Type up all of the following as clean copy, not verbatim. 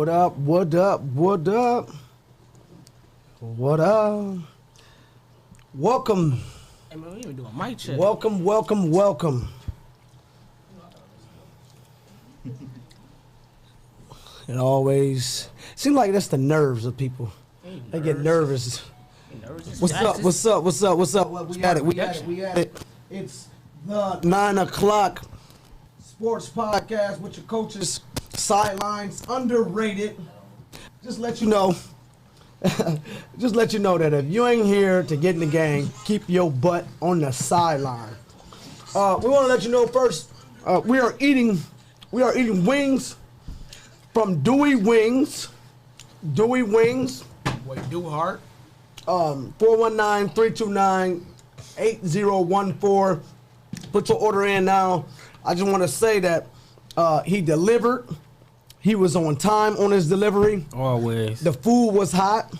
What up? What up? What up? What up? Welcome. Hey man, we even do a mic check. Welcome, welcome, welcome. It always seems like that's the nerves of people. They get nervous. What's up? What's up? What's up? What's up? We at it. We at it. We at it. It's the 9 o'clock sports podcast with your coaches. Sidelines, underrated. Just let you know. Just let you know that if you ain't here to get in the game, keep your butt on the sideline. We want to let you know first. We are eating wings from Dewey Wings. Dewey Wings. Wait, do hard. 419-329-8014. Put your order in now. I just want to say that he delivered. He was on time on his delivery. Always. The food was hot.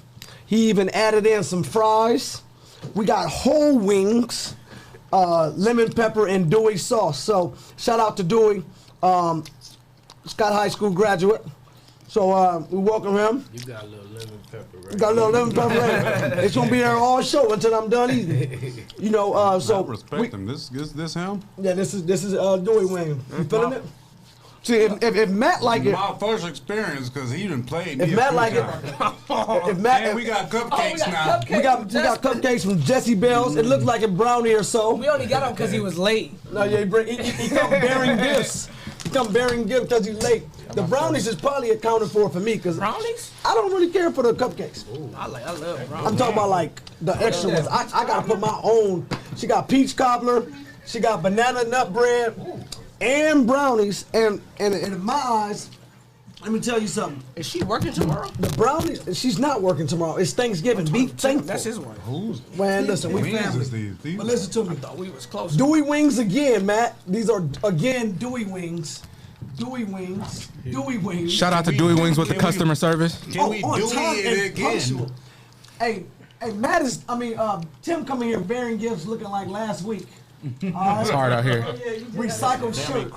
He even added in some fries. We got whole wings, lemon pepper, and Dewey sauce. So shout out to Dewey, Scott High School graduate. So we welcome him. You got a little lemon pepper, right? Got a little lemon pepper. Right? It's gonna be there all show until I'm done eating. You know, so I respect him. This him? Yeah, this is Dewey Wing. You feeling it? See, if Matt like it, my first experience because he didn't play. If Matt like it, if Matt, and we got cupcakes now. We got cupcakes from Jesse Bell's. It looks like a brownie or so. We only got him because he was late. No, yeah, he come bearing gifts. He come bearing gifts because he's late. The brownies is probably accounted for me because Brownies? I don't really care for the cupcakes. I love brownies. I'm talking about like the extra ones. I gotta put my own. She got peach cobbler. She got banana nut bread. And brownies, and in my eyes, let me tell you something. Is she working tomorrow? The brownies, she's not working tomorrow. It's Thanksgiving. Be thankful. That's his one. Man, listen, we Wings family. is these? But listen to me. I thought we was close. Dewey Wings again, Matt. These are again Dewey Wings. Dewey Wings. Dewey Wings. Shout out to Dewey Wings with the customer service. Can we on do time it and again? punctual. Hey, Matt is. Tim coming here bearing gifts, looking like last week. It's hard out here. Recycled shirt.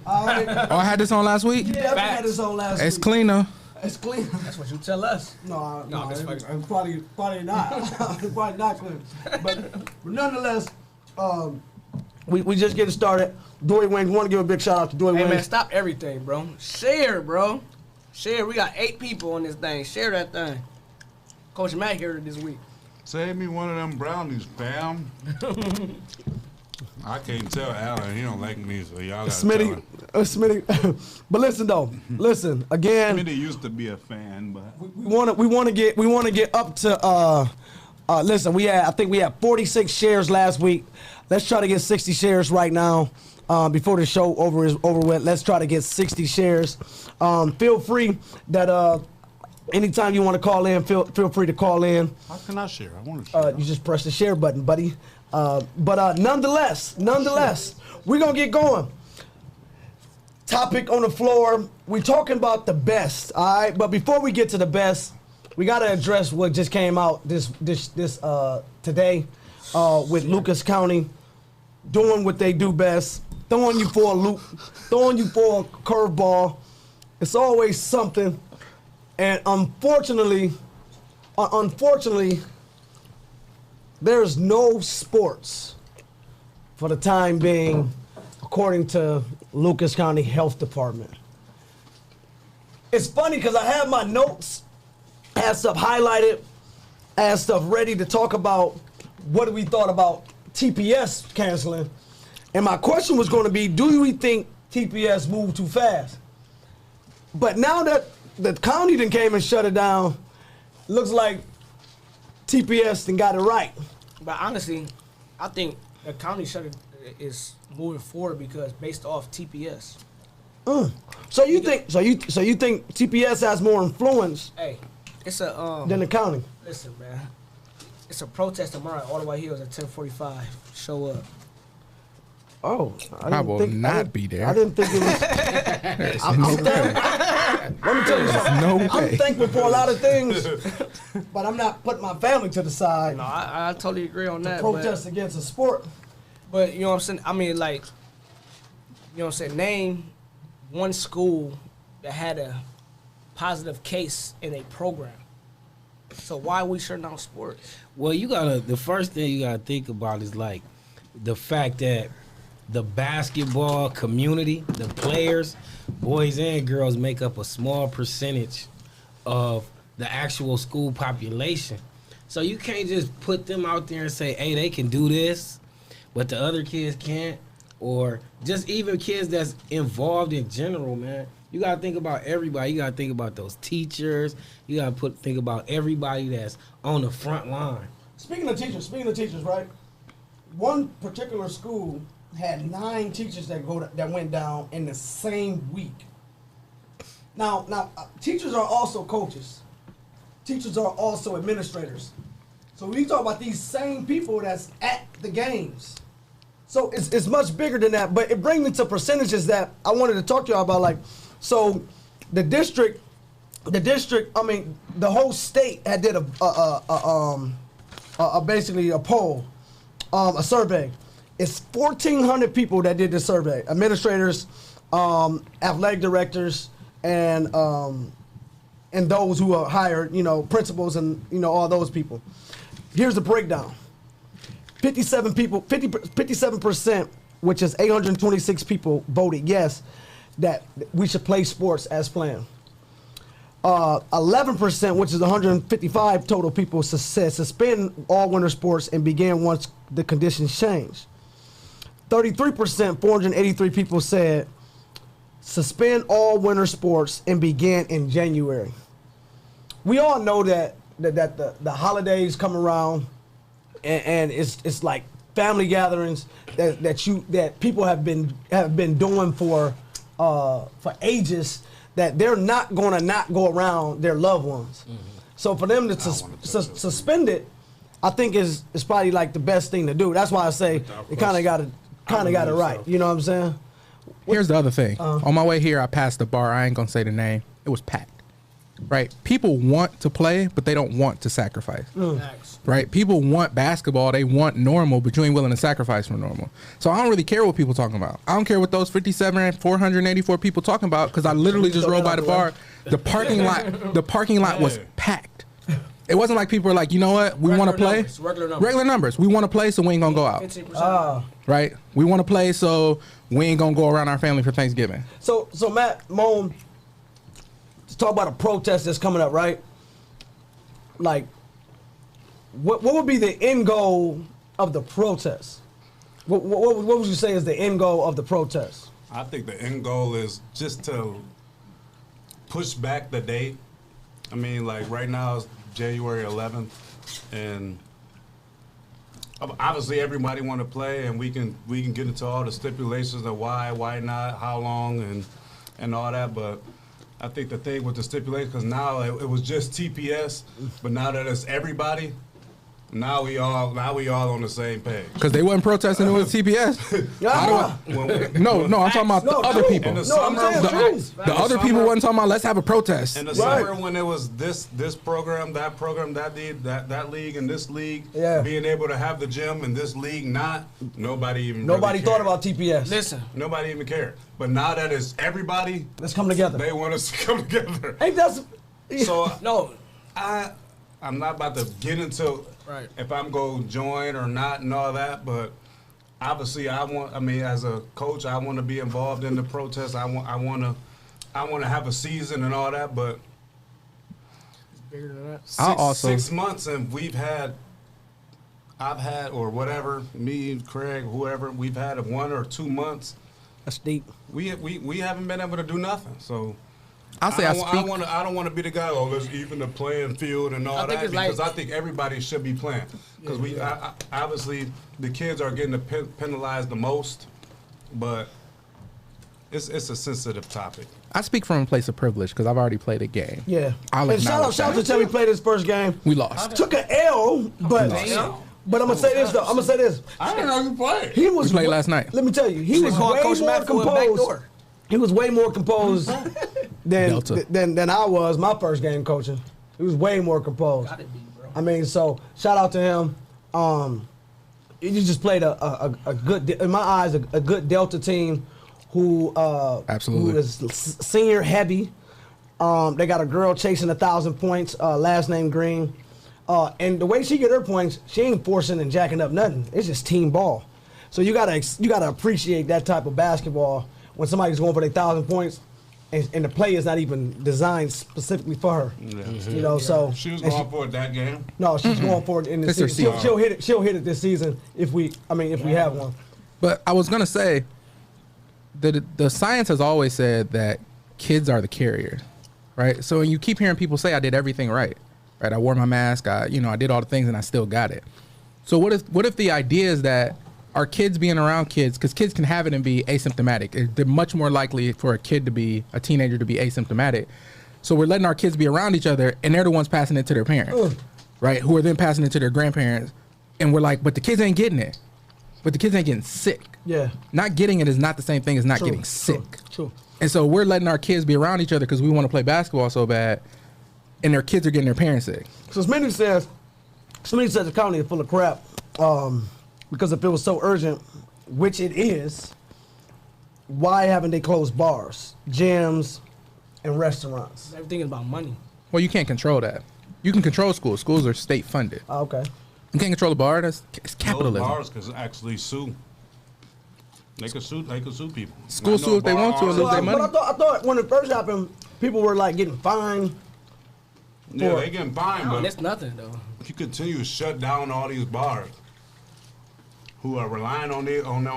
All right. Oh, I had this on last week? Yeah, I had this on last It's week. clean though. It's clean. That's what you tell us. No, that's it's fine. probably not. It's probably not clean. But nonetheless, we just getting started. Dewey Wings, want to give a big shout out to Dewey Hey Wings. man, stop everything, bro. Share, bro. Share. We got 8 people on this thing. Share that thing. Coach Matt here this week. Save me one of them brownies, fam. I can't tell Alan. He don't like me, so y'all gotta tell him. Smitty. But listen though, listen again. Smitty used to be a fan, but We want to get up to listen, I think we had 46 shares last week. Let's try to get 60 shares right now. Before the show over with, let's try to get 60 shares. Feel free that anytime you want to call in, feel free to call in. how can I share? I want to share. You just press the share button, buddy. But nonetheless, we're gonna get going. Topic on the floor. We're talking about the best, all right? But before we get to the best, we gotta address what just came out this today with Lucas County doing what they do best, throwing you for a loop, throwing you for a curveball. It's always something, and unfortunately, there's no sports for the time being, according to Lucas County Health Department. It's funny because I have my notes, had stuff highlighted, had stuff ready to talk about what we thought about TPS canceling. And my question was going to be, do we think TPS moved too fast? But now that the county then came and shut it down, looks like TPS then got it right. But honestly, I think the county shut it is moving forward because based off TPS. So you think TPS has more influence Hey, it's a than the county? Listen, man. It's a protest tomorrow at Ottawa Hills at 10:45. Show up. Oh, I will not be there. I didn't think it was. Let me tell you something. No way. I'm thankful for a lot of things, but I'm not putting my family to the side. No, I totally agree on that. Protest against a sport. But you know what I'm saying? I mean, like, you know what I'm saying? Name one school that had a positive case in a program. So why are we shutting down sports? Well, the first thing you gotta think about is like the fact that the basketball community, the players, boys and girls, make up a small percentage of the actual school population. So you can't just put them out there and say, hey, they can do this, but the other kids can't. Or just even kids that's involved in general, man. You gotta think about everybody. You gotta think about those teachers. You gotta think about everybody that's on the front line. Speaking of teachers, right? One particular school had 9 teachers that went down in the same week. Now, teachers are also coaches. Teachers are also administrators. So we talk about these same people that's at the games. So it's much bigger than that. But it brings me to percentages that I wanted to talk to y'all about. Like, so the district, I mean, the whole state had did basically a poll, a survey. It's 1,400 people that did this survey: administrators, athletic directors, and those who are hired, principals, and all those people. Here's the breakdown: 57%, which is 826 people, voted yes that we should play sports as planned. 11%, which is 155 total people, said suspend all winter sports and begin once the conditions change. 33%, 483 people said suspend all winter sports and begin in January. We all know that the holidays come around, and it's like family gatherings that people have been doing for ages, that they're not going to not go around their loved ones. Mm-hmm. So for them to suspend it, I think is probably like the best thing to do. That's why I say it kind of got it right. You know what I'm saying? Here's the other thing. On my way here, I passed the bar. I ain't gonna say the name. It was packed. Right? People want to play, but they don't want to sacrifice. Right? People want basketball. They want normal, but you ain't willing to sacrifice for normal. So I don't really care what people talking about. I don't care what those 484 people talking about, because I literally just rode by the bar. The parking lot was packed. It wasn't like people were like, you know what? We want to play. Regular numbers. We want to play, so we ain't gonna go out. 15%. Right? We want to play, so we ain't gonna go around our family for Thanksgiving. So Matt Moan, to talk about a protest that's coming up, right? Like, what would be the end goal of the protest? What would you say is the end goal of the protest? I think the end goal is just to push back the date. I mean, like right now it's January 11th, and obviously everybody want to play, and we can get into all the stipulations of why not, how long, and all that, but I think the thing with the stipulation, because now it was just TPS, but now that it's everybody, now we all on the same page. Because they wasn't protesting, it was TPS. No, I'm talking about the other people. In the summer, the other people wasn't talking about let's have a protest. In the summer, when it was this program, that league, and this league, being able to have the gym, and this league not, nobody really thought about TPS. Listen, nobody even cared. But now that it's everybody, let's come together. They want us to come together. Ain't that so? No, I'm not about to get into if I'm going to join or not and all that, but obviously as a coach, I want to be involved in the protest. I want to have a season and all that, but it's bigger than that. 6 months, and I've had, or whatever, me, Craig, whoever, we've had 1 or 2 months. That's deep. We haven't been able to do nothing, so. I don't want to be the guy. Oh, let's even the playing field and all that, because I think everybody should be playing. Because obviously the kids are getting penalized the most, but it's a sensitive topic. I speak from a place of privilege because I've already played a game. Yeah. And shout out to Timmy played his first game. We lost. Took an L, but I'm gonna say this though. I didn't know you played. He played last night. Let me tell you, he was way more composed. He was way more composed than I was my first game coaching. He was way more composed. Gotta be, bro. I mean, so shout out to him. You just played a good, in my eyes, a good Delta team who absolutely who is senior heavy. They got a girl chasing 1,000 points, last name Green. And the way she get her points, she ain't forcing and jacking up nothing. It's just team ball. So you gotta appreciate that type of basketball when somebody's going for their 1,000 points, and the play is not even designed specifically for her. Yeah. You know, so She was going for it that game. no, she's going for it in this It's her season. season. She'll hit it this season if we have one. But I was gonna say, the science has always said that kids are the carriers, right? So when you keep hearing people say, "I did everything right," right? I wore my mask, I did all the things, and I still got it. So what if the idea is that our kids being around kids, because kids can have it and be asymptomatic. They're much more likely for a teenager to be asymptomatic. So we're letting our kids be around each other, and they're the ones passing it to their parents, right? Who are then passing it to their grandparents, and we're like, but the kids ain't getting it. But the kids ain't getting sick. Yeah. Not getting it is not the same thing as not getting sick. True. And so we're letting our kids be around each other because we want to play basketball so bad, and their kids are getting their parents sick. So Smitty says the county is full of crap. Because if it was so urgent, which it is, why haven't they closed bars, gyms, and restaurants? Everything is about money. Well, you can't control that. You can control schools. Schools are state funded. Okay. You can't control the bar. It's Those capitalism. bars could actually sue. They could sue people. Schools I know sue if they bar want to and owners- lose their But money. I thought when it first happened, people were like getting fined. Yeah, they getting fined, No, but that's nothing though. if you continue to shut down all these bars who are relying on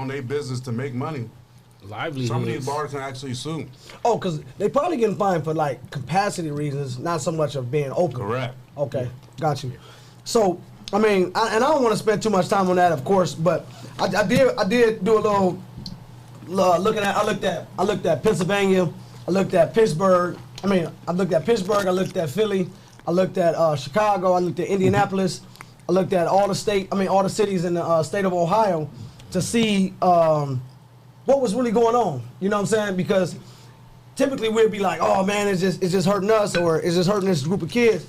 their business to make money, Livelihood. some of these bars can actually sue. Oh, because they probably getting fined for like capacity reasons, not so much of being open. Correct. Okay, got you. So, I mean, I don't want to spend too much time on that, of course, but I did do a little looking at. I looked at Pennsylvania. I looked at Pittsburgh. I looked at Pittsburgh. I looked at Philly. I looked at Chicago. I looked at Indianapolis. I looked at all the cities in the state of Ohio to see what was really going on. You know what I'm saying? Because typically we'd be like, oh man, it's just hurting us, or it's just hurting this group of kids.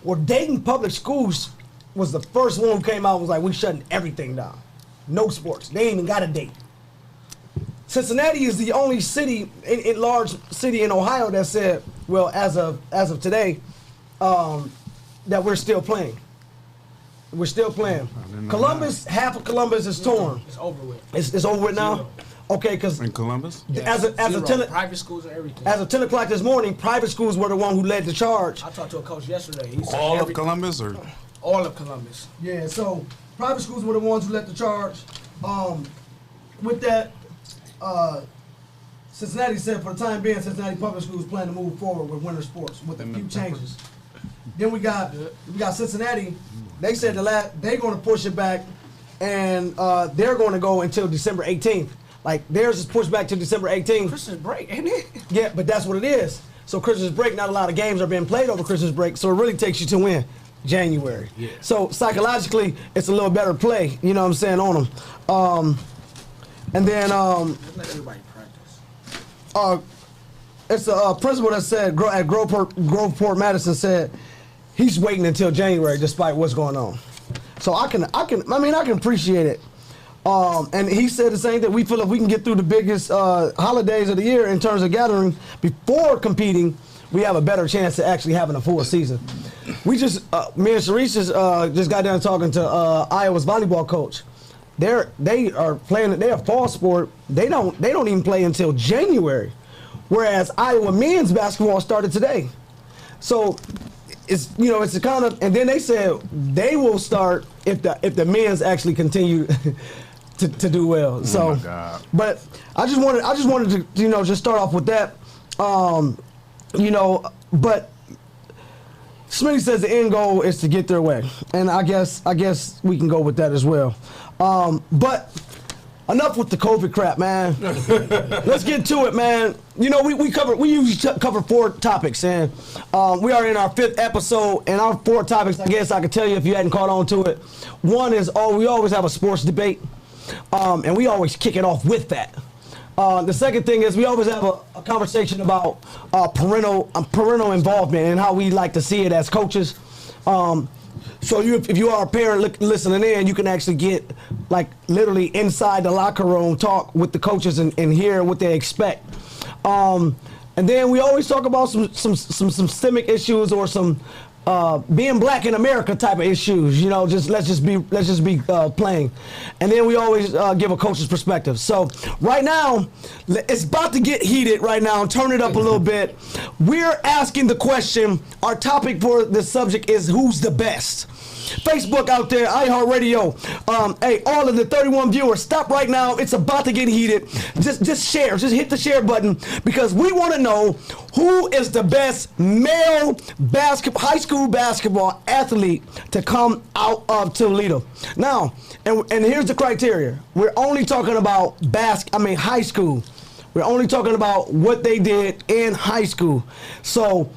Well, Dayton Public Schools was the first one who came out and was like, we shutting everything down. No sports. They ain't even got a date. Cincinnati is the only city, in large city in Ohio that said, well, as of today, that we're still playing. We're still playing. Columbus, half of Columbus is torn. It's over with. It's over with now? Zero. Okay, because In Columbus? as a 10 private schools and everything. as of 10 o'clock this morning, private schools were the one who led the charge. I talked to a coach yesterday. He said All of Columbus, or all of Columbus. Yeah, so private schools were the ones who led the charge. With that, Cincinnati said for the time being, Cincinnati Public Schools plan to move forward with winter sports with a few changes. Then we got Cincinnati. They said they're going to push it back, and they're going to go until December 18th. Like theirs is pushed back to December 18th. Christmas break, ain't it? Yeah, but that's what it is. So Christmas break, not a lot of games are being played over Christmas break. So it really takes you to when? January. Yeah. So psychologically, it's a little better play. You know what I'm saying on them. And then Let everybody practice. it's a principal that said at Groveport Madison said he's waiting until January despite what's going on. So I can appreciate it. And he said the same thing. We feel if we can get through the biggest holidays of the year in terms of gathering before competing, we have a better chance to actually having a full season. We just, me and Sharice just got down talking to Iowa's volleyball coach. They are playing. They're a fall sport. They don't even play until January, whereas Iowa men's basketball started today. So it's it's a kind of, and then they said they will start if the men's actually continue to do well. So, my God. but I just wanted to just start off with that. But Smitty says the end goal is to get their way, and I guess we can go with that as well. But enough with the COVID crap, man. Let's get to it, man. We usually cover 4 topics, and we are in our 5th episode, and our 4 topics, I guess I could tell you if you hadn't caught on to it. One is, we always have a sports debate, and we always kick it off with that. The second thing is we always have a conversation about parental involvement and how we like to see it as coaches. So if you are a parent listening in, you can actually get like literally inside the locker room talk with the coaches and hear what they expect. And And then we always talk about some systemic issues or some being black in America type of issues. You know, let's just be playing. And then we always give a coach's perspective. So right now, it's about to get heated right now. Turn it up a little bit. We're asking the question. Our topic for this subject is who's the best. Facebook out there, iHeartRadio. Hey, all of the 31 viewers, stop right now. It's about to get heated. Just share. Just hit the share button because we want to know who is the best male high school basketball athlete to come out of Toledo. Now, and here's the criteria. We're only talking about high school. We're only talking about what they did in high school. So,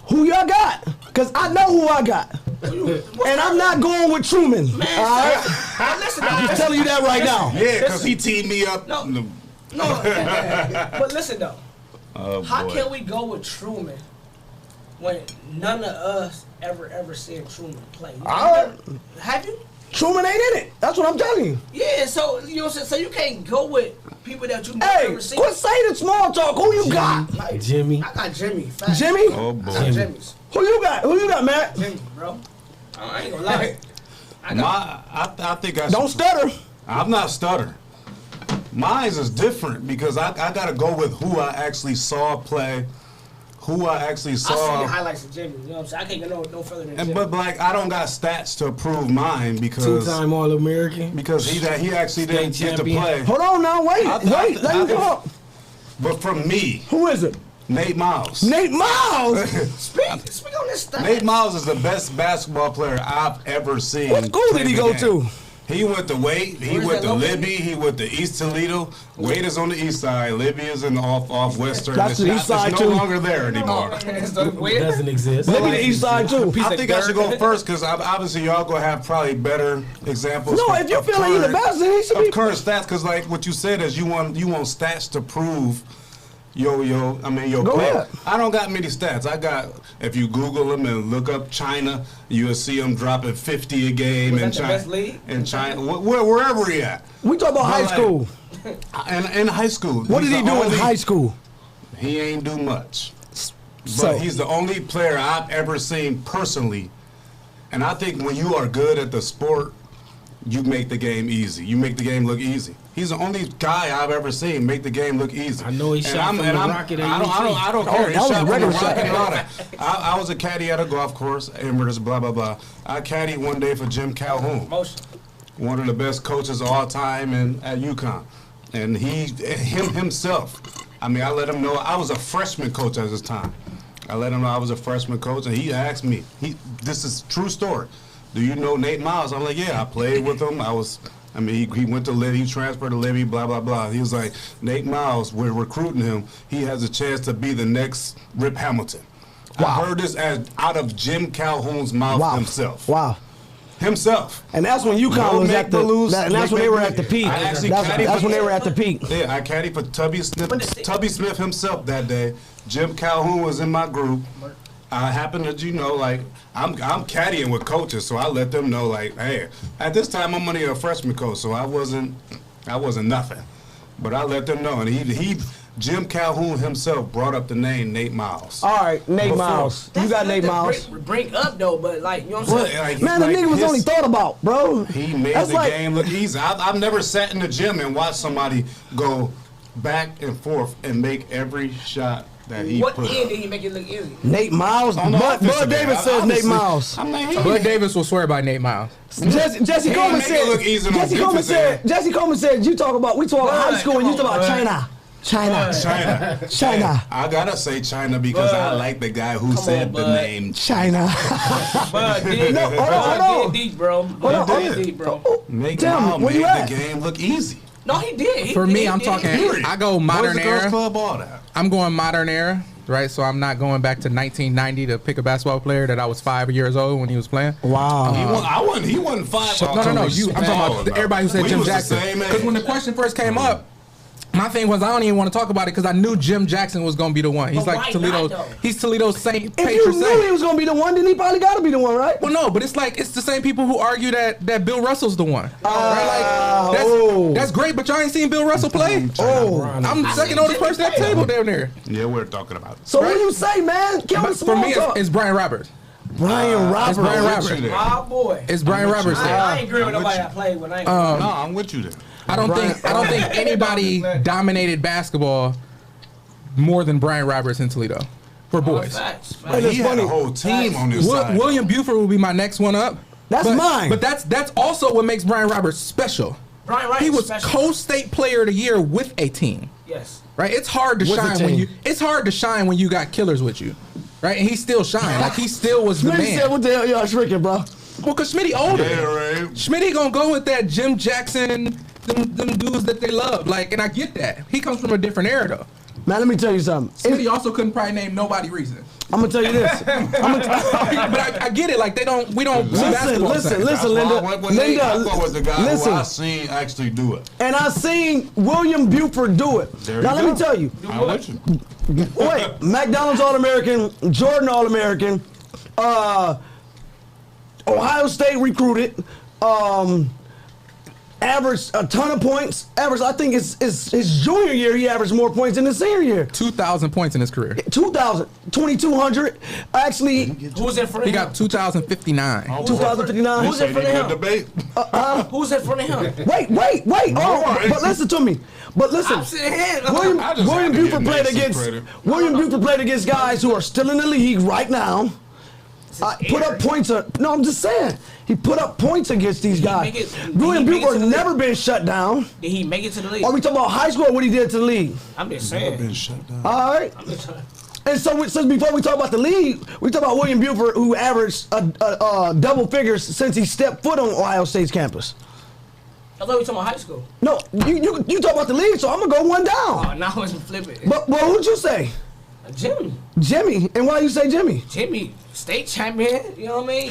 who y'all got? Because I know who I got. And I'm not going with Truman. Man, all right? Listen, I'm just telling you that right now. Yeah, because he teed me up. No. But listen, though. Oh, how boy. can we go with Truman when none of us ever seen Truman play? Have you? Truman ain't in it. That's what I'm telling you. Yeah, so you know what I'm saying? So you can't go with people that you've Hey, never seen. quit saying the small talk. Who you got? Like, Jimmy. I got Jimmy. Fact. Jimmy? Oh, I boy. got Jimmy's. Who you got? Who you got, Matt? Jimmy, bro. I ain't gonna lie. I think I Don't should. stutter. I'm not stuttering. Mine is different because I got to go with who I actually saw play, who I actually I see the saw. highlights of Jimmy. You know what I'm saying? I can't go no further than Jimmy. But like I don't got stats to prove mine because Two-time All-American. he actually didn't State get to champion. play. Hold on now. Wait. Let me go. But from me, Who is it? Nate Miles. Nate Miles. Speak on this stuff. Nate Miles is the best basketball player I've ever seen. What school did he play go the to? game. He went to Wade. He Where's went that to located? Libby. He went to East Toledo. Wade is on the east side. Libby is in off Western. That's the east side, it's too. no longer there anymore. Doesn't exist. Look at the east side too. I think I should go first because obviously y'all gonna have probably better examples. No, of- if you of feel like he's the current- best, then he should of be. current stats. Because like what you said is you want stats to prove. Your Go play. ahead. I don't got many stats. I got, if you Google them and look up China, you'll see them dropping 50 a game Was in that the China. best league? In China, wherever he at. We talk about high But, like, school. In high school. What did he's he the do in only- high school? He ain't do much. So- But he's the only player I've ever seen personally. And I think when you are good at the sport, you make the game easy. You make the game look easy. He's the only guy I've ever seen make the game look easy. I know he shot from the rocket at I don't Oh, care. He that was a shot from the regular rocket shot. and all that. I was a caddy at a golf course, Emirates, blah, blah, blah. I caddied one day for Jim Calhoun, Motion. one of the best coaches of all time at UConn. And himself, I let him know I was a freshman coach at this time. I let him know I was a freshman coach, and he asked me, this is true story. Do you know Nate Miles? I'm like, yeah, I played with him. He went to Libby, he transferred to Libby, blah, blah, blah. He was like, Nate Miles, we're recruiting him. He has a chance to be the next Rip Hamilton. Wow. I heard this out of Jim Calhoun's mouth himself. Wow. Himself. And that's when UConn was at the. And that's when they were at the peak. I actually That's caddied when they were at the peak. Yeah, I caddied for Tubby Smith himself that day. Jim Calhoun was in my group. I happen to, I'm caddying with coaches, so I let them know, hey, at this time I'm only a freshman coach, so I wasn't nothing. But I let them know, and Jim Calhoun himself brought up the name Nate Miles. All right, Nate Miles. You got Nate Miles. Bring up though, but you know what I'm saying? Man, the nigga was only thought about, bro. He made That's the like- game look easy. I've never sat in the gym and watched somebody go back and forth and make every shot that he What put end up. did he make it look easy? Nate Miles. On the Bud offensive end, Davis says Nate obviously. Miles. Bud Davis will swear by Nate Miles. Jesse Coleman make it look easy said. on Jesse Coleman defense said. end. Jesse Coleman said. We talk about high school and you talk about Bud. China. China. I gotta say China because I like the guy who said the Bud. name. China. Bud did. No, hold on, Bud hold on. did deep, bro. Bud did deep, bro. Nate Tell me, Miles where made you at? the game look easy. No, he did. For me, He I'm did. talking. Period. I go modern Boys and Girls era. Club, all that. I'm going modern era, right? So I'm not going back to 1990 to pick a basketball player that I was 5 years old when he was playing. Wow. He wasn't 5. No. I'm talking about everybody who said We Jim was the Jackson. same age. Because when the question first came up, My thing was I don't even want to talk about it because I knew Jim Jackson was gonna be the one. He's But like why Toledo's. not, though? He's Toledo's Saint. If you Patron knew saint. he was gonna be the one, then he probably got to be the one, right? Well, no, but it's like it's the same people who argue that Bill Russell's the one. Oh. Right? That's great, but y'all ain't seen Bill Russell play. Oh. I'm the second oldest person at that table down there. Yeah, we're talking about it. So what do you say, man? Kill the But small for me, talk. it's Brian Roberts. Brian Roberts. It's Brian I'm with Roberts. you there. Oh boy. It's Brian I'm with Roberts you. there. I ain't agree with I'm nobody with that played when I ain't. No, I'm with you there. I don't think anybody dominated basketball more than Brian Roberts in Toledo for boys. Facts. And it's He had funny. a whole team on his side. William Buford will be my next one up. That's but, mine. But that's also what makes Brian Roberts special. Brian Wright. He was special. co-state player of the year with a team. Yes. Right? It's hard to With a shine when team. it's hard to shine when you got killers with you. Right? And he still shined. Like he still was the Smitty said, man. what the hell y'all shrinking, bro? Well, cause Smitty older. Yeah, right. Smitty gonna go with that Jim Jackson, them dudes that they love. Like, and I get that. He comes from a different era though. Man, let me tell you something. Smitty also couldn't probably name nobody reason. I'm gonna tell you this. But I get it. Like we don't see basketball the same. Listen, Linda. I was the guy who I listen. seen actually do it. And I seen William Buford do it. There Now you let me go. tell you. I'm with you. Wait, McDonald's All-American, Jordan All-American, Ohio State recruited, averaged a ton of points. Averaged, I think it's his junior year he averaged more points than his senior year. 2,000 points in his career. 2,000, 2,200. Actually, Who's in front of He him? got 2,059. 2,059. Who's in front of him? Debate. Who's in front of him? Wait. Oh, but listen to me. But listen. I'm sitting here. William, I just William had to Buford give played Nate some against credit. William Buford played against guys who are still in the league right now. Put up points. No, I'm just saying. He put up points against these guys. make it- William did he make it Buford to the never been shut down. Did he make it to the league? Are we talking about high school or what he did to the league? I'm just saying. Been shut down. All right. I'm just saying. And so since before we talk about the league, we talk about William Buford, who averaged double figures since he stepped foot on Ohio State's campus. I thought we were talking about high school. No, you talk about the league, so I'm gonna go one down. Oh, now it's flipping. But who'd you say? Jimmy. Jimmy. And why you say Jimmy? Jimmy, state champion. You know what I mean?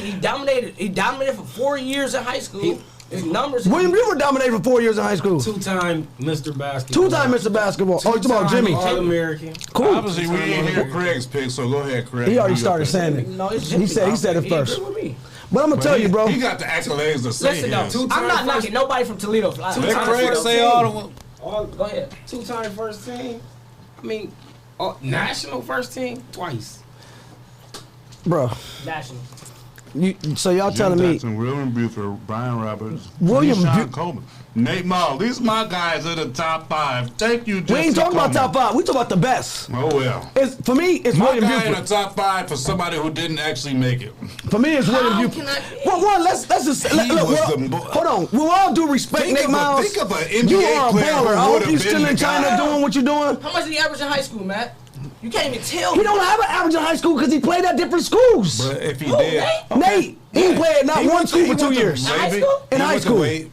He dominated for 4 years in high school. His numbers. William Buford dominated for 4 years in high school. Two-time Mr. Basketball. Two-time Mr. Basketball. Oh, you talking about Jimmy? All-American. Cool. Obviously, we didn't hear Craig's pick, so go ahead, Craig. He already You started got saying it. No, it's Jimmy. He said it He first. agree with me. But I'm gonna tell you, bro. He got the accolades to say Listen though, his. I'm not knocking nobody from Toledo. Let Craig say all the. Go ahead. Two-time first team. I mean, national first team twice. Bro, National. so y'all telling me Jackson, William Buford, Brian Roberts, William Sean Bu- Coleman, Nate Mall. These are my guys in the top 5. Thank you, Jesse we ain't talking about Coleman. top 5. We talking about the best. Oh well. For me, it's My William guy in the Buford. top 5 for somebody who didn't actually make it. For me, it's William How Buford. can I be? Well, let's just He look, was well, the mo- hold on. With all due respect, Think Nate of a- Miles, think of an NBA you are a player who baller. I hope would've you been still the in China guy. doing what you're doing. How much did he average in high school, Matt? You can't even tell He me. don't have an average in high school because he played at different schools. But if he Who, did, Nate? Nate, he played at not He one went to- school he for 2 went to years. High Wavy. school? In He high went to school. Wade.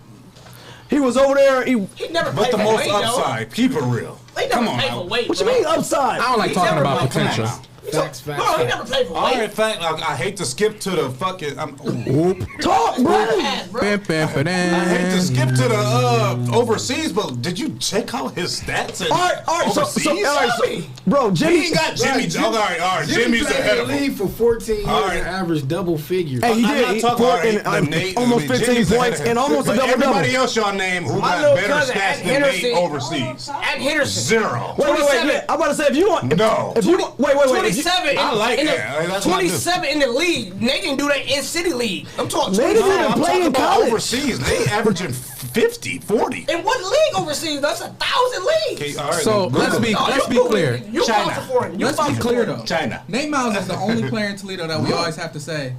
He was over there. He never But played the for most Wade, though. upside, keep it real. He never Come on played now. for Wade, What you bro. mean upside? I don't like He's talking never about played potential. Come on Facts. Bro, he never played for All Wade. right, thank. I hate to skip to the fucking. Talk, bro. Pass, bro. Bam, bam, ba, I hate to skip to dam. the overseas, but did you check out his stats? In All right. So, overseas? all right, Tell me. bro, He Jimmy. ain't got Jimmy. Jimmy- all right. Jimmy Jimmy's played ahead in of the him. league for 14 years All right. and averaged double figures. Hey, he I'm did. not He talking put about in, the Nate. almost 15 Jimmy's ahead points of him. and almost a But double everybody double. else y'all name who My got little better cousin, stats Ed than Nate Henderson. overseas. At Henderson. 0. Wait. 27. I'm about to say if you want. No. If you wait. If you, 27. I like in the, that. That's what I do. 27 in the league. Nate didn't do that in city league. I'm talking. Nate 27. didn't I'm play talking in about college. overseas. They averaging 50, 40. In what league overseas? That's 1,000 leagues. Okay, all right, So then. let's be No, let's you be moving- clear. You China. vouching for him. You Let's be vouching clear for him. though. China. Nate Miles is the only player in Toledo that we always have to say,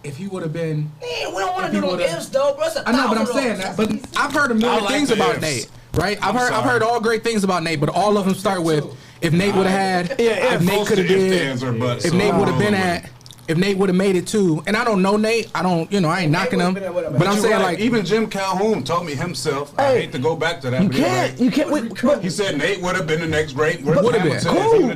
if he would have been. Man, we don't want If to he do no would've- ifs though, bro. It's I know, but I'm 1,000 saying that. But I've heard a million I like things the about ifs. Nate. Right? I've I'm heard sorry. all great things about Nate, but all of them start with if Nate would have had, if Nate Most could have of the if, did, ands, or buts, if so Nate I'm would have been rolling at. if Nate would have made it too, and I don't know Nate, I ain't knocking him, but I'm saying like even Jim Calhoun told me himself. I hate to go back to that. You can't. He said Nate would have been the next great. Would have been cool.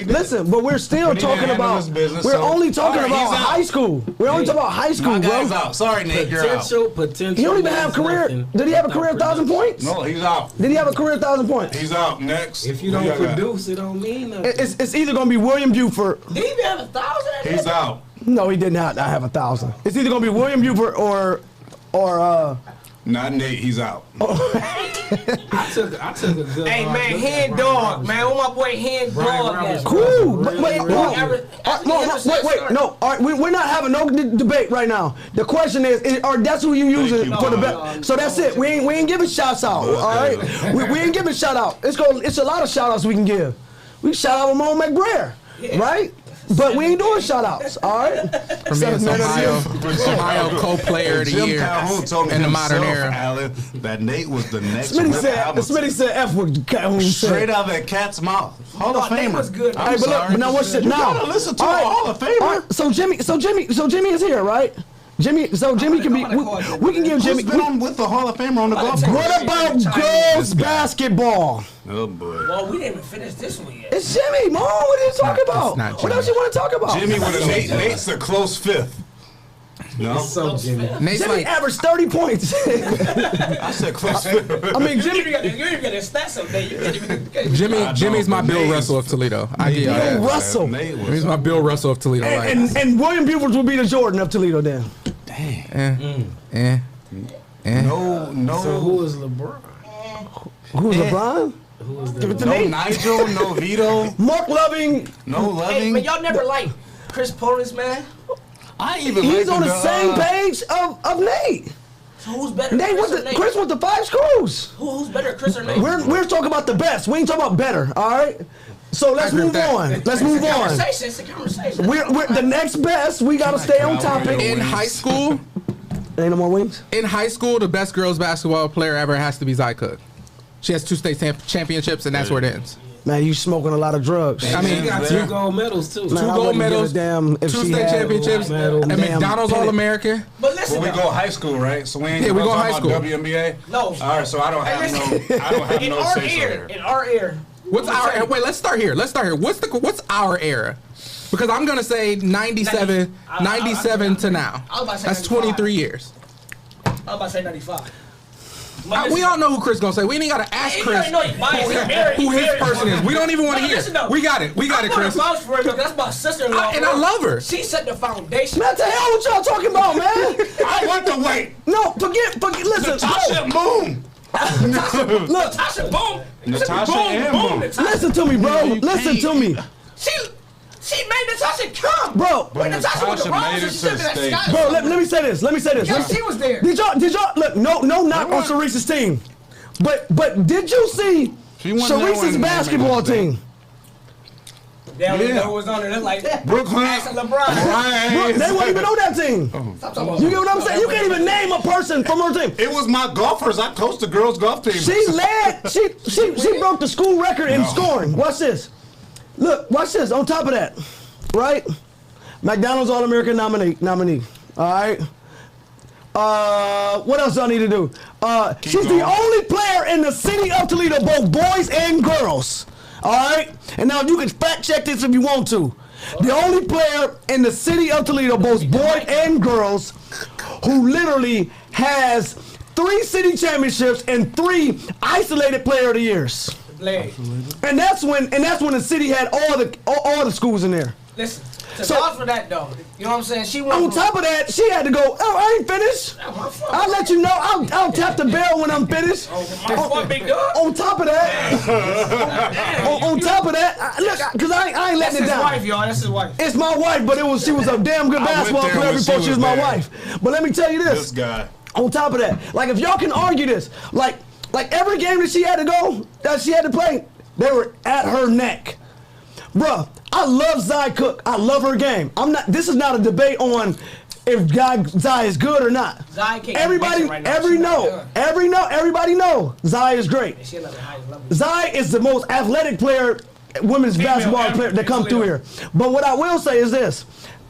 Listen, but we're still talking about. We're only talking about high school. We're only talking about high school, bro. Guy's out. Sorry, Nate, you're out. Potential. He don't even have career. Did he have a career 1,000 points? No, he's out. Did he have a career 1,000 points? He's out. Next. If you don't produce, it don't mean nothing. It's either gonna be William Buford. Did he even have 1,000? He's out. No, he did not have 1,000. It's either gonna be William Buford or Not Nate. He's out. I took a good. Hey man, Hen Dog, man. Where my boy Hen Dog at? Cool. Wait. No. All right, we're not having no debate right now. The question is, that's who you using for the bet? So that's it. We ain't giving shouts out. All right. We ain't giving shout out. It's a lot of shout outs we can give. We shout out Ramon McBrayer, right? But we ain't doing shout-outs, all right? For me, it's Ohio co-player of the year in the modern era. Alan, that Nate was the next. Smitty said F what Calhoun said. Straight out of that cat's mouth. Hall of Famer. Was good. I'm sorry. But now what's it now? You gotta listen to a Hall of Famer. All right, so Jimmy is here, right? Jimmy can be. We can give Jimmy. Who's been with the Hall of Famer on the golf course? What about girls basketball? Oh boy. Well, we didn't even finish this one yet. It's Jimmy, Mom. What are you talking about? What else you want to talk about? Jimmy with a Nate. Nate's a close fifth. No. So Jimmy. Jimmy averaged 30 points. I said close fifth. I mean, Jimmy. You ain't even got his stats up there. Jimmy's my Bill Russell of Toledo. Bill Russell. Jimmy's my Bill Russell of Toledo. And William Buford will be the Jordan of Toledo then. Dang. No. So who is LeBron? Who's LeBron? No Nigel, no Vito. Mark Loving. No Loving. Hey, but y'all never liked Chris Polis, man. He's on the same page of Nate. So who's better? Chris went to 5 schools. Who's better, Chris or Nate? We're talking about the best. We ain't talking about better. All right. So let's move on. It's a conversation. We're the next best. We gotta stay on topic. In high school, ain't no more wings. In high school, the best girls basketball player ever has to be Zai Cook. She has 2 state championships, and that's where it ends. Man, you smoking a lot of drugs. I mean, you got 2 gold medals too. Man, 2 gold medals, 2 state championships, and McDonald's All-American. But listen, we go high school, right? So we ain't we go high school. WNBA. No. All right, so I don't have no say so here. In our era. What's our era? Wait, let's start here. What's our era? Because I'm gonna say 97 to now. That's 23 years. I was about to say 95. We all know who Chris gonna say. We ain't gotta ask Chris who his person is. We don't even want to hear. We got it, Chris. That's my sister-in-law. And I love her. She set the foundation. Man, what the hell what y'all talking about, man? I want to wait. No, forget. Listen, Natasha Boom. Look, Natasha Boom. Natasha and Boom. Listen to me, bro. Listen to me. She made Natasha come, bro. When Natasha was made it to the stage. Bro, let me say this. Yeah, she was there. Did y'all look? No knock on Sharice's team, but did you see Sharice's basketball team? They don't even know who was on there. That's like Brooklyn. LeBron. Right. They won't even know that team. You get what I'm saying? You can't even name a person from her team. It was my golfers. I coached the girls' golf team. She led. She broke the school record in scoring. Watch this. Look, watch this. On top of that, right? McDonald's All-American nominee. All right. What else do I need to do? She's the only player in the city of Toledo, both boys and girls. All right. And now you can fact check this if you want to. The only player in the city of Toledo, both boys and girls, who literally has 3 city championships and 3 isolated player of the years. And that's when the city had all the schools in there. Listen, so for that though, you know what I'm saying? She went on top of that, she had to go. Oh, I ain't finished. I'll let you know. I'll tap the bell when I'm finished. On top of that, on top of that, look, cause I ain't letting it down. That's his wife, y'all. That's his wife. It's my wife, but she was a damn good basketball player before she was my wife. But let me tell you this. This guy. On top of that, like if y'all can argue this, like every game that she had to go, that she had to play, they were at her neck. Bruh, I love Zai Cook. I love her game. This is not a debate on if Zai is good or not. Everybody know Zai is great. Zai is the most athletic player, women's basketball player that come through here. But what I will say is this.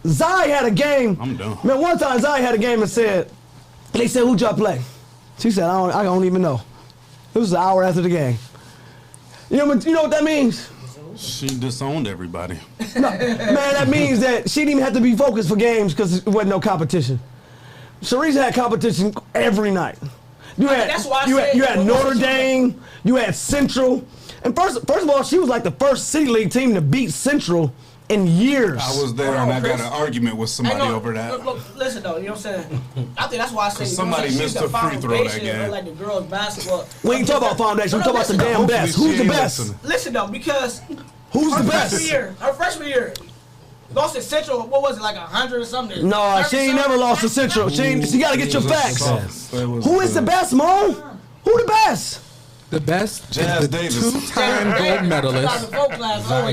Zai had a game. I'm done. Man, one time Zai had a game and said, they said, who'd y'all play? She said, I don't even know. It was an hour after the game. You know what that means? She disowned everybody. No, man, that means that she didn't even have to be focused for games because there wasn't no competition. Sharice had competition every night. You had, that's why you had Notre Dame, you had Central. And first of all, she was like the first City League team to beat Central in years. I was there and I got an argument with somebody over that. Look, listen though, you know what I'm saying? I think that's why I say somebody missed a free throw that game. Like the girls basketball. We ain't talk about foundation. We talk about the damn best. Who's the best? Listen though, because who's the best? Her freshman year, lost to Central. What was it, like 100 or something? No, she ain't never lost to Central. She got to get your facts. Who is the best, Mo? Who the best? The best Jazz is the Davis. two-time gold medalist,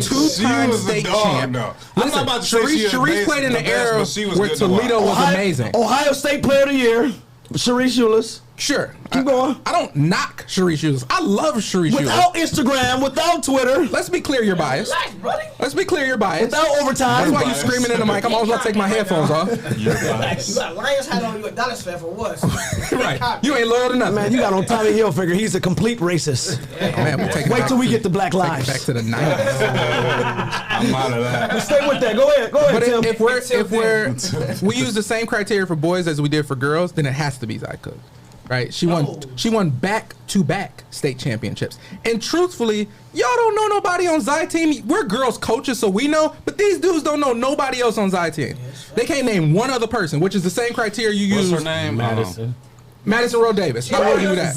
two-time state champ. Listen, Sharice played in the era where Toledo was amazing. Ohio State Player of the Year, Sharice Eulis. Sure. Keep going. I don't knock Sharice Eulis. I love Sharice Eulis. Without Instagram, without Twitter. Let's be clear, you're biased. Let's be clear, you're biased. Without overtime. That's why you're screaming in the mic. I'm always about to take my headphones off. You're biased. You got Lions hat on, you a Dallas fan for what? Right. You ain't loyal to nothing. Man, you got on Tommy Hilfiger. He's a complete racist. Man, we'll take it Wait till we get to Black Lives. back to the 90s. I'm out of that. Stay with that. Go ahead, But Tim. if we use the same criteria for boys as we did for girls, then it has to be Zai Cook. Right? She won back-to-back state championships. And truthfully, y'all don't know nobody on Zai team. We're girls coaches, so we know, but these dudes don't know nobody else on Zai team. They can't name one other person, which is the same criteria you use. What's her name? Madison Rowe Davis. How will you do that?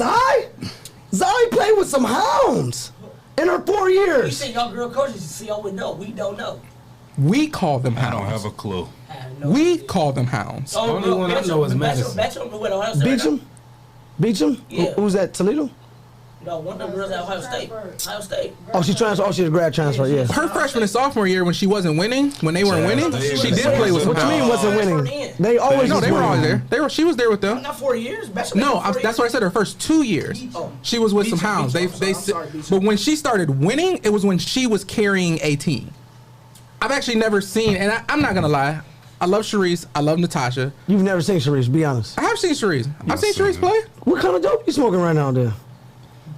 Zai played with some hounds in her 4 You years. say y'all girl coaches, you see y'all would know. We don't know. We call them I hounds. don't have a clue. We call them hounds. Only one I know is Madison. Beecham? Beecham? Yeah. Who's that? Toledo? No, one of the girls at Ohio State. Ohio State. Oh, she transferred. Oh, she's a grad transfer. Yeah. Her freshman and sophomore year, when she wasn't winning, when they weren't winning, she did play with some What you mean hounds. wasn't winning? They always No, was they were always winning. there. She was there with them. Not 4 years. No, that's what I said. Her first 2 years, she was with some hounds. But when she started winning, it was when she was carrying a team. I've actually never seen, and I'm not gonna lie, I love Sharice. I love Natasha. You've never seen Sharice, be honest. I have seen Sharice. I've seen Sharice play. What kind of dope you smoking right now, there?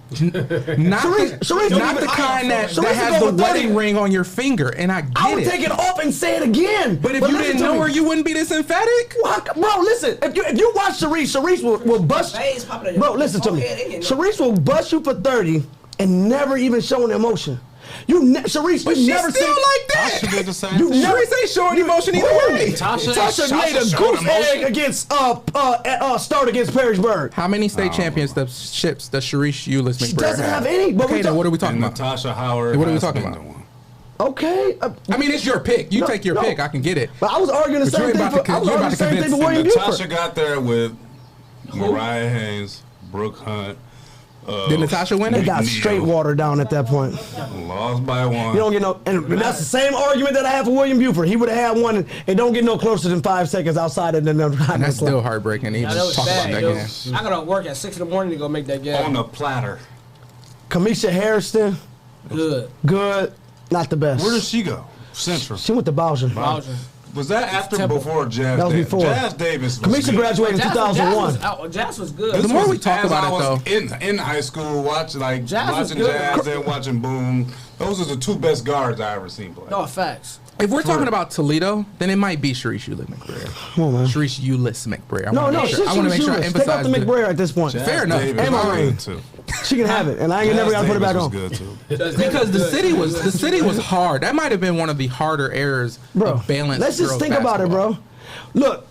Not Sharice not the kind that has the wedding ring on your finger, and I get I would it. take it off and say it again. But if you didn't know her, you wouldn't be this emphatic. Bro, listen. If you watch Sharice will bust. Bro, listen to me. Sharice will bust you for 30 and never even show an emotion. Sharice, But you she's never still seen. like that. Tasha did the same You thing. never Sharice ain't showing emotion either way. Tasha made a showed goose emotion. egg against start against Perrysburg. How many state championships does Sharice Eulis McBrayer She doesn't have any. But Okay, then what are we talking And about? Natasha Howard. What are we has talking been about? the one. Okay. I mean, it's your pick. You No, take your no. pick. I can get it. But I was arguing the But you same ain't thing about to for. I was you're arguing about the to same thing convince for me. William Natasha Buford. got there with Mariah Haynes, Brooke Hunt. Did Natasha win They it? got Neal. straight water down at that point. Lost by one. You don't get no, and that's the same argument that I have for William Buford. He would have had one, and don't get no closer than 5 seconds outside of the. And that's still heartbreaking to even That was talk about bad, that yo. game. I gotta work at 6 in the morning to go make that game. On a platter. Kamisha Harrison, Good. good, not the best. Where did she go? Central. She went to Bowser. Bowser. Was that after or before Jazz That was Davis? before. Jazz Davis was Kamisha good. graduated in 2001. Jazz was good. The more we talk As about I it, was though, in high school, watching Jazz was watching good. Jazz and watching Boom. Those are the two best guards I ever seen play. No, facts. if we're talking about Toledo, then it might be Sharice Eulis McBrayer. Come on, man. Sharice Eulis McBrayer. No, I she's want to make sure I Take out emphasize the McBrayer at this point. Jazz Fair enough. Davis And was Maureen. good too. She can have it, and I ain't never got to put it back Davis on. was good too. because the city was hard. That might have been one of the harder errors Bro, of balanced. let's just girls think about it, basketball. bro. Look,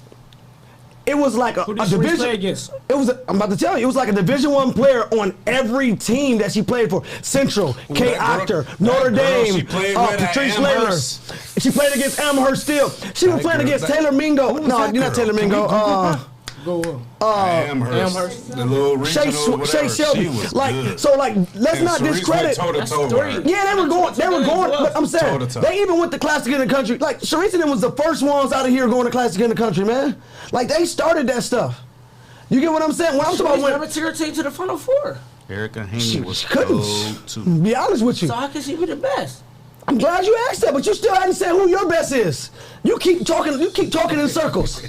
it was like a Who did Sharice play division. against? It was. I'm about to tell you, it was like a Division I player on every team that she played for. Central, Kay that girl- Octor, Notre that girl Dame, she played with at Patrice Amherst. Layler. She played against Amherst still. She was playing against Taylor Mingo. No, that you're not girl? Taylor Can we Mingo. Google Amherst. Amherst. The little Shay, regional whatever. Shay Shelby. She was Like good. so, like let's And not Sharice discredit. went toe-to-toe with her. Yeah, they were going. But I'm saying Toe-to-toe. they even went to Classic in the Country. Like Sharice and them was the first ones out of here going to Classic in the Country, man. Like they started that stuff. You get what I'm saying? When I'm talking Sharice about never took her team to the Final Four. Erica Haney was she couldn't. cold too. Be honest with you. So how can she be the best? I'm glad you asked that, but you still haven't said who your best is. You keep talking in circles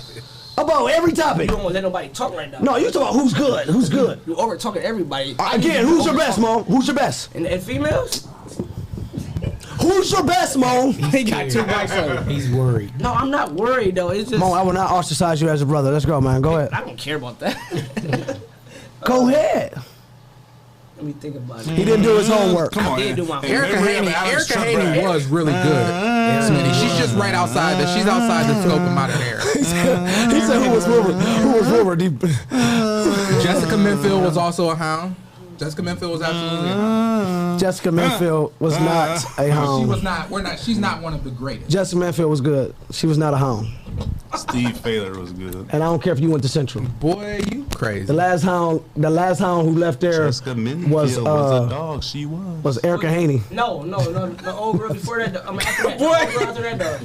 about every topic. You don't want to let nobody talk right now. No, you talking about who's good. Who's good? You over talking everybody. Again, who's your best, Mo? Who's your best? And females? Who's your best, Mo? He got two mics on. He's worried. No, I'm not worried though. It's just Mo, I will not ostracize you as a brother. Let's go, man. Go ahead. I don't care about that. Go ahead. Let me think about it. He didn't do his homework. Come on, I did do my Erica Maybe Haney, Alex Trebek. was really good. Smitty, she's just right outside. She's outside the scope of my hair. He said who was rumored? Who was rumored? Jessica Minfield was also a hound. Jessica Minfield was absolutely a hound. Jessica Minfield was not a hound. She was not. She's not one of the greatest. Jessica Minfield was good. She was not a hound. Steve Failer was good. And I don't care if you went to Central. Boy, you crazy. The last hound who left there Jessica Minfield was a dog. She was. was Erica Haney. No. The old girl before that. I mean, after that. Boy. The old girl after that,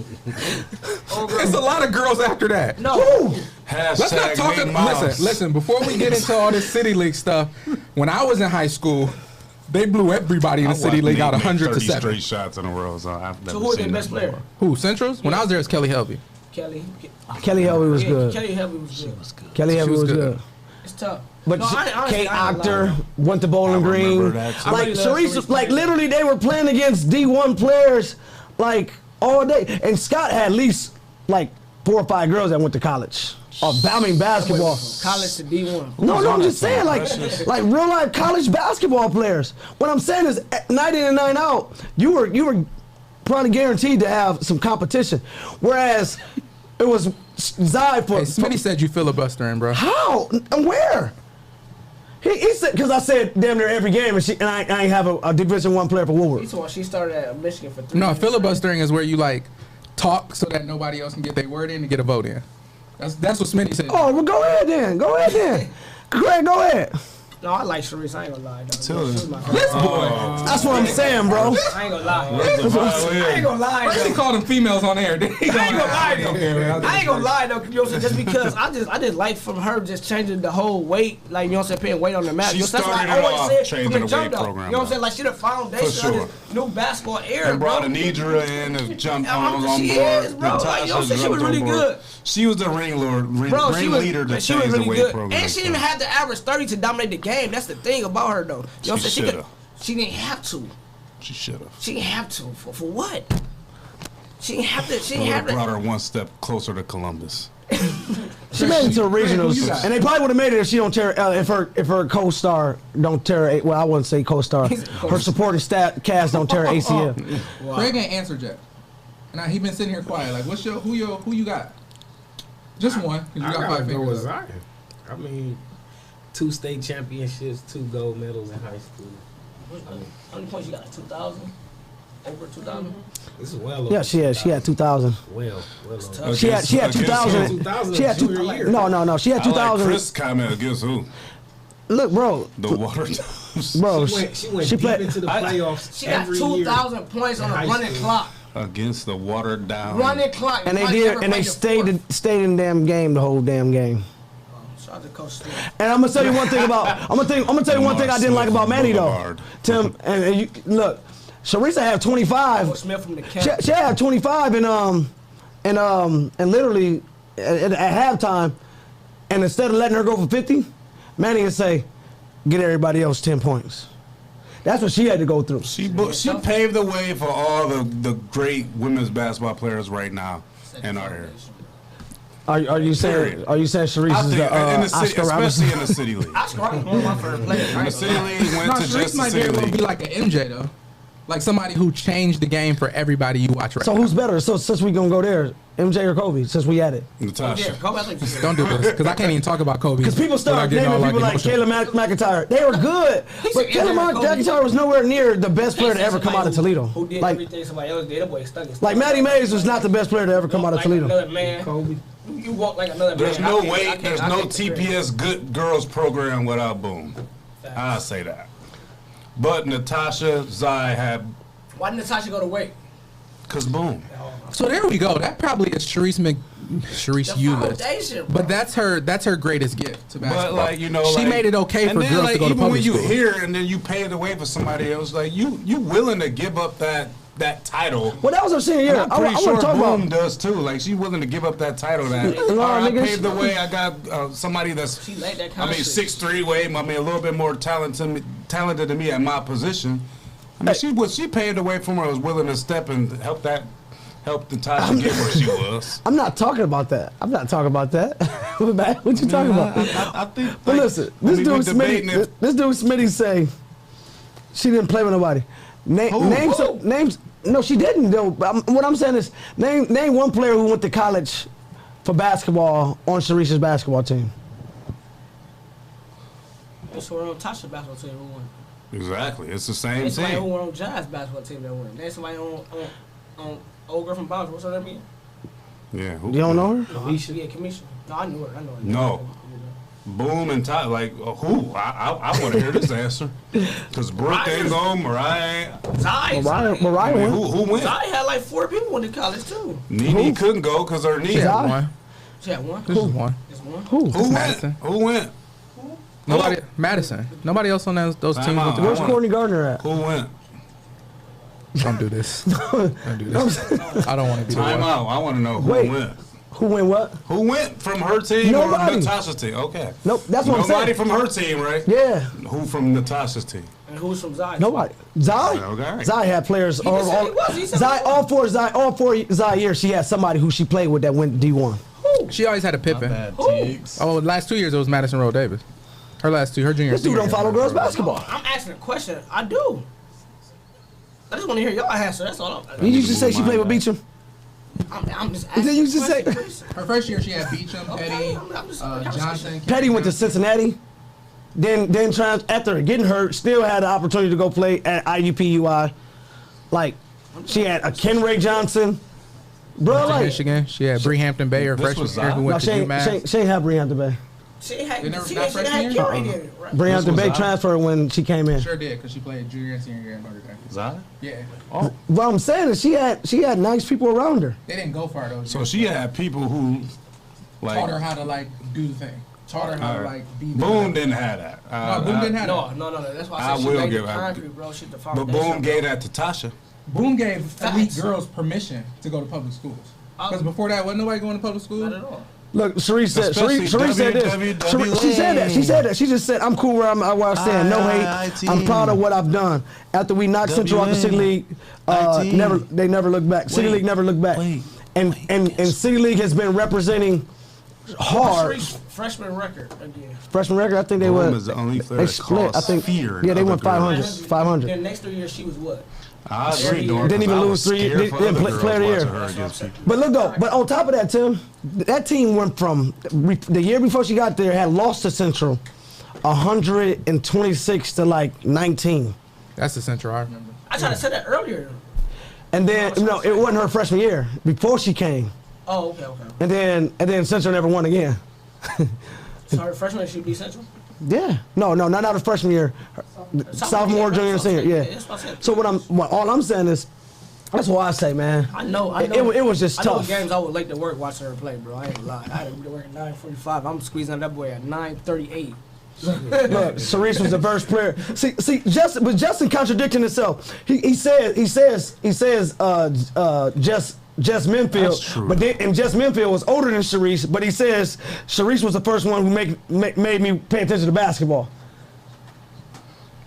though. Old girl. There's a lot of girls after that. No. Let's not talk. Big Mouse. Listen. Before we get into all this city league stuff, when I was in high school, they blew everybody in the city league out 100 to 30 7. straight shots in a row. So I've never So who was seen their best that player? before. Who? Centrals? When I was there, it was Kelly Helby. Kelly. Kelly Helby was good. Kelly Helby was good. Kelly Helby was good. It's tough. But No, I- Kate I ain't gonna Octor went to Bowling I remember Green. that, too. I Like really love Sharice, Sharice like Perry. literally they were playing against D1 players like all day. And Scott had at least like 4 or 5 girls that went to college. Basketball. College to D1. No, I'm just saying, like real life college basketball players. What I'm saying is, night in and night out, you were probably guaranteed to have some competition. Whereas it was Zai for. Hey, Smitty said you filibustering, bro. How and where? He said because I said damn near every game, and I ain't have a Division I player for Woolworth. So she started at Michigan for 3 No, years. filibustering is where you like talk so that nobody else can get their word in and get a vote in. That's what Smitty said. Oh, well, go ahead then. Greg, go ahead. No, I like Sharice. I ain't gonna lie, though. Tell She her. was my favorite. That's what I'm saying, bro. I ain't gonna lie. I ain't gonna lie, First he though. called them females on air. I ain't gonna lie though. I ain't gonna lie though, you know what I'm saying? Just because I just like from her just changing the whole weight, like you know what I'm saying, putting weight on the mat. She You know, that's what started I it always off said changing from the the jump weight though. program, You know what I'm though. saying? Like she the foundation For sure. of this new basketball era, And brought bro. Anidra in to jump I'm- on she board. is, bro. Like, Natasha you know what I'm saying? She jumped was really on board. good. She was the Bro, she was, leader to she was change the really weight good. program. And she didn't have to average 30 to dominate the game. That's the thing about her though. You know what I'm She saying? shoulda. She didn't have to. She should have. She didn't have to. For what? She didn't have to. She didn't have Brought to. her one step closer to Columbus. She made it to Who you regionals, got? and they probably would have made it if she don't tear if her co-star don't tear. Well, I wouldn't say co-star. Her supporting cast don't tear ACL. Craig ain't answered yet. Now he been sitting here quiet. Like, who you got? Just one. 'Cause you I got gotta 5 go with fingers. Zion. I mean, 2 state championships, 2 gold medals in high school. How many points you got? 2,000? Over 2,000? This is well over. Yeah, she had 2,000. Well over. tough. She had Against 2,000. 2000 She had two. junior year. No. She had I like 2,000. Chris' comment against who? Look, bro. The Water. Bro, She went she deep played. into the playoffs She got every year. 2,000 points on in a high running school. clock. Against the watered down. Running clock. And they Nobody did, ever and they played the fourth. stayed in the damn game the whole damn game. Shout out to Coach Steve. And I'm gonna tell you one thing about. I'm gonna tell you one thing I didn't like about Manny though. Boulevard. Tim, and you, look, Sharisa had 25. Coach Smith from the camp. She had 25 and literally at halftime, and instead of letting her go for 50, Manny would say, "Get everybody else 10 points." That's what she had to go through. She paved the way for all the great women's basketball players right now in our area. Are you saying Sharice I is think the in the city, Oscar Robertson? especially in the city league. Oscar Robertson one of my favorite players. In the city league, went No, to Sharice just the might city be league. like an MJ though, like somebody who changed the game for everybody you watch right So now. who's better? So since we gonna go there, MJ or Kobe? Since we at it, Natasha. Yeah, Kobe, I think he's Don't do this because I can't even talk about Kobe. because people without start getting naming all, people like emotional. Kayla McIntyre. They were good, but said Kayla MJ or Kobe. McIntyre was nowhere near the best player to ever come out of Toledo. Who did Like everything somebody else did. That boy stuck his like Matty Mays was not the best player to ever come out of like Toledo. Another man. Kobe. You walk like another There's man. no I can't- I way. can't- There's I no can't agree. TPS good girls program without Boom. I say that. But Natasha Zai had Why did Natasha go to weight? cause Boom. So there we go. That probably is Sharice The Eulis. foundation, bro. But that's her greatest gift to basketball. But like she like, made it okay and for then, girls like, to go to even when public you school. hear and then you pave the way for somebody else, like you willing to give up that that title. Well, that was her senior year. And I'm pretty sure want to talk Boom about. does too. Like she's willing to give up that title. That No, I nigga, paved the way. I got somebody that's. She laid that I mean, 6'3" way. I mean, a little bit more talented than me at my position. I mean, she paved the way for me. I was willing to step and help Natasha get where she was. I'm not talking about that. What you talking about? I think. But listen, this dude Smitty say she didn't play with nobody. Names. No, she didn't. Though. What I'm saying is, name one player who went to college for basketball on Sharice's basketball team. That's who on Tasha's basketball team who won. Exactly, it's the same There's somebody who thing. won on Jazz basketball team that won. There's somebody on old girl from Bounce. What's her name? Yeah, You don't know her? Kamisha. Yeah, Kamisha. No, I knew her. No. Boom and Ty, like who? I want to hear this answer. Cause Brooke ain't going, Mariah. Zai. Mariah went. Who went? Zai had like 4 people in the college too. Nene couldn't go cause her knee. She had Zai? one. She had one. This is one. Just one. Who? Who went? Madison. Who went? Nobody. Madison. Nobody else on those teams. Time Went to out. Where's Courtney Gardner at? Who went? Don't do this. Don't do this. I don't want to be the Time one. out. I want to know who Wait. went. Who went what? Who went from her team Nobody. or Natasha's team? Okay. Nope, that's what I'm saying. Nobody from her team, right? Yeah. Who from Natasha's team? And who's from Zai? Nobody. Zai? Okay. Zai had players. He just said he was. He said Zai, he was. all four Zai years, she had somebody who she played with that went D1. She always had a Pippen. Bad Who? Tiggs. Oh, the last 2 years it was Madison Rowe Davis. Her last two, her junior. This dude senior don't year. follow girls basketball. I'm asking a question. I do. I just want to hear y'all answer. That's all. You used to say she played with Beecham. I'm just asking. Did you just say- Her first year, she had Beecham, Okay, Petty, I'm just- Johnson. Petty went to Cincinnati. Then after getting hurt, still had the opportunity to go play at IUPUI. Like, she had a Kenray Johnson. Bro, Went to like, Michigan. She had Bree Hampton Bay, her This freshman was year, who no, went she to ain't, UMass. she ain't have Brehampton Bay. She had They never she got had freshman year? Kerry then, right? Brehampton was Bay I. transferred when she came in. Sure did, because she played junior and senior year in Notre Dame. Zai? Yeah. What I'm saying is she had nice people around her. They didn't go far, though. So she had people who, taught her like, how to, like, do the thing. Taught her how to, like, be Boom didn't have that. No, Boom didn't have that. No. That's why I I said will she laid give the her- concrete, bro. She the But foundation. Boom gave that to Tasha. Boom gave elite Facts. girls permission to go to public schools. Because before that, wasn't nobody going to public school? Not at all. Look, Sharice said Especially Sharice said this. WWW. She said that. She said that. She just said, I'm cool where I stand. No hate. I'm proud of what I've done. After we knocked Central out the City League, they never looked back. City League never looked back. And City League has been representing hard. Sharice, freshman record again. Freshman record, I think they Boom were. is the only player They that split. I caused think. fear. Yeah, they in went other 500. girls. 500. Then next 3 years she was what? I agree, Dorn. Didn't even I lose was 3 scared years. for Didn't other play player of the girls year. watching her against people. But look though, but on top of that, Tim, that team went from the year before she got there had lost to Central, 126 to like 19, That's the Central I remember. I tried to say that earlier. and then no, it wasn't her freshman year before she came, Oh, okay. and then Central never won again. So her freshman she beat Central. Yeah, no, not her freshman year, sophomore, junior, and senior. Yeah. That's what I said. So all I'm saying is, that's what I say, man. I know. It was just I know tough. games I would like to work watching her play, bro. I ain't gonna lie. I had to be to work at 9:45. I'm squeezing that boy at 9:38. Look, Sharice was the first player. See, Justin contradicting himself. He says Jess Minfield, That's true. but then Jess Minfield was older than Sharice, but he says Sharice was the first one who made me pay attention to basketball.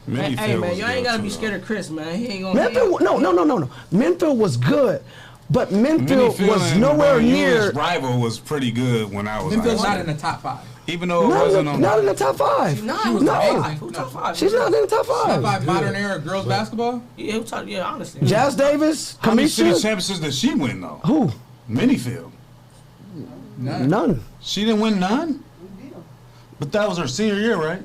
Hey, Minfield man, was you ain't good, gotta too, be though. scared of Chris, man. He ain't gonna. Minfield, no. Minfield was good, but Minfield was and nowhere Bellew's near. rival was pretty good when I was Minfield's out not there. in the top 5. Even though it wasn't on Not in the top 5. Nah, She was no, amazing. Who top 5? she's not in the top Top 5. 5 modern era girls basketball? Yeah, who top? Yeah, honestly. Jazz Davis, How many city Kamisha, championships did she win though? who? Minifield. None. She didn't win none? But that was her senior year, right?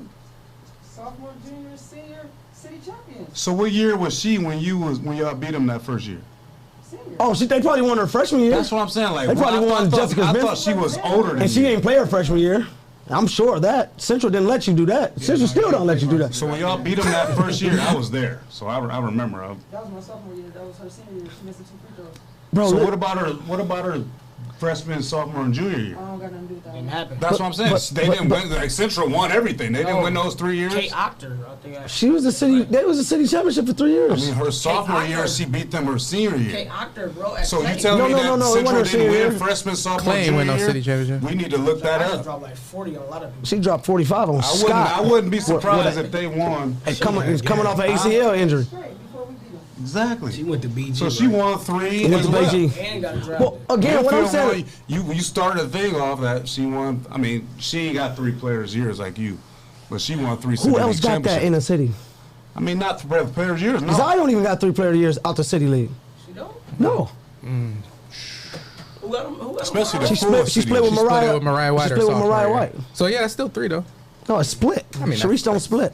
Sophomore, junior, senior, city champions. So what year was she when y'all beat them that first year? Senior. Oh, they probably won her freshman year. That's what I'm saying. Like They probably I won thought, Jessica's I Minfield. thought she was older than And she you. ain't play her freshman year. I'm sure of that. Central didn't let you do that. Central still don't let you do that. So when y'all beat them that first year, I was there. So I remember. That was my sophomore year. That was her senior year. She missed 2 free throws. Bro, So look, what about her freshman, sophomore, and junior year. I don't got nothing to do with that. Didn't happen. That's what I'm saying. They didn't win. Like Central won everything. They didn't win those 3 years. Kate Octor, I think. She was the city. They was a city championship for 3 I years. mean, her sophomore year, she beat them her senior year. Kate Octor, bro. So you telling me No, that it wasn't Central her didn't senior win year. freshman, sophomore, Clay ain't junior win no year? city championship. We need to look that up. Dropped like 40 on a lot of people. She dropped 45 on Scott. I wouldn't be surprised if they won. It's coming off an ACL injury. Great, before we beat them. Exactly. She went to BG. So she won 3 Went and to left. BG. And got drafted. Well, again, what I'm saying. You started the thing off that she won. I mean, she ain't got 3 players years like you, but she won 3. Who else got that in the city? I mean, not 3 players years. No. Zion even got 3 player of the years out the city league. She don't? No. Who got them? Who got Especially them? the She full split with city. Mariah. Split it with Mariah White. She her split with sophomore Mariah year. White. So yeah, that's still 3 though. No, it's split. mean, Sharice don't split.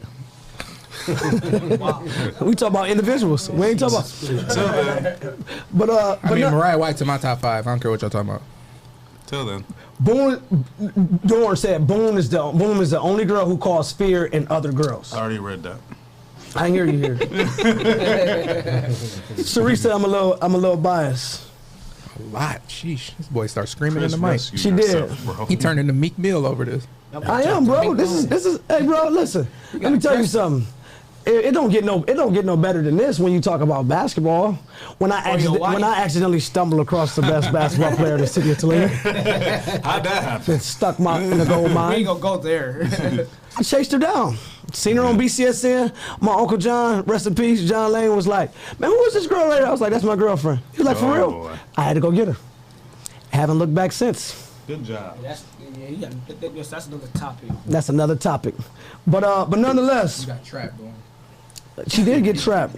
We talk about individuals. We ain't talking about. Till then. But I mean, no, Mariah White's in my top 5. I don't care what y'all talking about. Till then. Boone. Dorn said Boone is the only girl who caused fear in other girls. I already read that. I ain't hear you here. Sharice said I'm a little biased. A lot. Sheesh. This boy starts screaming in Chris the mic. rescued She did. herself, bro. He turned into Meek Mill over this. I am, bro. This is. Hey, bro. Listen. Let me tell you something. It don't get no better than this when you talk about basketball. When I accidentally stumble across the best basketball player in the city of Toledo, How'd that happen? and stuck my in the gold We mine. ain't gonna go there. I chased her down. Seen her on BCSN. My Uncle John, rest in peace, John Lane was like, "Man, who was this girl right there?" I was like, "That's my girlfriend." He was like, "For Oh, real?" boy. I had to go get her. Haven't looked back since. Good job. That's another topic. That's another topic. But nonetheless, got trapped going. she did get trapped.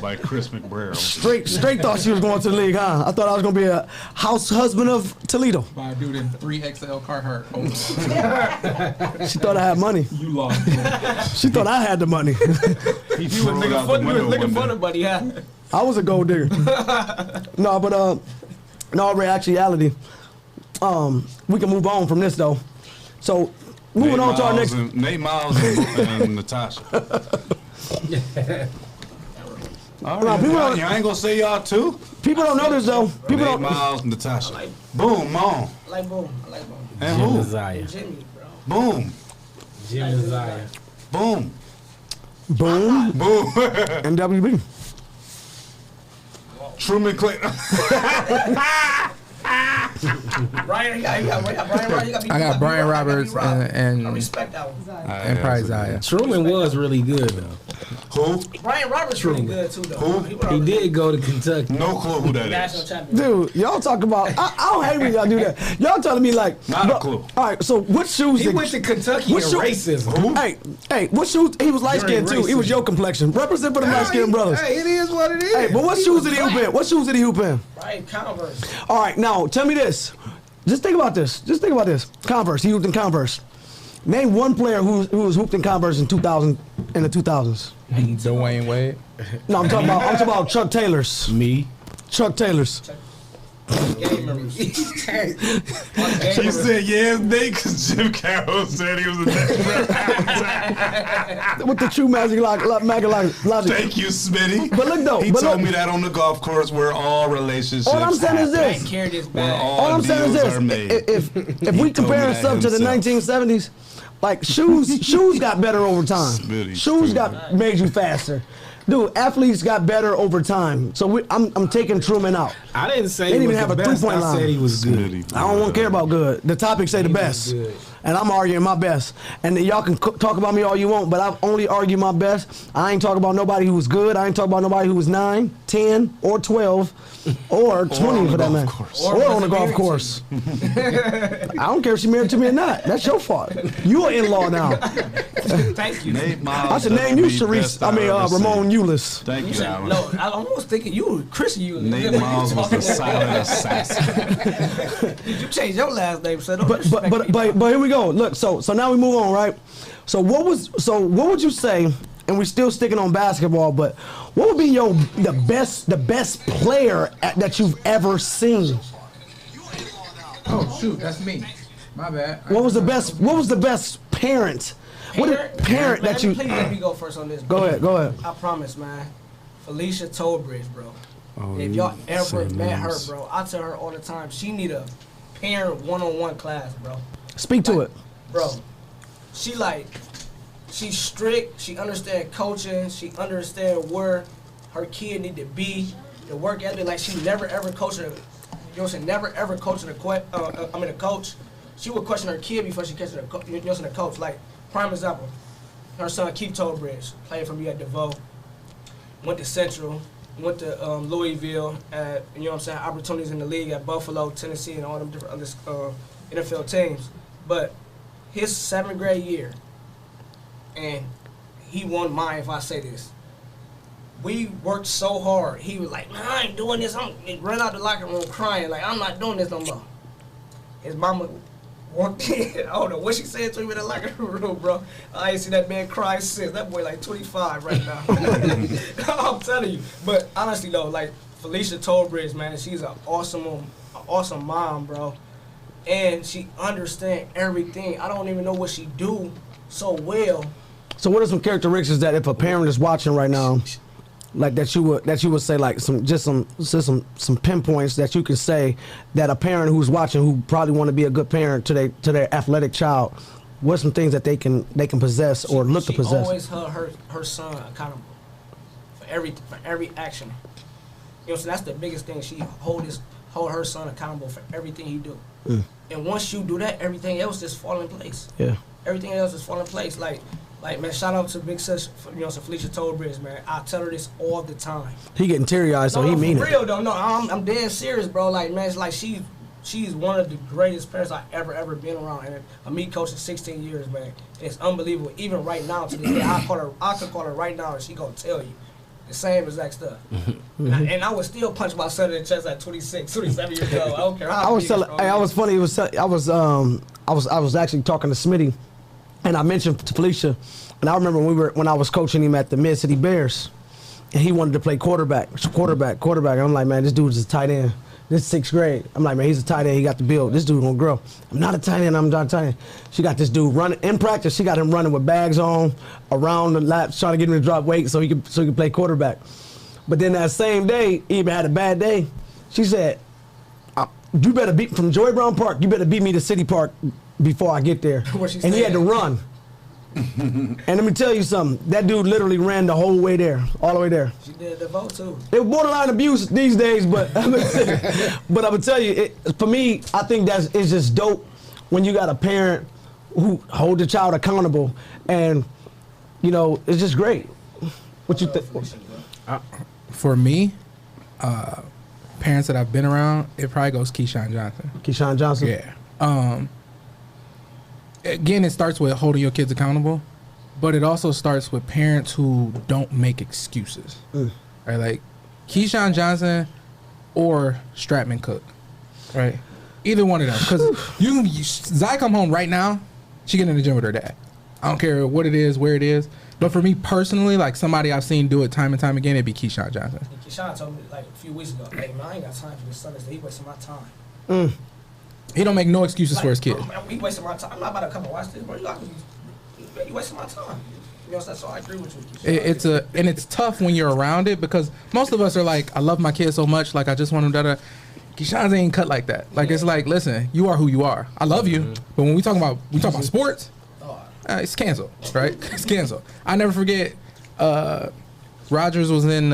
By Chris McBrail. Straight thought she was going to the league, huh? I thought I was gonna be a house husband of Toledo. By a dude in 3XL Carhartt. Oh, She thought I had money. you lost. She thought I had the money. He threw it out the window Looking one for day. the buddy, yeah. I was a gold digger. No, but in all reality, we can move on from this though. So moving on to our next. Nate Miles and Natasha. All right, people y'all, don't- y'all ain't gonna say y'all too? People don't know this though. People Nate don't. Miles and Natasha. Boom, mom. I like boom. I like boom. And Jim who? Zaya. Jimmy, bro. Boom. Jim Zaya. Boom. Boom. Boom. And WB. Truman Clayton. Brian, you got Brian Roberts. I got Brian Roberts and I respect that one. and probably Zaya. Truman was really good though. Who? Brian Roberts really good too, though. Who? went He on did go to Kentucky. No clue who that national is. champion. Dude, y'all talk about. I don't hate when y'all do that. Y'all telling me like. Not a bro, clue. All right, so what shoes? He did- went to Kentucky What in shoe- racism. Who? Hey, what shoes? He was light skinned too. He was racism. your complexion. Represent for the light skinned brothers. Hey, it is what it is. Hey, but what shoes did he hoop in? What shoes did he hoop in? Brian Converse. All right, now tell me this. Just think about this. Converse. He hooped in Converse. Name one player who was hooped in Converse in the 2000s. Dwayne Wade. No, I'm talking about Chuck Taylors. Me. Chuck Taylors. Gamers. He said, yeah, Nate, because Jim Carroll said he was the next With the true magic logic. Thank you, Smitty. But look though. He but told look, me that on the golf course where all relationships all I'm saying is happen. this. Carry this Where bag. all All I'm saying is deals this: are made. if He we told compare me that ourselves to the himself. 1970s, like shoes got better over time. Smitty, Shoes stupid. got made you faster. Dude, athletes got better over time. So I'm taking Truman out. I didn't say They he didn't was even have the a best. three-point I line. said he was good. Smitty. I don't want to care about good. The topics say the best. good. And I'm arguing my best. And y'all can talk about me all you want, but I've only argued my best. I ain't talking about nobody who was good. I ain't talking about nobody who was 9, 10, or 12, or 20 on the for that golf matter. course. Or on the golf course. I don't care if she married to me or not. That's your fault. You an in-law now. Thank you. Nate Miles. I should name you is the Sharice. best I mean, I've ever Ramon seen. Eulis. Thank you, Alan. No, I almost thinking you were Chris Eulis. Nate Miles was the silent assassin. You changed your last name, so don't But disrespect me. here we go. Look, so now we move on, right? So what would you say? And we're still sticking on basketball, but what would be the best player that you've ever seen? Oh shoot, that's me. My bad. What was the best parent? Parent that you? Please let me go first on this. Go ahead. I promise, man. Felicia Tollbridge, bro. If y'all ever met her, names. bro, I tell her all the time, she need a parent one-on-one class, bro. Speak to it. Bro, she's strict, she understand coaching, she understand where her kid need to be, the work ethic, like she never ever coaching, you know what I'm saying, never ever coaching a coach. She would question her kid before she catches a coach. Like, prime example, her son Keith Tollbridge, played for me at DeVoe, went to Central, went to Louisville, you know what I'm saying, opportunities in the league at Buffalo, Tennessee, and all them different other NFL teams. But his 7th grade year, and he won mine if I say this, we worked so hard. He was like, man, I ain't doing this. He ran out the locker room crying, like, I'm not doing this no more. His mama walked in. I don't know what she said to him in the locker room, bro. I ain't seen that man cry since. That boy like 25 right now. I'm telling you. But honestly though, like Felicia Tollbridge, man, she's an awesome mom, bro. And she understand everything. I don't even know what she do so well. So what are some characteristics that if a parent is watching right now, like that you would say, like some pinpoints that you could say that a parent who's watching who probably want to be a good parent to their athletic child, what are some things that they can possess or look to possess? She always held her son accountable for every action. You know what I'm saying? That's the biggest thing. She hold her son accountable for everything he do. And once you do that, everything else just fall in place. Yeah. Everything else just fall in place. Like man, shout out to Big Sis, you know, Felicia Tollbridge, man. I tell her this all the time. He getting teary-eyed, so he mean it. For real though, no, I'm dead serious, bro. Like, man, it's like she's one of the greatest parents I ever been around. And me coaching 16 years, man. And it's unbelievable. Even right now, to this day, I could call her right now, and she gonna tell you the same exact stuff. and I would still punch my son in the chest at 26, 27 years old. I don't care how. I was funny. I was actually talking to Smitty, and I mentioned to Felicia, and I remember when I was coaching him at the Mid City Bears, and he wanted to play quarterback. I'm like, man, this dude is a tight end. This is 6th grade. I'm like, man, he's a tight end. He got the build. This dude gonna grow. I'm not a tight end. I'm not a tight end. She got this dude running in practice. She got him running with bags on around the laps, trying to get him to drop weight so he could play quarterback. But then that same day, he even had a bad day. She said, "You better beat from Joy Brown Park. You better beat me to City Park before I get there." And he had to run. And let me tell you something. That dude literally ran the whole way there, all the way there. She did the vote too. It was borderline abuse these days, but but I'm gonna tell you, for me, I think it's just dope when you got a parent who hold the child accountable, and you know, it's just great. What you think? For me, parents that I've been around, it probably goes Keyshawn Johnson. Keyshawn Johnson. Yeah. Again, it starts with holding your kids accountable, but it also starts with parents who don't make excuses. Right, like Keyshawn Johnson or Stratman Cook, right? Either one of them, because Zai come home right now, she get in the gym with her dad. I don't care what it is, where it is. But for me personally, like somebody I've seen do it time and time again, it'd be Keyshawn Johnson. And Keyshawn told me like a few weeks ago, hey man, I ain't got time for this Sunday. He wasting my time. He don't make no excuses like, for his kid. He wasting my time. I'm not about to come and watch this, bro. You wasting my time. You know, so I agree with you. It's tough when you're around it because most of us are like, I love my kid so much, like I just want him to. Keyshawn ain't cut like that. Like it's like, listen, you are who you are. I love you, but when we talk about sports, it's canceled, right? It's canceled. I never forget. Rogers was in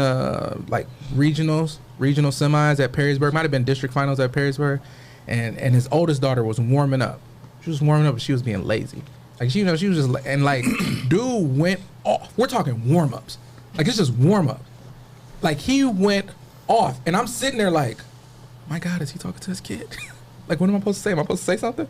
like regional semis at Perrysburg. Might have been district finals at Perrysburg, and his oldest daughter was warming up. She was warming up, but she was being lazy. Like she was just and like dude went off. We're talking warm ups. Like it's just warm up. Like he went off, and I'm sitting there like, my God, is he talking to his kid? Like what am I supposed to say? Am I supposed to say something?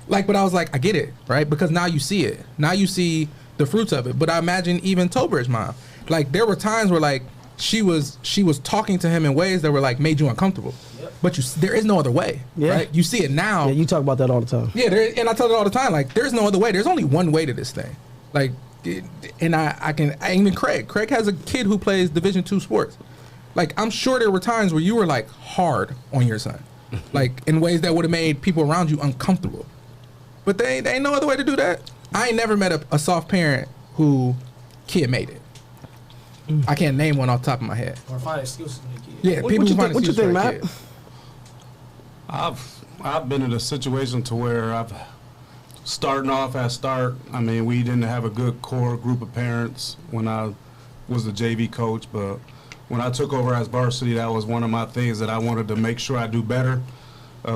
Like, but I was like, I get it, right? Because now you see it. Now you see the fruits of it. But I imagine even Tobridge's mom. Like there were times where like she was talking to him in ways that were like made you uncomfortable. Yep. But there is no other way. Yeah. Right? You see it now. Yeah, you talk about that all the time. Yeah, and I tell it all the time. Like there's no other way. There's only one way to this thing. Like, and I even Craig has a kid who plays Division II sports. Like I'm sure there were times where you were like hard on your son, like in ways that would have made people around you uncomfortable. But they ain't no other way to do that. I ain't never met a soft parent who kid made it. I can't name one off the top of my head. Or find excuses in the kid. Yeah, What people you who find think? What you excuses think, for their Matt? kids. I've been in a situation to where starting off at start. I mean, we didn't have a good core group of parents when I was the JV coach, but when I took over as varsity, that was one of my things that I wanted to make sure I do better,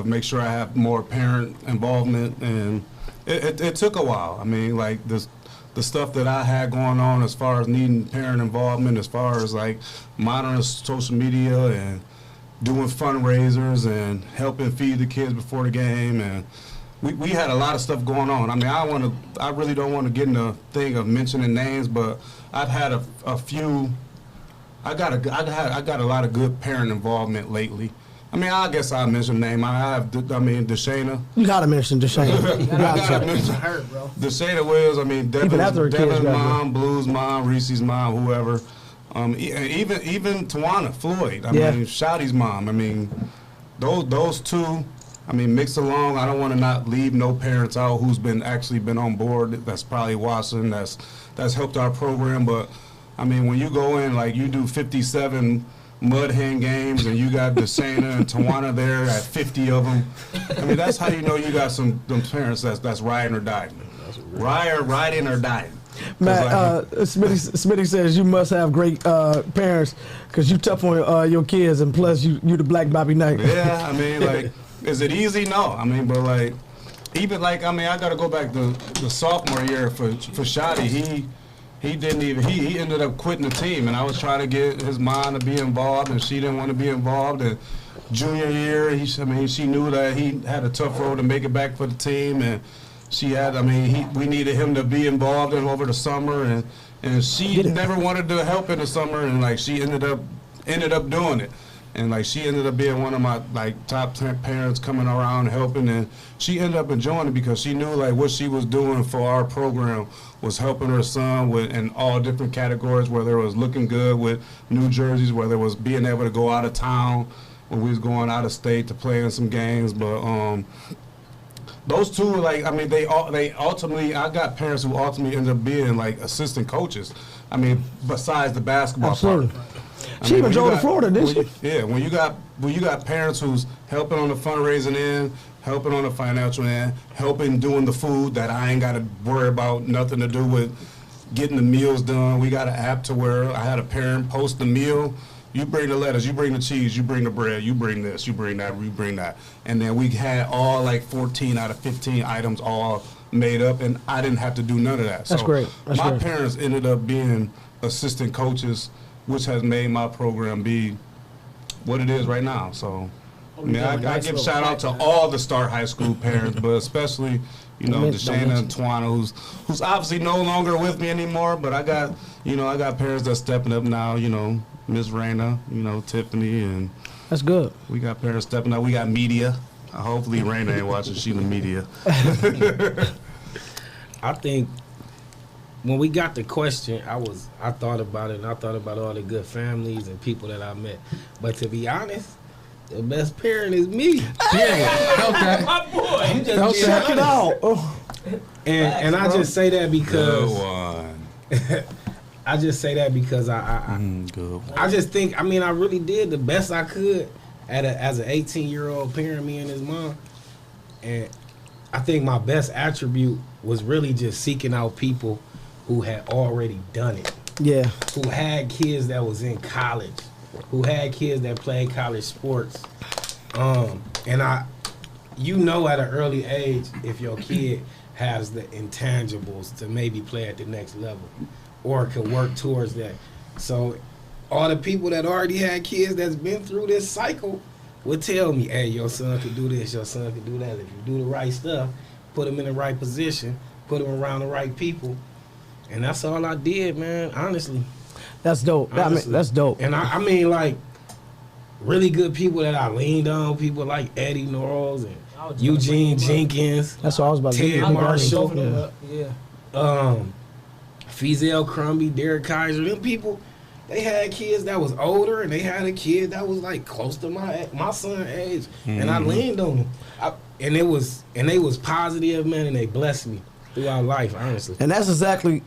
make sure I have more parent involvement, and it took a while. I mean, like the stuff that I had going on as far as needing parent involvement, as far as like monitoring social media and doing fundraisers and helping feed the kids before the game, and we had a lot of stuff going on. I mean, I really don't want to get in the thing of mentioning names, but I've had a few. I got a lot of good parent involvement lately. I mean, I guess I'll mention the name. Deshana. You gotta mention Deshana. You I gotta mention her, bro. Deshana Wills. I mean, Even after her kids Devin's got mom, Blue's mom, Reese's mom, whoever. Even Tawana Floyd. I mean, Shotty's mom. I mean, those two. I mean, mixed along. I don't want to not leave no parents out who's actually been on board. That's probably watching. That's helped our program. But I mean, when you go in, like you do 57 mud hen games, and you got Desana and Tawana there at 50 of them. I mean, that's how you know you got them parents that's riding or dying. Riding or dying. Matt, Smitty says you must have great parents because you tough on your kids, and plus you the Black Bobby Knight. Yeah, I mean, like, is it easy? No. I mean, but like, even like, I mean, I got to go back to the sophomore year for Shotty. He didn't even, he ended up quitting the team, and I was trying to get his mom to be involved, and she didn't want to be involved. And junior year, she knew that he had a tough road to make it back for the team, and we needed him to be involved over the summer, and she never wanted to help in the summer, and like she ended up doing it. And like she ended up being one of my like top 10 parents coming around helping, and she ended up enjoying it because she knew like what she was doing for our program was helping her son in all different categories, whether it was looking good with new jerseys, whether it was being able to go out of town when we was going out of state to play in some games. But those two, like, I mean, they ultimately, I got parents who ultimately ended up being like assistant coaches. I mean, besides the basketball part. She even drove to Florida, didn't she? Yeah, when you got parents who's helping on the fundraising end, helping on the financial end, helping doing the food that I ain't got to worry about nothing to do with getting the meals done. We got an app to where I had a parent post the meal. You bring the lettuce, you bring the cheese, you bring the bread, you bring this, you bring that, you bring that. And then we had all like 14 out of 15 items all made up, and I didn't have to do none of that. That's great. That's my great. parents ended up being assistant coaches, which has made my program be what it is right now. So, I mean, I give shout out to all the Start High School parents, but especially, you know, Deshana and Tawana, who's obviously no longer with me anymore. But I got parents that's stepping up now. You know, Miss Raina, you know, Tiffany, and that's good. We got parents stepping up. We got media. Hopefully, Raina ain't watching. She in the media. I think when we got the question, I thought about it, and I thought about all the good families and people that I met. But to be honest, the best parent is me. Okay. My boy. You just Okay. Check it out. Oh. And I just say that because Good one. I just say that because Good one. I just think, I mean, I really did the best I could as an 18-year-old parent, me and his mom. And I think my best attribute was really just seeking out people who had already done it. Yeah. Who had kids that was in college, who had kids that played college sports. And you know at an early age if your kid has the intangibles to maybe play at the next level or can work towards that. So all the people that already had kids that's been through this cycle would tell me, hey, your son could do this, your son could do that. If you do the right stuff, put him in the right position, put him around the right people. And that's all I did, man, honestly. That's dope. Honestly. That's dope. And I mean, like, really good people that I leaned on, people like Eddie Norrells and Eugene Jenkins. That's what I was about to Ted say. Marshall. Yeah. Fizel Crumby, Derek Kaiser, them people, they had kids that was older, and they had a kid that was like close to my son's age, and I leaned on them. And they was positive, man, and they blessed me throughout life, honestly. And that's exactly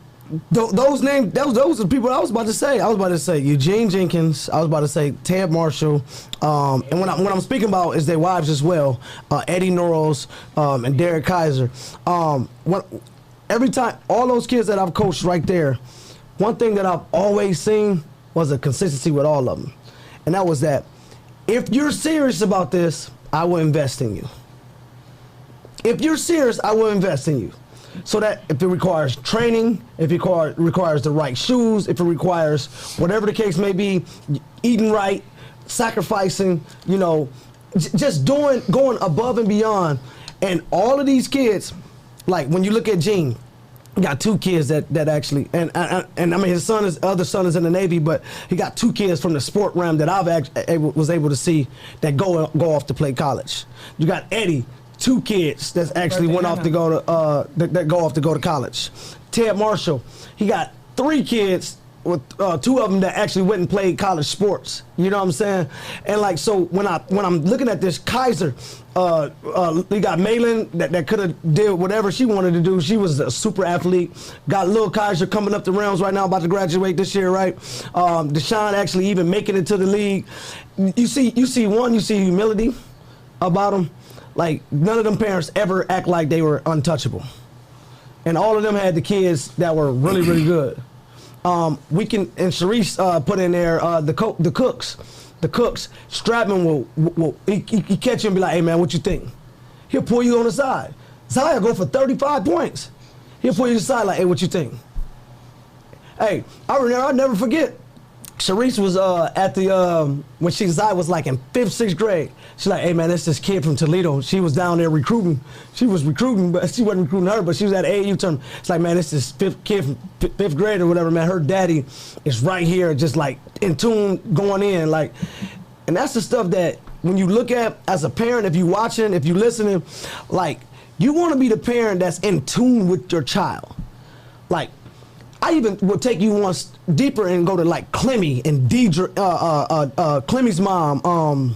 those names, those are the people I was about to say. I was about to say Eugene Jenkins. I was about to say Ted Marshall. And what I'm speaking about is their wives as well, Eddie Norris and Derek Kaiser. Every time, all those kids that I've coached right there, one thing that I've always seen was a consistency with all of them. And that was that if you're serious about this, I will invest in you. If you're serious, I will invest in you. So that if it requires training, if it requires the right shoes, if it requires whatever the case may be, eating right, sacrificing, just going above and beyond. And all of these kids, like when you look at Gene, he got 2 kids that actually, and I mean his other son is in the Navy, but he got 2 kids from the sport realm that was able to see that go off to play college. You got Eddie. 2 kids that actually went off to go to that go off to go to college. Ted Marshall, he got 3 kids with 2 of them that actually went and played college sports. You know what I'm saying? And like so when I'm looking at this Kaiser, we got Malin that could have did whatever she wanted to do. She was a super athlete. Got Lil Kaiser coming up the realms right now, about to graduate this year, right? Deshaun actually even making it to the league. You see humility about him. Like, none of them parents ever act like they were untouchable. And all of them had the kids that were really, really good. And Sharice put in there the cooks. The cooks, Stratman will he catch you and be like, hey, man, what you think? He'll pull you on the side. Zaya go for 35 points. He'll pull you to the side like, hey, what you think? Hey, I'll never forget. Sharice was at the when Zaya was like in 5th, 6th grade. She's like, hey man, that's this kid from Toledo. She was down there recruiting. She was recruiting, but she wasn't recruiting her, but she was at AAU tournament. It's like, man, this is 5th kid from 5th grade or whatever, man. Her daddy is right here, just like in tune, going in, like, and that's the stuff that when you look at as a parent, if you watching, if you listening, like, you want to be the parent that's in tune with your child. Like, I even will take you one deeper and go to like Clemmy and Deidre, Clemmy's mom.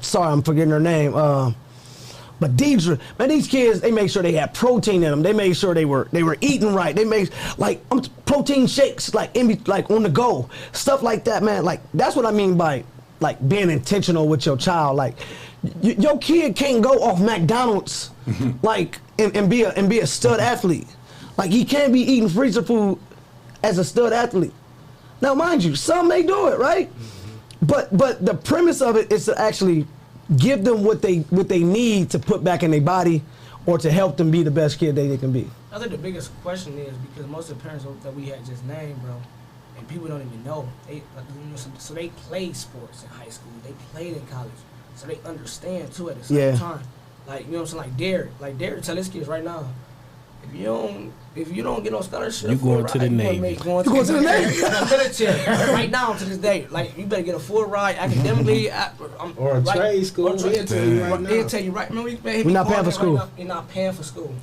Sorry, I'm forgetting her name. But Deidre, man, these kids, they made sure they had protein in them. They made sure they were eating right. They made like protein shakes, like on the go, stuff like that, man. Like that's what I mean by like being intentional with your child. Like your kid can't go off McDonald's, like and be a stud athlete. Like, he can't be eating freezer food as a stud athlete. Now, mind you, some may do it, right? But the premise of it is to actually give them what they need to put back in their body or to help them be the best kid they can be. I think the biggest question is because most of the parents that we had just named, bro, and people don't even know. So they played sports in high school. They played in college. So they understand, too, at the same time. Like, you know what I'm saying? Like Derek tell his kids right now, if you don't get no scholarship, you going to the Navy. You going to the Navy. Military. Right now to this day, like you better get a full ride academically or a trade school. He'll tell you right now. He'll tell you right. We're not paying for school. You're not paying for school.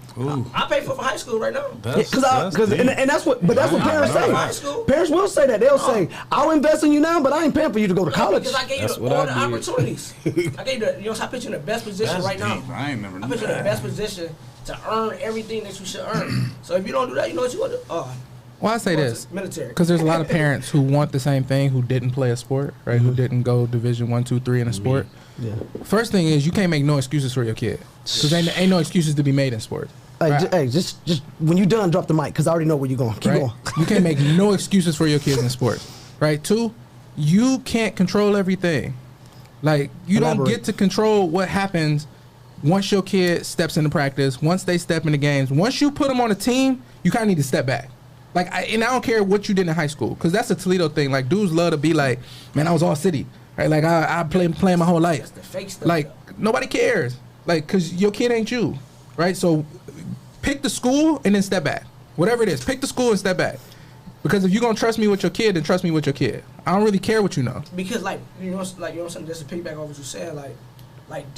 I pay for high school right now. And that's what parents say. Parents will say that. They'll say, "I'll invest in you now, but I ain't paying for you to go to college." Because I gave you all the opportunities. I gave you I put you in the best position right now. I ain't never knew I put you in the best position to earn everything that you should earn. So if you don't do that, you know what you want to do? Well, I say this military, because there's a lot of parents who want the same thing who didn't play a sport, right? Who didn't go Division 1, 2, 3 in a sport. Yeah. First thing is you can't make no excuses for your kid because ain't no excuses to be made in sports. Hey, just when you done, drop the mic because I already know where you're going. Keep going. You can't make no excuses for your kids in sports, right? 2, you can't control everything. Like you don't get to control what happens once your kid steps into practice, once they step into games. Once you put them on a team, you kind of need to step back. Like, I don't care what you did in high school, because that's a Toledo thing. Like, dudes love to be like, man, I was all city, right? Like, I playing my whole life. That's the fake stuff. Like, nobody cares. Like, because your kid ain't you, right? So, pick the school and then step back. Whatever it is, pick the school and step back. Because if you're going to trust me with your kid, then trust me with your kid. I don't really care what you know. Because, you know what I'm saying, just to piggyback on what you said, like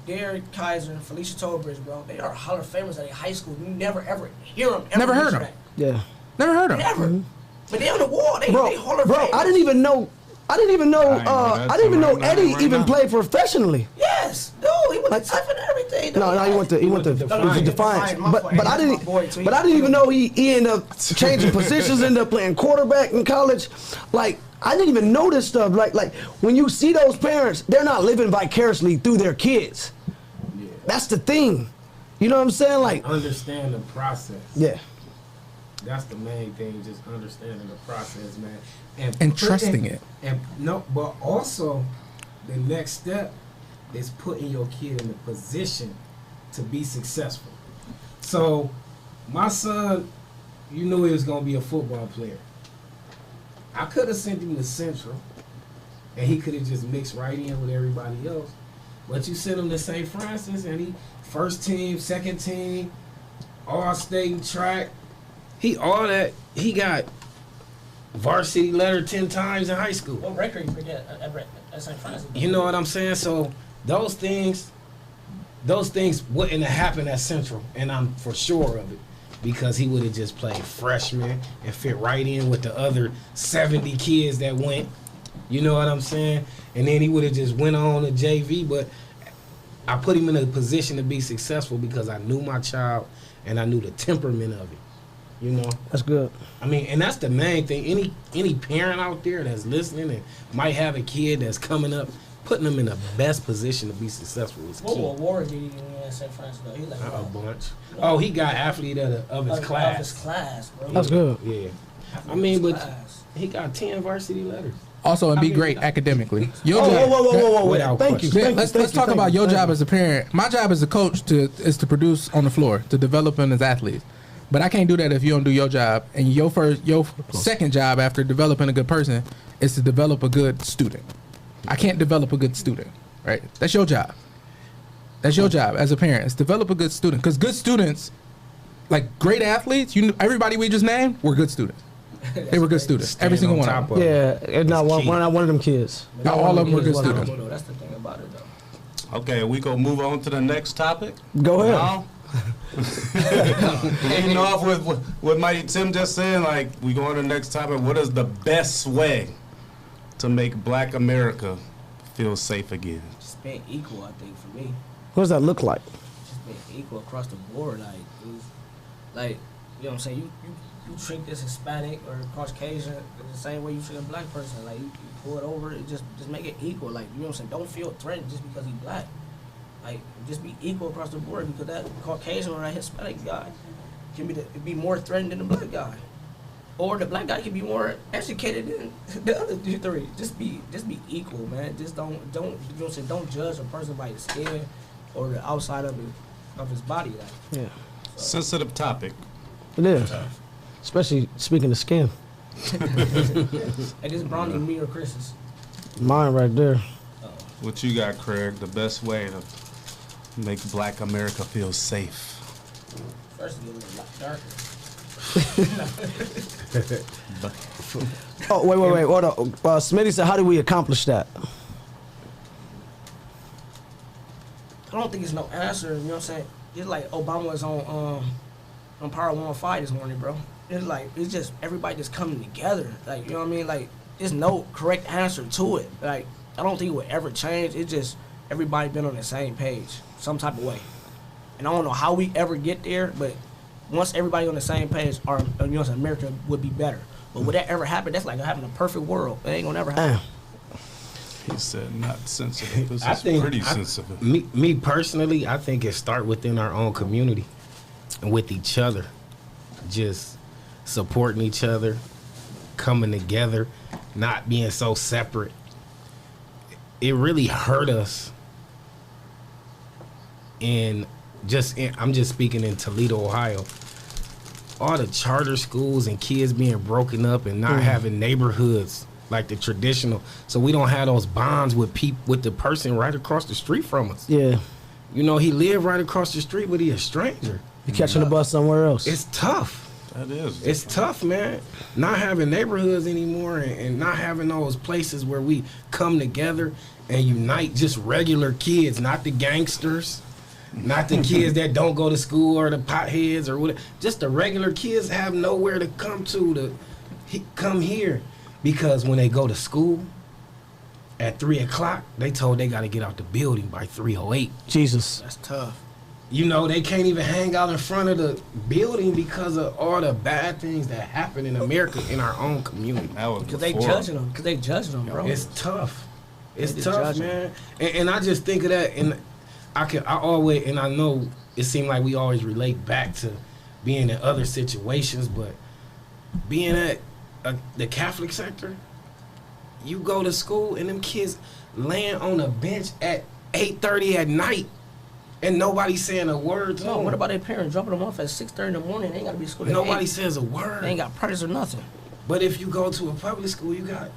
Derek Kaiser, Felicia Tolbridge, bro, they are Hall of Famers at a high school. You never ever hear them. Never heard them. Yeah. Never heard them. Never. Mm-hmm. But they on the wall. They Hall of Famers. I didn't even know Eddie even played professionally. Yes, dude, he was like, tough and everything. State. No, he went to Defiance. Defiance. My fault. But I He's my boy, too. didn't. But I didn't even know he ended up changing positions. Ended up playing quarterback in college. Like I didn't even know this stuff. Like when you see those parents, they're not living vicariously through their kids. Yeah. That's the thing. You know what I'm saying? Like Understand the process. yeah. That's the main thing, just understanding the process, man. And trusting it. And no, but also the next step is putting your kid in a position to be successful. So my son, you knew he was gonna be a football player. I could have sent him to Central and he could have just mixed right in with everybody else. But you sent him to St. Francis and he first team, second team, all state and track. He got varsity letter 10 times in high school. What record you forget at St. Francis? You know what I'm saying? So those things wouldn't have happened at Central, and I'm for sure of it, because he would have just played freshman and fit right in with the other 70 kids that went. You know what I'm saying? And then he would have just went on to JV, but I put him in a position to be successful because I knew my child and I knew the temperament of it. You know? That's good. I mean, and that's the main thing. Any parent out there that's listening and might have a kid that's coming up, putting them in the best position to be successful is key. What award did he win at St. Francis though? He like A bunch. Oh, he got athlete of his class. Of his class, bro. That's good. Yeah. I mean, but he got 10 varsity letters. Also, and be great academically. Your Oh, job, whoa. Without Thank you. question. let's talk about your job as a parent. My job as a coach is to produce on the floor, to develop them as athletes. But I can't do that if you don't do your job. And your second job after developing a good person is to develop a good student. I can't develop a good student, right? That's your job. That's your job as a parent. Is develop a good student. Because good students, like great athletes, everybody we just named were good students. They were good students. Every single one of them. Yeah, and not one of them kids. Not all of them were good I don't students. know. That's the thing about it though. Okay, we gonna move on to the next topic. Go ahead. Now? Leading off with what Mighty Tim just said, like we go on to the next topic. What is the best way to make Black America feel safe again? Just being equal, I think, for me. What does that look like? Just being equal across the board, like, you know what I'm saying? You treat this Hispanic or Caucasian the same way you treat a black person. Like you pull it over, just make it equal. Like, you know what I'm saying? Don't feel threatened just because he's black. Like, just be equal across the board, because that Caucasian or that Hispanic guy can be more threatened than the black guy, or the black guy can be more educated than the other three. Just be equal, man. Just don't you know what I'm saying? Don't judge a person by his skin or the outside of his body. Like, Yeah, Sensitive topic. it is. Especially speaking of skin. hey, this brownie me or Chris's? Mine right there. What you got, Craig? The best way to make Black America feel safe? First, get a little darker. Oh, wait. Hold on. Smitty said, how do we accomplish that? I don't think it's no answer. You know what I'm saying? It's like Obama was on Power 105 this morning, bro. It's just everybody just coming together. Like, you know what I mean? Like, there's no correct answer to it. Like, I don't think it would ever change. It's just everybody been on the same page, some type of way. And I don't know how we ever get there, but once everybody on the same page, you know what I'm saying, America would be better. But would that ever happen? That's like having a perfect world. It ain't gonna ever happen. He said not sensitive. This I is think pretty sensitive. Me personally, I think it start within our own community and with each other, just supporting each other, coming together, not being so separate. It really hurt us. I'm just speaking in Toledo, Ohio. All the charter schools and kids being broken up and not having neighborhoods like the traditional, so we don't have those bonds with the person right across the street from us. Yeah. You know, he lived right across the street, but he a stranger. You catching the bus somewhere else. It's tough. That is. It's tough, man. Not having neighborhoods anymore and not having those places where we come together and unite, just regular kids, not the gangsters, not the kids that don't go to school or the potheads or whatever. Just the regular kids have nowhere to come here. Because when they go to school, at 3 o'clock, they told they got to get out the building by 3:08. Jesus. That's tough. You know, they can't even hang out in front of the building because of all the bad things that happen in America in our own community. Because they judging them. Because they judging them, bro. It's tough. It's They tough, judging. man. And I just think of that, and I always, and I know it seems like we always relate back to being in other situations, but being at the Catholic sector, you go to school and them kids laying on a bench at 8:30 at night, and nobody saying a word to No, them. what about their parents dropping them off at 6:30 in the morning? They ain't got to be to school. at Nobody 8. says a word. They ain't got predators or nothing. But if you go to a public school, you got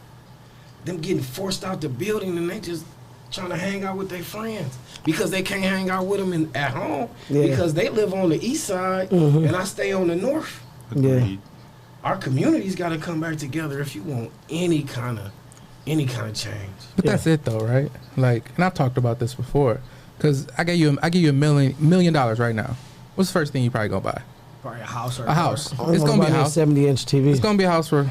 them getting forced out the building, and they just trying to hang out with their friends because they can't hang out with them at home because they live on the east side and I stay on the north. Yeah. Our community's got to come back together if you want any kind of change. But that's it though, right? Like, and I've talked about this before, because I give you $1 million right now. What's the first thing you probably gonna buy? Probably a house or A house. I It's gonna be a house. 70-inch TV. It's gonna be a house for.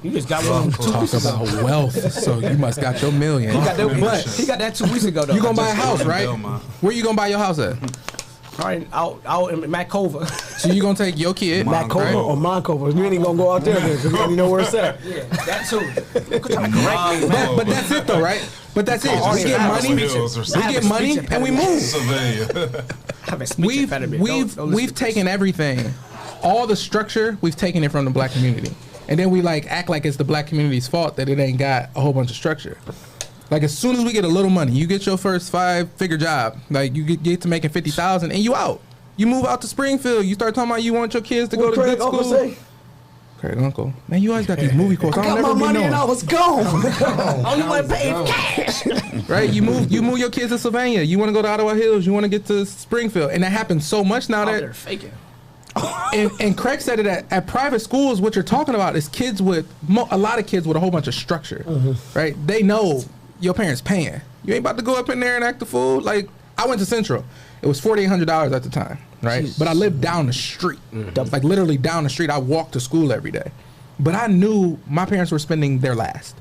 You just got one. Talk about wealth. So you must got your million. He got that, But he got that 2 weeks ago though. you gonna buy a house, right? Bill, man. Where you gonna buy your house at? Probably out in Macova. So you gonna take your kid, Macova right? or Moncova. You ain't even gonna go out there because you already know where it's at. Yeah, that too. You're trying to correct me, man. But that's it though, right? But that's it. Oh, We get House money. Hills or We something. get money and we move. Sylvania. I have a speech impediment. We've taken everything, all the structure. We've taken it from the black community, and then we like act like it's the black community's fault that it ain't got a whole bunch of structure. Like as soon as we get a little money, you get your first 5-figure job, like you get to making 50,000, and you out. You move out to Springfield. You start talking about you want your kids to go to Craig good Uncle school. say? Craig Uncle, man, you always got these movie quotes. I got my money and I was gone. Only one paid cash. Right, you move your kids to Sylvania. You want to go to Ottawa Hills. You want to get to Springfield, and that happens so much now Out that. there faking. And Craig said it at private schools. What you're talking about is kids with a lot of kids with a whole bunch of structure, right? They know your parents paying. You ain't about to go up in there and act a fool. Like I went to Central. It was $4,800 at the time, right? Jesus. But I lived down the street, like literally down the street. I walked to school every day, but I knew my parents were spending their last.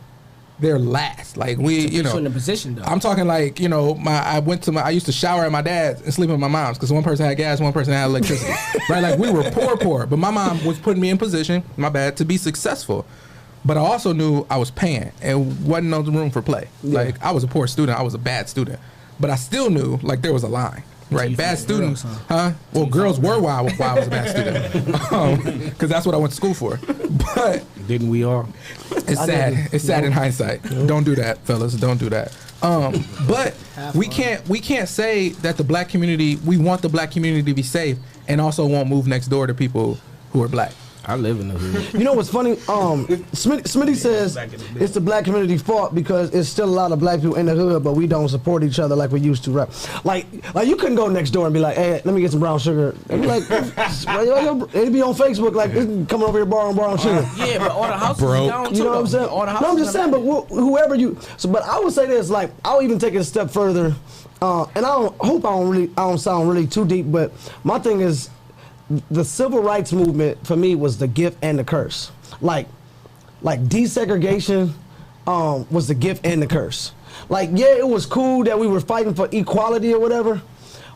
Like we, you know, in a position though. I'm talking like, you know, I used to shower at my dad's and sleep at my mom's because one person had gas, one person had electricity, right? Like we were poor, but my mom was putting me in position, my bad, to be successful. But I also knew I was paying and wasn't no room for play. Like I was a poor student, I was a bad student, but I still knew like there was a line. Right, bad students, huh? Well, girls were why I was a bad student, because that's what I went to school for. But Didn't we all? it's sad. It's sad in hindsight. Don't do that, fellas. Don't do that. But we can't say that the black community. We want the black community to be safe, and also won't move next door to people who are black. I live in the hood. You know what's funny? Smitty says it's the black community fault because it's still a lot of black people in the hood, but we don't support each other like we used to, right? Like you couldn't go next door and be like, "Hey, let me get some brown sugar." And be like, it'd be on Facebook like, "Coming over here borrowing brown sugar." Yeah, but all the houses Broke. down too. You know what I'm saying? All the houses No, I'm just saying, but whoever you. So, but I would say this, like, I'll even take it a step further, and I don't sound really too deep, but my thing is, the civil rights movement for me was the gift and the curse. Like desegregation was the gift and the curse. Like, yeah, it was cool that we were fighting for equality or whatever,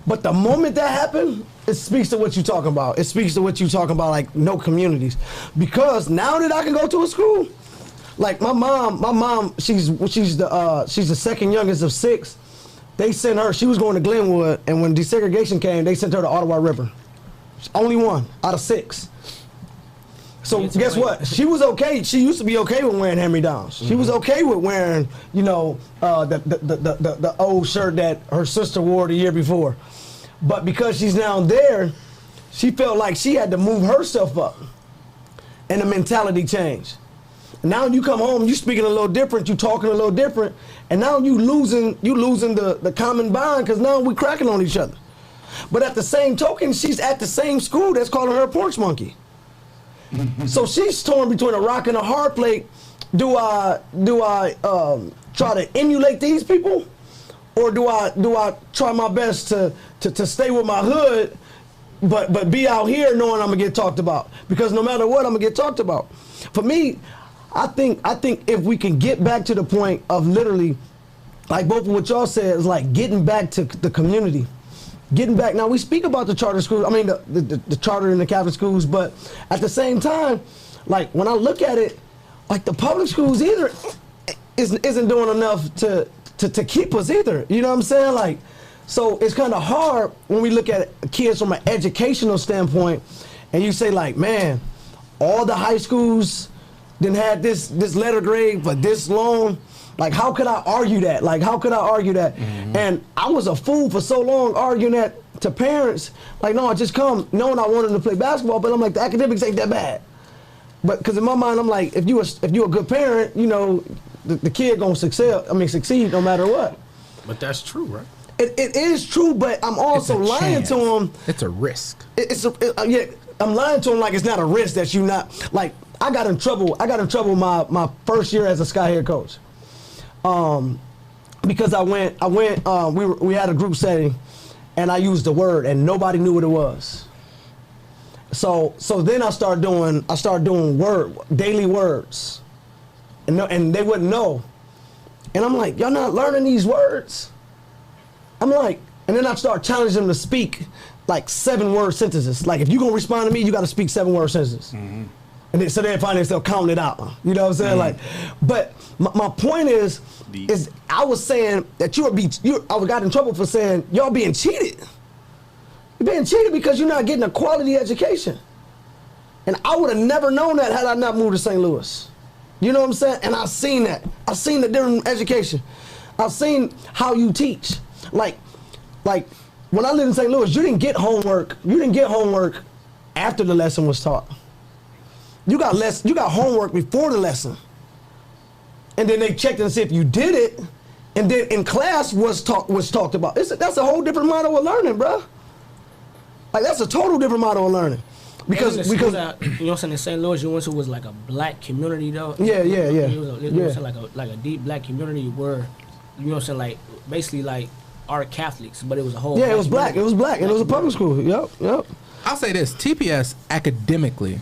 but the moment that happened, it speaks to what you're talking about. It speaks to what you're talking about, like no communities. Because now that I can go to a school, like my mom, she's the second youngest of 6. They sent her. She was going to Glenwood, and when desegregation came, they sent her to Ottawa River. Only one out of 6. So guess what? She was okay. She used to be okay with wearing hand-me-downs. She was okay with wearing, you know, the old shirt that her sister wore the year before. But because she's now there, she felt like she had to move herself up, and the mentality changed. Now you come home, you speaking a little different, you talking a little different, and now you losing the common bond because now we cracking on each other. But at the same token, she's at the same school that's calling her a porch monkey. So she's torn between a rock and a hard plate. Do I try to emulate these people, or do I try my best to stay with my hood, but be out here knowing I'm gonna get talked about? Because no matter what, I'm gonna get talked about. For me, I think if we can get back to the point of literally like both of what y'all said, is like getting back to the community. Getting back. Now, we speak about the charter schools, I mean, the charter and the Catholic schools, but at the same time, like, when I look at it, like, the public schools either isn't doing enough to keep us either. You know what I'm saying? Like, so it's kind of hard when we look at kids from an educational standpoint, and you say, like, man, all the high schools didn't have this letter grade for this long. Like, how could I argue that? Like, how could I argue that? And I was a fool for so long arguing that to parents. Like, no, I just come knowing I wanted to play basketball, but I'm like, the academics ain't that bad. But because in my mind, I'm like, if you a good parent, you know, the kid gonna succeed no matter what. But that's true, right? It is true, but I'm also lying to him. It's a risk. Yeah, I'm lying to him like it's not a risk that you not like. I got in trouble my first year as a Sky head coach. Because we had a group setting, and I used the word, and nobody knew what it was. So then I started doing daily words, and they wouldn't know. And I'm like, y'all not learning these words? I'm like, and then I start challenging them to speak like 7-word sentences. Like, if you gonna respond to me, you got to speak 7-word sentences. And so then finally they'll count it out. You know what I'm saying? Like, but my point is I was saying that I got in trouble for saying y'all being cheated. You're being cheated because you're not getting a quality education. And I would have never known that had I not moved to St. Louis. You know what I'm saying? And I've seen that. I've seen the different education. I've seen how you teach. Like when I lived in St. Louis, you didn't get homework. You didn't get homework after the lesson was taught. You got homework before the lesson. And then they checked and see if you did it. And then in class was talked about. That's a whole different model of learning, bro. Like, that's a total different model of learning. Because you know what I'm saying, in St. Louis, you went to was like a black community though. Yeah. It was like a deep black community where, you know what I'm saying, like basically like our Catholics, but it was a whole. Yeah, it was black. It was black, and it was a public school. Yep. I'll say this: TPS academically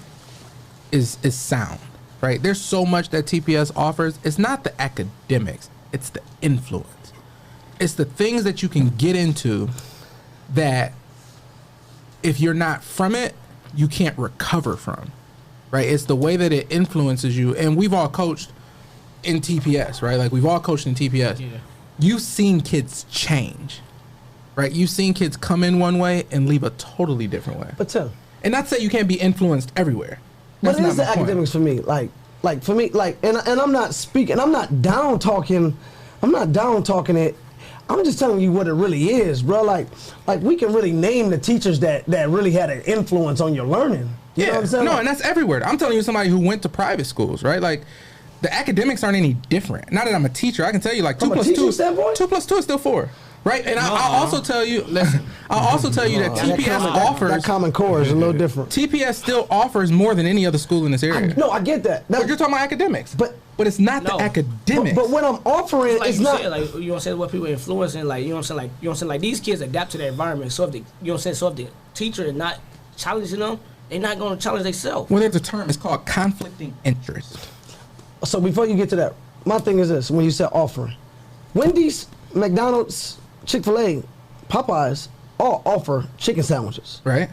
is sound, right? There's so much that TPS offers. It's not the academics; it's the influence. It's the things that you can get into that, if you're not from it, you can't recover from, right? It's the way that it influences you. And we've all coached in TPS, right? Like, we've all coached in TPS. Yeah. You've seen kids change, right? You've seen kids come in one way and leave a totally different way. But Tim, and not to say you can't be influenced everywhere. But it is the academics for me. Like for me, like, and I'm not speaking, I'm not down talking it. I'm just telling you what it really is, bro. Like we can really name the teachers that really had an influence on your learning. You know what I'm saying? No, and that's everywhere. I'm telling you, somebody who went to private schools, right? Like, the academics aren't any different. Not that I'm a teacher. I can tell you, like, 2 + 2 is still 4. Right? And I'll also tell you, listen, I'll also tell you that TPS offers... That Common Core is a little different. TPS still offers more than any other school in this area. I get that. But you're talking about academics. But it's not the academics. But what I'm offering like is not... Said, like, you know what I'm saying, what people influencing, like, you know what I'm saying, like, these kids adapt to their environment. So if if the teacher is not challenging them, they're not going to challenge themselves. Well, there's a term. It's called conflicting interest. So before you get to that, my thing is this: when you said offering, Wendy's, McDonald's, Chick-fil-A, Popeyes all offer chicken sandwiches, right?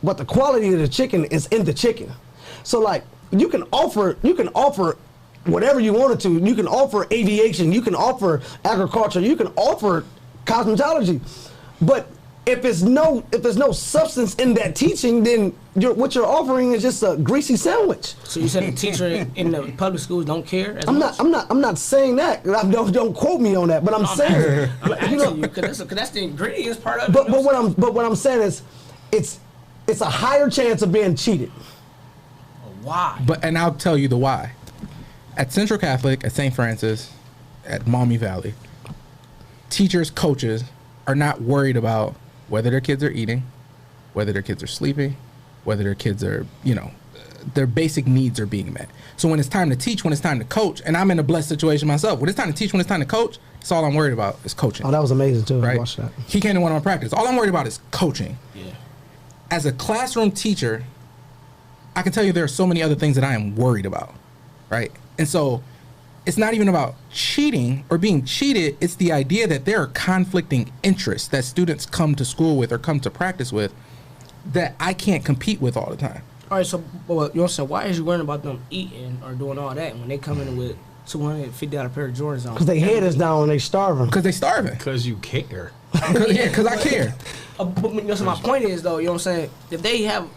But the quality of the chicken is in the chicken. So, like, you can offer whatever you wanted to. You can offer aviation, you can offer agriculture, you can offer cosmetology, but if there's no substance in that teaching, then what you're offering is just a greasy sandwich. So you said the teacher in the public schools don't care? I'm not saying that. Don't quote me on that. But I'm saying, I'm asking you because that's the ingredients part of it. But what I'm saying is, it's a higher chance of being cheated. Why? And I'll tell you the why. At Central Catholic, at St. Francis, at Maumee Valley, teachers, coaches are not worried about whether their kids are eating, whether their kids are sleeping, whether their kids are, their basic needs are being met. So when it's time to teach, when it's time to coach, and I'm in a blessed situation myself, when it's time to teach, when it's time to coach, that's all I'm worried about is coaching. Oh, that was amazing too. Right? I watched that. He came to one of my practice. All I'm worried about is coaching. Yeah. As a classroom teacher, I can tell you there are so many other things that I am worried about, right? And so it's not even about cheating or being cheated. It's the idea that there are conflicting interests that students come to school with or come to practice with that I can't compete with all the time. All right, so well, you know, so why is you worrying about them eating or doing all that when they come in with $250 pair of Jordans on? Because they head is down and they starving. Because they starving. Because you care. Because I care. But you know, so my point is though, you know what I'm saying? If they have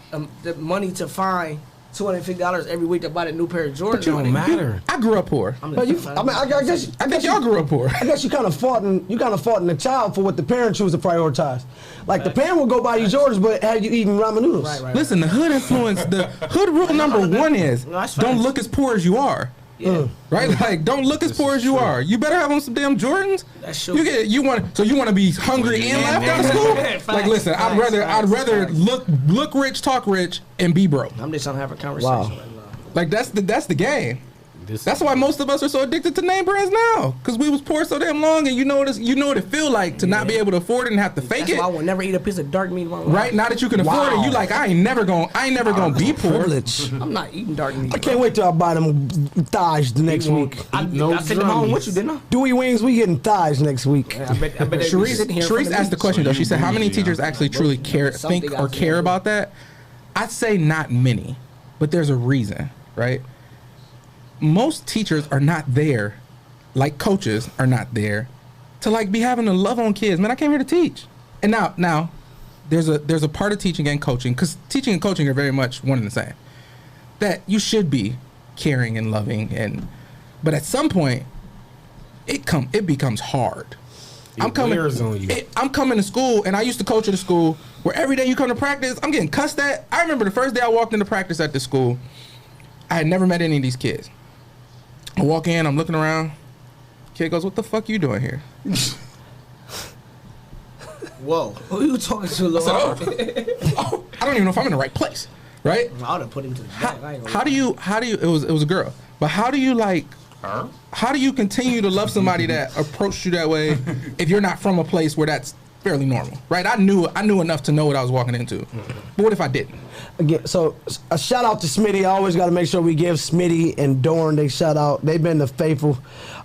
the money to find $250 every week to buy a new pair of Jordans, But you don't matter. I grew up poor. But you, I mean, I guess I think y'all grew up poor. I guess you kind of fought in the child for what the parent choose to prioritize. Like the parent will go buy you Jordans, but have you eating ramen noodles? Right. Listen, the hood influence, the hood rule number one is don't look as poor as you are. Yeah. Right? Like, don't look as poor as you are. You better have on some damn Jordans. That's true. You want to be hungry and laughed out of school? Like, listen, I'd rather look rich, talk rich, and be broke. I'm just trying to have a conversation Wow. right now. Like, that's the game. That's why most of us are so addicted to name brands now, because we was poor so damn long, and you know what it feel like to not be able to afford it and have to fake That's it. why I will never eat a piece of dark meat in my life. Right now that you can afford it, you like I ain't never gonna be poor. Privilege. I'm not eating dark meat. I can't wait till I buy them thighs the next week. I take them home with you, didn't I? Dewey Wings, we getting thighs next week. Yeah, I bet they be sitting here Sharice for the asked the meat. question though. She said, "How many bougie, teachers huh? actually truly think or care about that?" I'd say not many, but there's a reason, right? Most teachers are not there, like coaches are not there, to like be having to love on kids. Man, I came here to teach, and now, there's a part of teaching and coaching, because teaching and coaching are very much one and the same. That you should be caring and loving, but at some point, it becomes hard. I'm coming to school, and I used to coach at a school where every day you come to practice, I'm getting cussed at. I remember the first day I walked into practice at this school, I had never met any of these kids. I walk in, I'm looking around. Kid goes, "What the fuck you doing here?" Whoa. Who you talking to, Lord? I don't even know if I'm in the right place, right? I would have put him to the back. How do you? It was a girl, but how do you like? How do you continue to love somebody that approached you that way if you're not from a place where that's fairly normal, right? I knew enough to know what I was walking into, but what if I didn't? Again, so a shout out to Smitty. I always got to make sure we give Smitty and Dorn they shout out. They've been the faithful.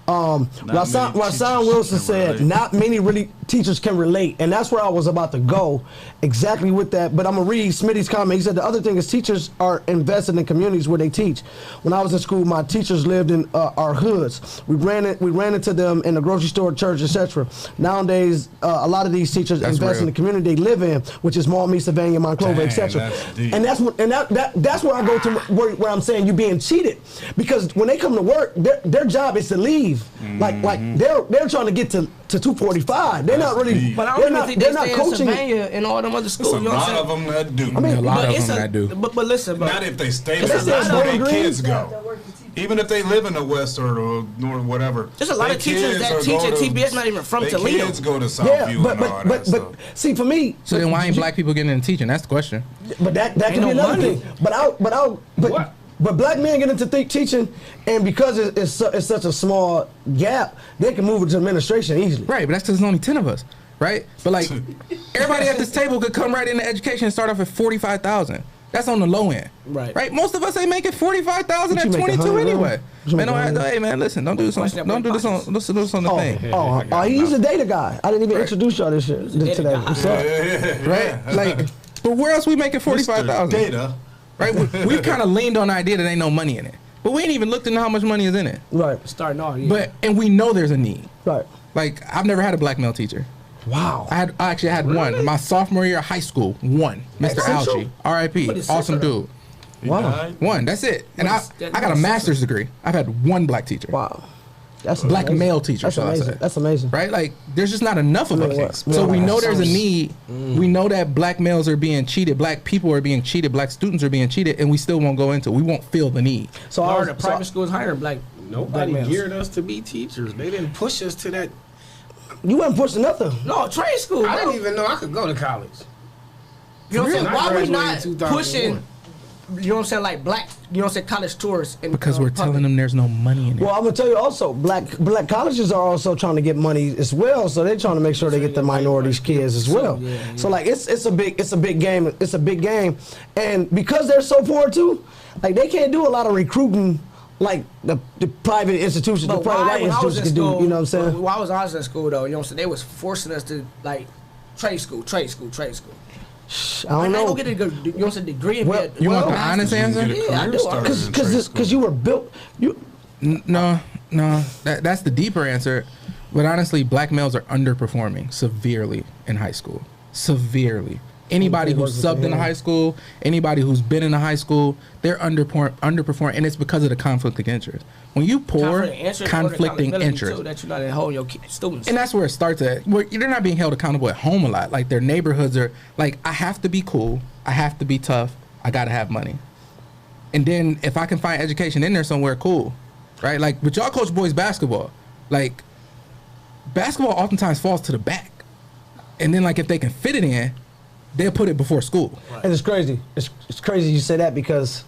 Rasan Wilson said, "Not many really teachers can relate," and that's where I was about to go, exactly with that. But I'm gonna read Smitty's comment. He said the other thing is teachers are invested in communities where they teach. When I was in school, my teachers lived in our hoods. We ran into them in the grocery store, church, etc. Nowadays, a lot of these teachers invest in the community they live in, which is Maltmead, Savannah, Monclova, etc. And that's where I go to where I'm saying you're being cheated, because when they come to work, their job is to leave. Like they're trying to get to 245. They're not really. But I don't even think they're they not stay coaching. in Savannah and all them other schools. There's a lot of them that do. I mean, A lot of it's them that do. But listen, bro. Not if they stay But there. that's That's not where their Bowling kids Green. go. Even if they live in the West or North, whatever. There's a lot of teachers that teach at TBS not even from Toledo. Their kids go to Southview Yeah, and all that but stuff. see, for me. So then why ain't black people getting into teaching? That's the question. But that can no be another money. thing. But black men get into teaching, and because it's such a small gap, they can move into administration easily. Right, but that's because there's only 10 of us, right? But like, everybody at this table could come right into education and start off at 45,000. That's on the low end, right? Most of us ain't making 45,000 at 22 anyway. Man, hey man, listen, don't do this on the thing. He's a data guy. I didn't even introduce y'all this shit today. Right? Like, but where else we making 45,000? Data. Right? We've kind of leaned on the idea that ain't no money in it, but we ain't even looked into how much money is in it. Right. Starting off, yeah. And we know there's a need. Right. Like, I've never had a black male teacher. Wow. I actually had one my sophomore year of high school. One, Mr. Algie, R.I.P. Awesome dude. Wow. One. That's it. And I got a master's degree. I've had one black teacher. Wow. That's black amazing. male teacher. That's amazing. That's amazing. Right? Like, there's just not enough of us. Yeah. So we know there's a need. We know that black males are being cheated. Black people are being cheated. Black students are being cheated, and we still won't go into it. We won't feel the need. So the private schools hiring black. Nobody black geared us to be teachers. They didn't push us to that. You wasn't pushing nothing. No, trade school. I didn't even know I could go to college. You know what I'm saying? I Why we graduated not in 2001. pushing? You know what I'm saying? Like black, you know what I'm saying? College tours. Because we're telling them there's no money in it. Well, I'm gonna tell you also, black colleges are also trying to get money as well, so they're trying to make sure they get the minorities kids as well. So like it's a big game. It's a big game, and because they're so poor too, like they can't do a lot of recruiting like the private institutions, the private white institutions can do. You know what I'm saying? While I was in school, though, you know what I'm saying, they was forcing us to like trade school. I don't know. I go get a you know what I'm saying, degree in Well, You want the honest answer? Yeah, I do. Because you were built. No, that's the deeper answer. But honestly, black males are underperforming severely in high school. Severely. Anybody who's subbed in a high school, anybody who's been in a high school, they're underperforming, and it's because of the conflicting interest. When you pour conflicting interest, that you're not at home, your students, and that's where it starts at. Where they're not being held accountable at home a lot. Like their neighborhoods are like, I have to be cool, I have to be tough, I gotta have money, and then if I can find education in there somewhere, cool, right? Like, but y'all coach boys basketball, like basketball oftentimes falls to the back, and then like if they can fit it in, they'll put it before school. Right. And it's crazy. It's crazy you say that, because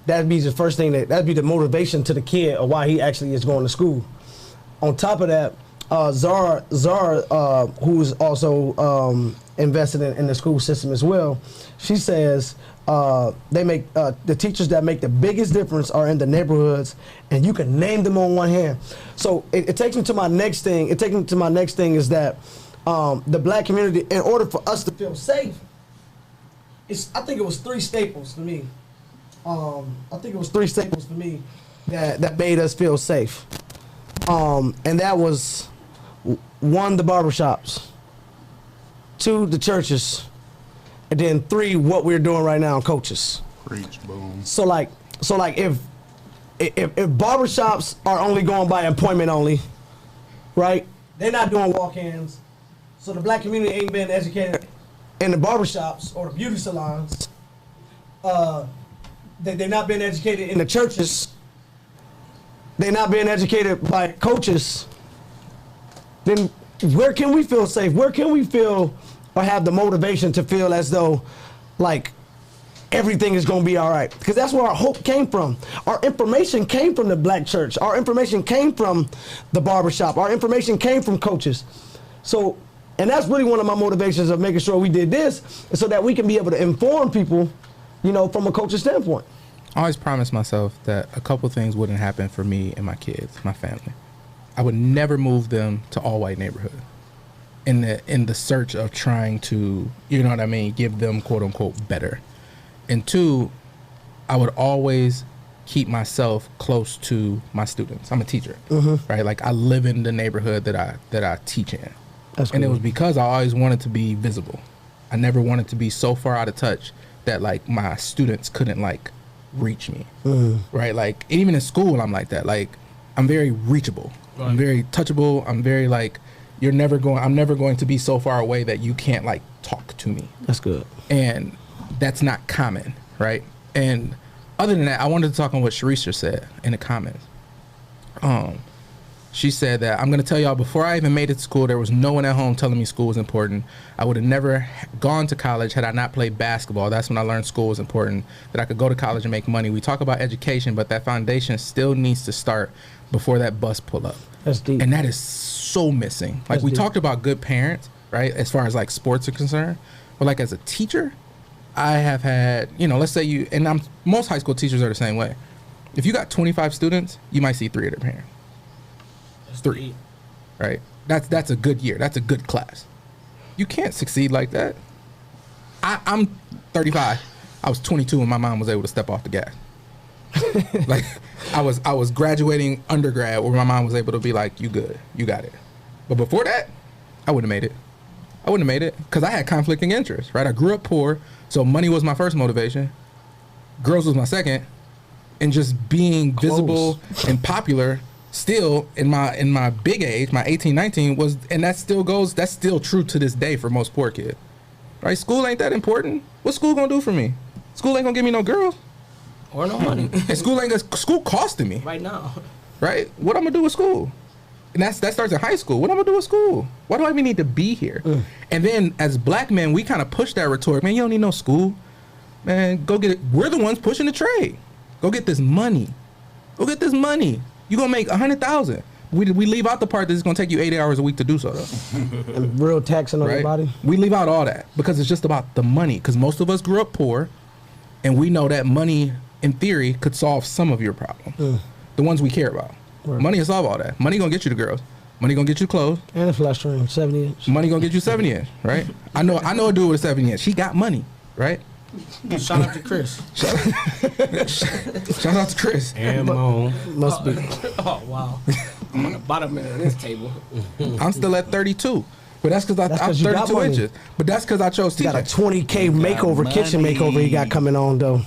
that'd be the first thing that'd be the motivation to the kid of why he actually is going to school. On top of that, Zara, who's also invested in the school system as well, she says they make the teachers that make the biggest difference are in the neighborhoods, and you can name them on one hand. So it takes me to my next thing. Is that the black community, in order for us to feel safe, I think it was three staples for me. That made us feel safe. And that was, 1, the barbershops, 2, the churches, and then 3, what we're doing right now, coaches. Preach, boom. So like if barbershops are only going by appointment only, right? They're not doing walk-ins. So the black community ain't been educated in the barbershops or the beauty salons. They're not being educated in the churches. They're not being educated by coaches. Then where can we feel safe? Where can we feel or have the motivation to feel as though like everything is going to be all right? Because that's where our hope came from. Our information came from the black church. Our information came from the barbershop. Our information came from coaches. So, and that's really one of my motivations of making sure we did this, so that we can be able to inform people, you know, from a coach's standpoint. I always promised myself that a couple things wouldn't happen for me and my kids, my family. I would never move them to all white neighborhood in the search of trying to, you know what I mean, give them quote unquote better. And 2, I would always keep myself close to my students. I'm a teacher, right? Like I live in the neighborhood that I teach in. That's and cool. It was because I always wanted to be visible. I never wanted to be so far out of touch that like my students couldn't like reach me, right? Like even in school, I'm like that. Like I'm very reachable. Right. I'm very touchable. I'm very like, I'm never going to be so far away that you can't like talk to me. That's good. And that's not common, right? And other than that, I wanted to talk on what Sharisha said in the comments. She said that, I'm going to tell y'all, before I even made it to school, there was no one at home telling me school was important. I would have never gone to college had I not played basketball. That's when I learned school was important, that I could go to college and make money. We talk about education, but that foundation still needs to start before that bus pull up. That's deep. And that is so missing. Like we talked about good parents, right, as far as like sports are concerned. But like as a teacher, I have had, you know, let's say you, and most high school teachers are the same way. If you got 25 students, you might see 3 of their parents. 3, right? That's a good year. That's a good class. You can't succeed like that. I'm 35. I was 22 when my mom was able to step off the gas. Like I was graduating undergrad where my mom was able to be like, you good, you got it. But before that, I wouldn't have made it. I wouldn't have made it because I had conflicting interests, right? I grew up poor, so money was my first motivation. Girls was my second, and just being visible and popular. Still in my big age, my 18, 19 was, and that's still true to this day for most poor kids, right? School ain't that important. What's school gonna do for me? School ain't gonna give me no girls or no money. And school costing me right now, right? What I'm gonna do with school? And that starts in high school. What I'm gonna do with school? Why do I even need to be here? And then as black men, we kind of push that rhetoric. Man, you don't need no school. Man, go get it. We're the ones pushing the trade. Go get this money. Go get this money. You're going to make $100,000. We leave out the part that it's going to take you 80 hours a week to do so, though. And real taxing on your body. We leave out all that because it's just about the money. Because most of us grew up poor, and we know that money, in theory, could solve some of your problem. the ones we care about. Right. Money will solve all that. Money gonna get you the girls. Money gonna get you clothes. And a flat screen, 70 inch. Money gonna get you 70 inch, right? I know a dude with a 70 inch. She got money, right? Shout out to Chris. Shout out to Chris. And Moan. Must be. Oh wow. I'm on the bottom end of this table. I'm still at 32. But that's because I'm 'cause you got 32 money. inches. But that's because I chose You got a TJ. 20K makeover, kitchen makeover he got coming on though.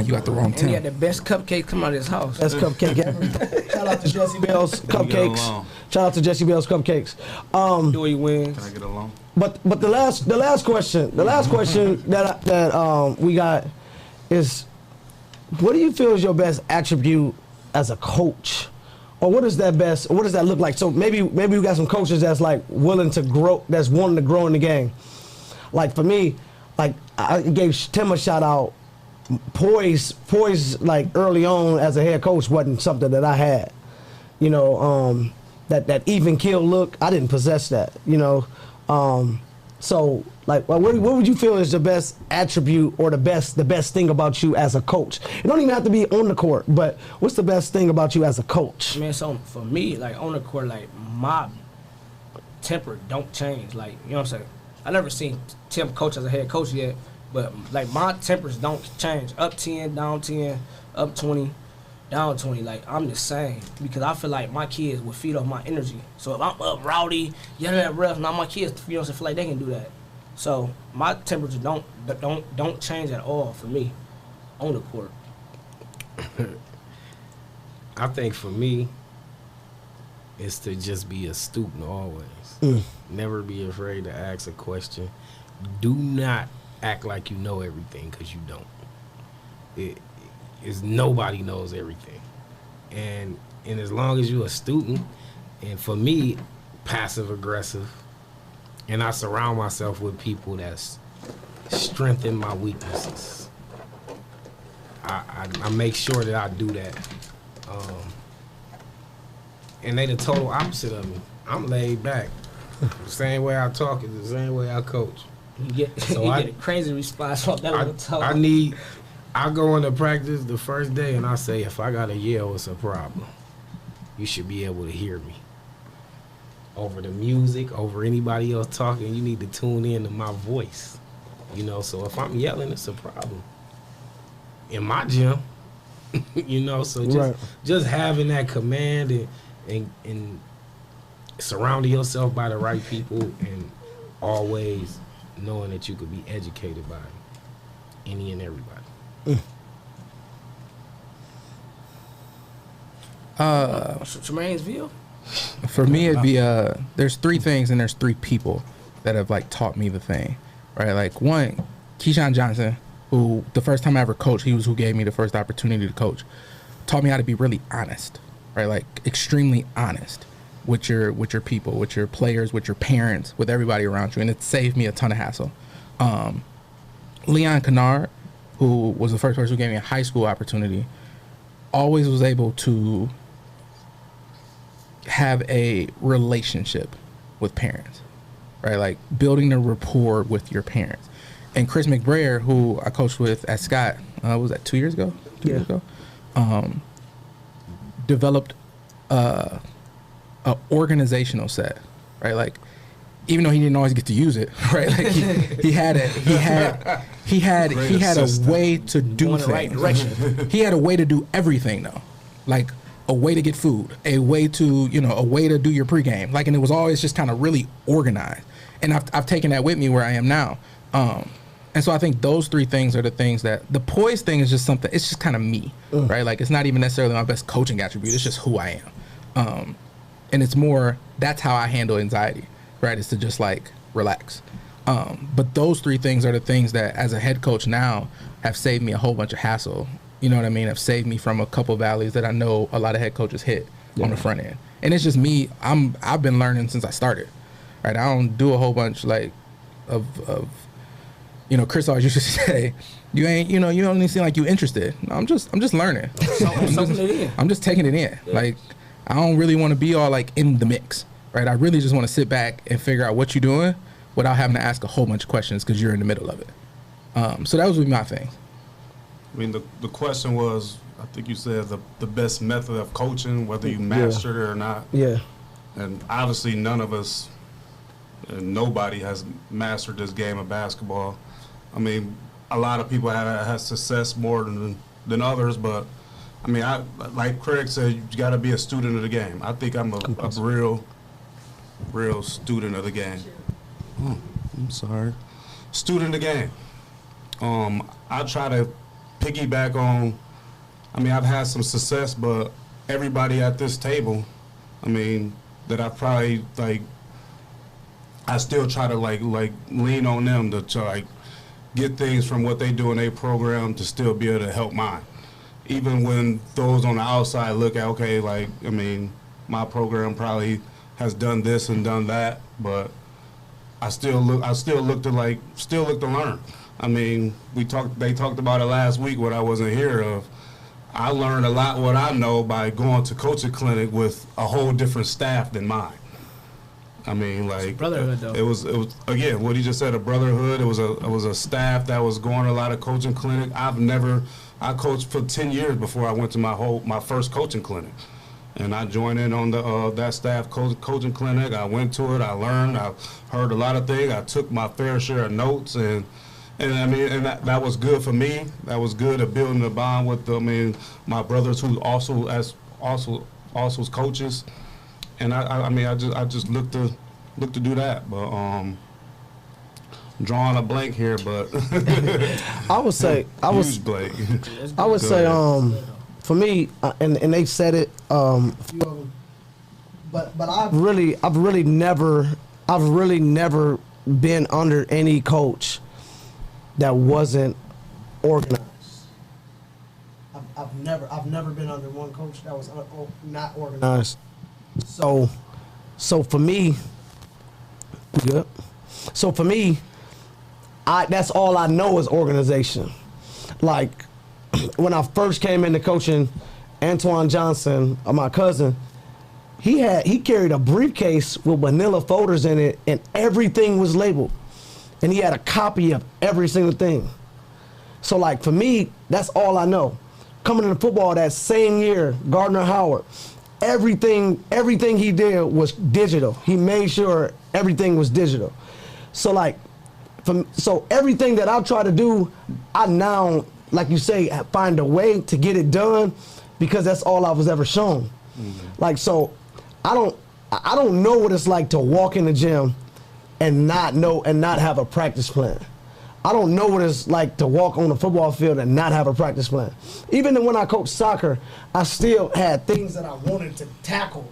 You got the wrong And he had team. the best cupcake come out of his house. Best cupcake ever. Shout out to Jesse Bell's Get Cupcakes. along. Shout out to Jesse Bell's Cupcakes. Do he wins? Can I get along? But the last question that we got is, what do you feel is your best attribute as a coach, or what does that look like? So maybe we got some coaches that's like willing to grow, that's wanting to grow in the game. Like for me, like I gave Tim a shout out. Poise, like early on as a head coach wasn't something that I had. You know, that even kill look, I didn't possess that. You know. So, like, what would you feel is the best attribute or the best thing about you as a coach? It don't even have to be on the court, but what's the best thing about you as a coach? Man, so for me, like on the court, like my temper don't change. Like, you know what I'm saying? I never seen Tim coach as a head coach yet, but like my tempers don't change. Up 10, down 10, up 20, down 20. Like I'm the same because I feel like my kids would feed off my energy. So if I'm up rowdy, yelling at refs, now my kids, you know, feel like they can do that. So my temperature don't change at all for me on the court. I think for me, it's to just be a student always. Never be afraid to ask a question. Do not act like you know everything, because you don't. Nobody knows everything. And as long as you're a student, and for me, passive aggressive, and I surround myself with people that's strengthen my weaknesses. I make sure that I do that. And they the total opposite of me. I'm laid back. The same way I talk is the same way I coach. You get, So you I- get a crazy response off that little toe. I go into practice the first day and I say, if I gotta yell, it's a problem. You should be able to hear me. Over the music, over anybody else talking, you need to tune in to my voice. You know, so if I'm yelling, it's a problem. In my gym, you know, so just having that command and surrounding yourself by the right people and always knowing that you could be educated by any and everybody. Tremaine's view? For me, it'd be there's three things and there's three people that have like taught me the thing, right? Like one, Keyshawn Johnson, who the first time I ever coached, he was who gave me the first opportunity to coach, taught me how to be really honest, right? Like extremely honest with your people, with your players, with your parents, with everybody around you, and it saved me a ton of hassle. Leon Kennard, who was the first person who gave me a high school opportunity, always was able to have a relationship with parents, right? Like building a rapport with your parents. And Chris McBrayer, who I coached with at Scott, was that 2 years ago? 2 years ago? Developed a organizational set, right? Like, even though he didn't always get to use it, right? Like he had a way to do Going the right things. direction. He had a way to do everything though, like a way to get food, a way to do your pregame, like, and it was always just kind of really organized. And I've taken that with me where I am now. And so I think those three things are the things that the poise thing is just something. It's just kind of me, right? Like it's not even necessarily my best coaching attribute. It's just who I am. And it's more, that's how I handle anxiety, right? Is to just like relax. But those three things are the things that as a head coach now have saved me a whole bunch of hassle. You know what I mean? Have saved me from a couple valleys that I know a lot of head coaches hit on the front end. And it's just me. I've been learning since I started, right? I don't do a whole bunch like of Chris always used to say, you don't even seem like you interested. No, I'm just learning. I'm just taking it in. Yeah. Like, I don't really want to be all like in the mix, right? I really just want to sit back and figure out what you're doing without having to ask a whole bunch of questions because you're in the middle of it. So that was my thing. I mean, the question was, I think you said the best method of coaching, whether you mastered it or not. Yeah. And obviously none of us, and nobody has mastered this game of basketball. I mean, a lot of people have success more than others, but I mean, like Craig said, you got to be a student of the game. I think I'm a real student of the game. Oh, I'm sorry. Student of the game. I try to piggyback on, I mean, I've had some success, but everybody at this table, I mean, that I probably, like, I still try to, like lean on them to like, get things from what they do in their program to still be able to help mine. Even when those on the outside look at, okay, like, I mean, my program probably has done this and done that, but I still look to learn. I mean, they talked about it last week when I wasn't here. I learned a lot what I know by going to coaching clinic with a whole different staff than mine. I mean, like, brotherhood, though. It was again what he just said, a brotherhood. It was a staff that was going to a lot of coaching clinic. I coached for 10 years before I went to my first coaching clinic, and I joined in on that staff coaching clinic. I went to it. I learned. I heard a lot of things. I took my fair share of notes, and I mean, and that was good for me. That was good at building a bond with my brothers who also as coaches. And I just look to do that, but I'm drawing a blank here, but I would say blank. I would say for me, and they said it, a few of them, but I've really never been under any coach that wasn't organized. I've never been under one coach that was not organized. So for me, good. So for me, that's all I know is organization. Like when I first came into coaching, Antoine Johnson, my cousin, he carried a briefcase with manila folders in it, and everything was labeled, and he had a copy of every single thing. So like for me, that's all I know. Coming into football that same year, Gardner Howard, everything he did was digital. He made sure everything was digital. So like, so everything that I try to do, I now, like you say, find a way to get it done, because that's all I was ever shown. Mm-hmm. Like, so I don't know what it's like to walk in the gym and not have a practice plan. I don't know what it's like to walk on the football field and not have a practice plan. Even when I coached soccer, I still had things that I wanted to tackle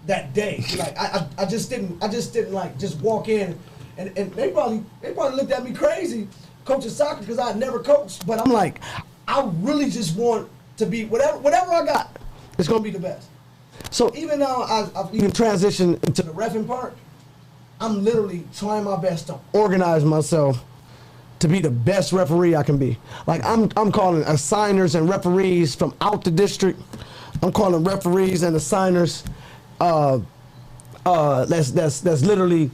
that day. Like I just didn't like just walk in, and they probably looked at me crazy coaching soccer because I had never coached. But I'm like, I really just want to be whatever I got, it's gonna be the best. So even now I've even transitioned into the reffing part. I'm literally trying my best to organize myself to be the best referee I can be. Like I'm calling assigners and referees from out the district. I'm calling referees and assigners that's literally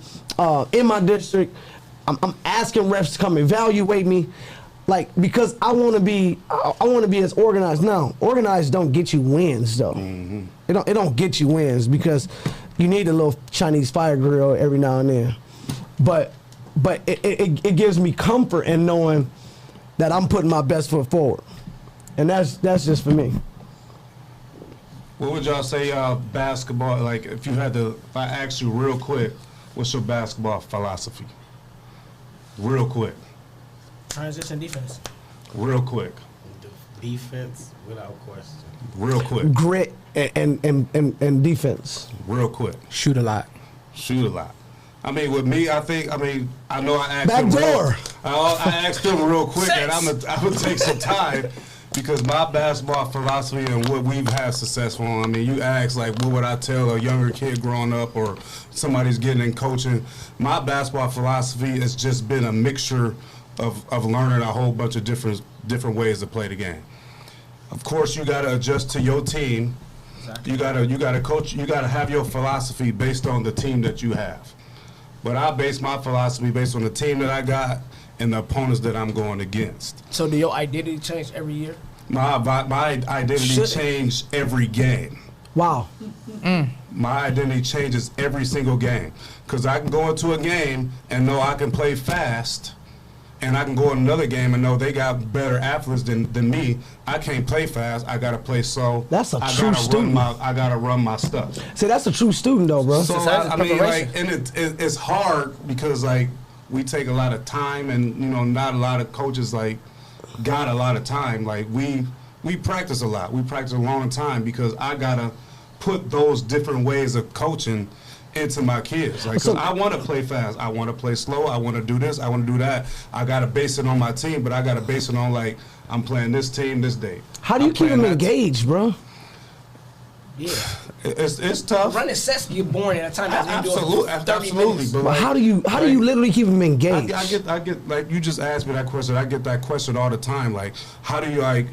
in my district. I'm asking refs to come evaluate me, like, because I want to be as organized. Now, organized don't get you wins though. Mm-hmm. It don't get you wins, because you need a little Chinese fire grill every now and then. But it gives me comfort in knowing that I'm putting my best foot forward, and that's just for me. What would y'all say basketball, like, if I ask you real quick, what's your basketball philosophy? Real quick. Transition defense. Real quick. Defense without question. Real quick. Grit and defense. Real quick. Shoot a lot. Shoot a lot. I mean, with me, I know I asked Back him door. I asked him real quick, and I'm gonna take some time, because my basketball philosophy and what we've had successful on. I mean, you ask, like, what would I tell a younger kid growing up, or somebody's getting in coaching? My basketball philosophy has just been a mixture of learning a whole bunch of different ways to play the game. Of course, you got to adjust to your team. Exactly. You got to coach. You got to have your philosophy based on the team that you have. But I base my philosophy based on the team that I got and the opponents that I'm going against. So do your identity change every year? My identity changed every game. Wow. My identity changes every single game. Because I can go into a game and know I can play fast, and I can go in another game and know they got better athletes than me. I can't play fast. I got to play slow. That's a true student. I got to run my stuff. See, that's a true student, though, bro. So, I mean, like, and it's hard because, like, we take a lot of time, and, you know, not a lot of coaches, like, got a lot of time. Like, we practice a lot. We practice a long time because I got to put those different ways of coaching into my kids. Like, 'cause I want to play fast. I want to play slow. I want to do this. I want to do that. I got to base it on my team, but I got to base it on, like, I'm playing this team this day. How do you keep them engaged, bro? Yeah. It's tough. Running sets get boring at a time. Absolutely. But like, how do you literally keep them engaged? I get like, you just asked me that question. I get that question all the time. Like, how do you, like,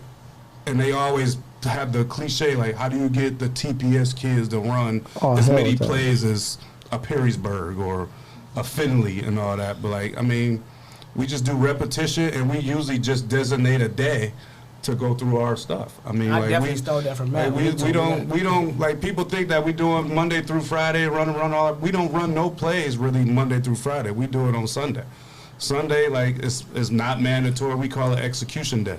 and they always have the cliche, like, how do you get the TPS kids to run as many plays as a Perrysburg or a Finley and all that? But, like, I mean, we just do repetition, and we usually just designate a day to go through our stuff. I mean, I definitely stole that from Matt. Like, we don't like, people think that we doing Monday through Friday, run all. We don't run no plays really Monday through Friday. We do it on Sunday. Sunday, like, it's not mandatory. We call it execution day.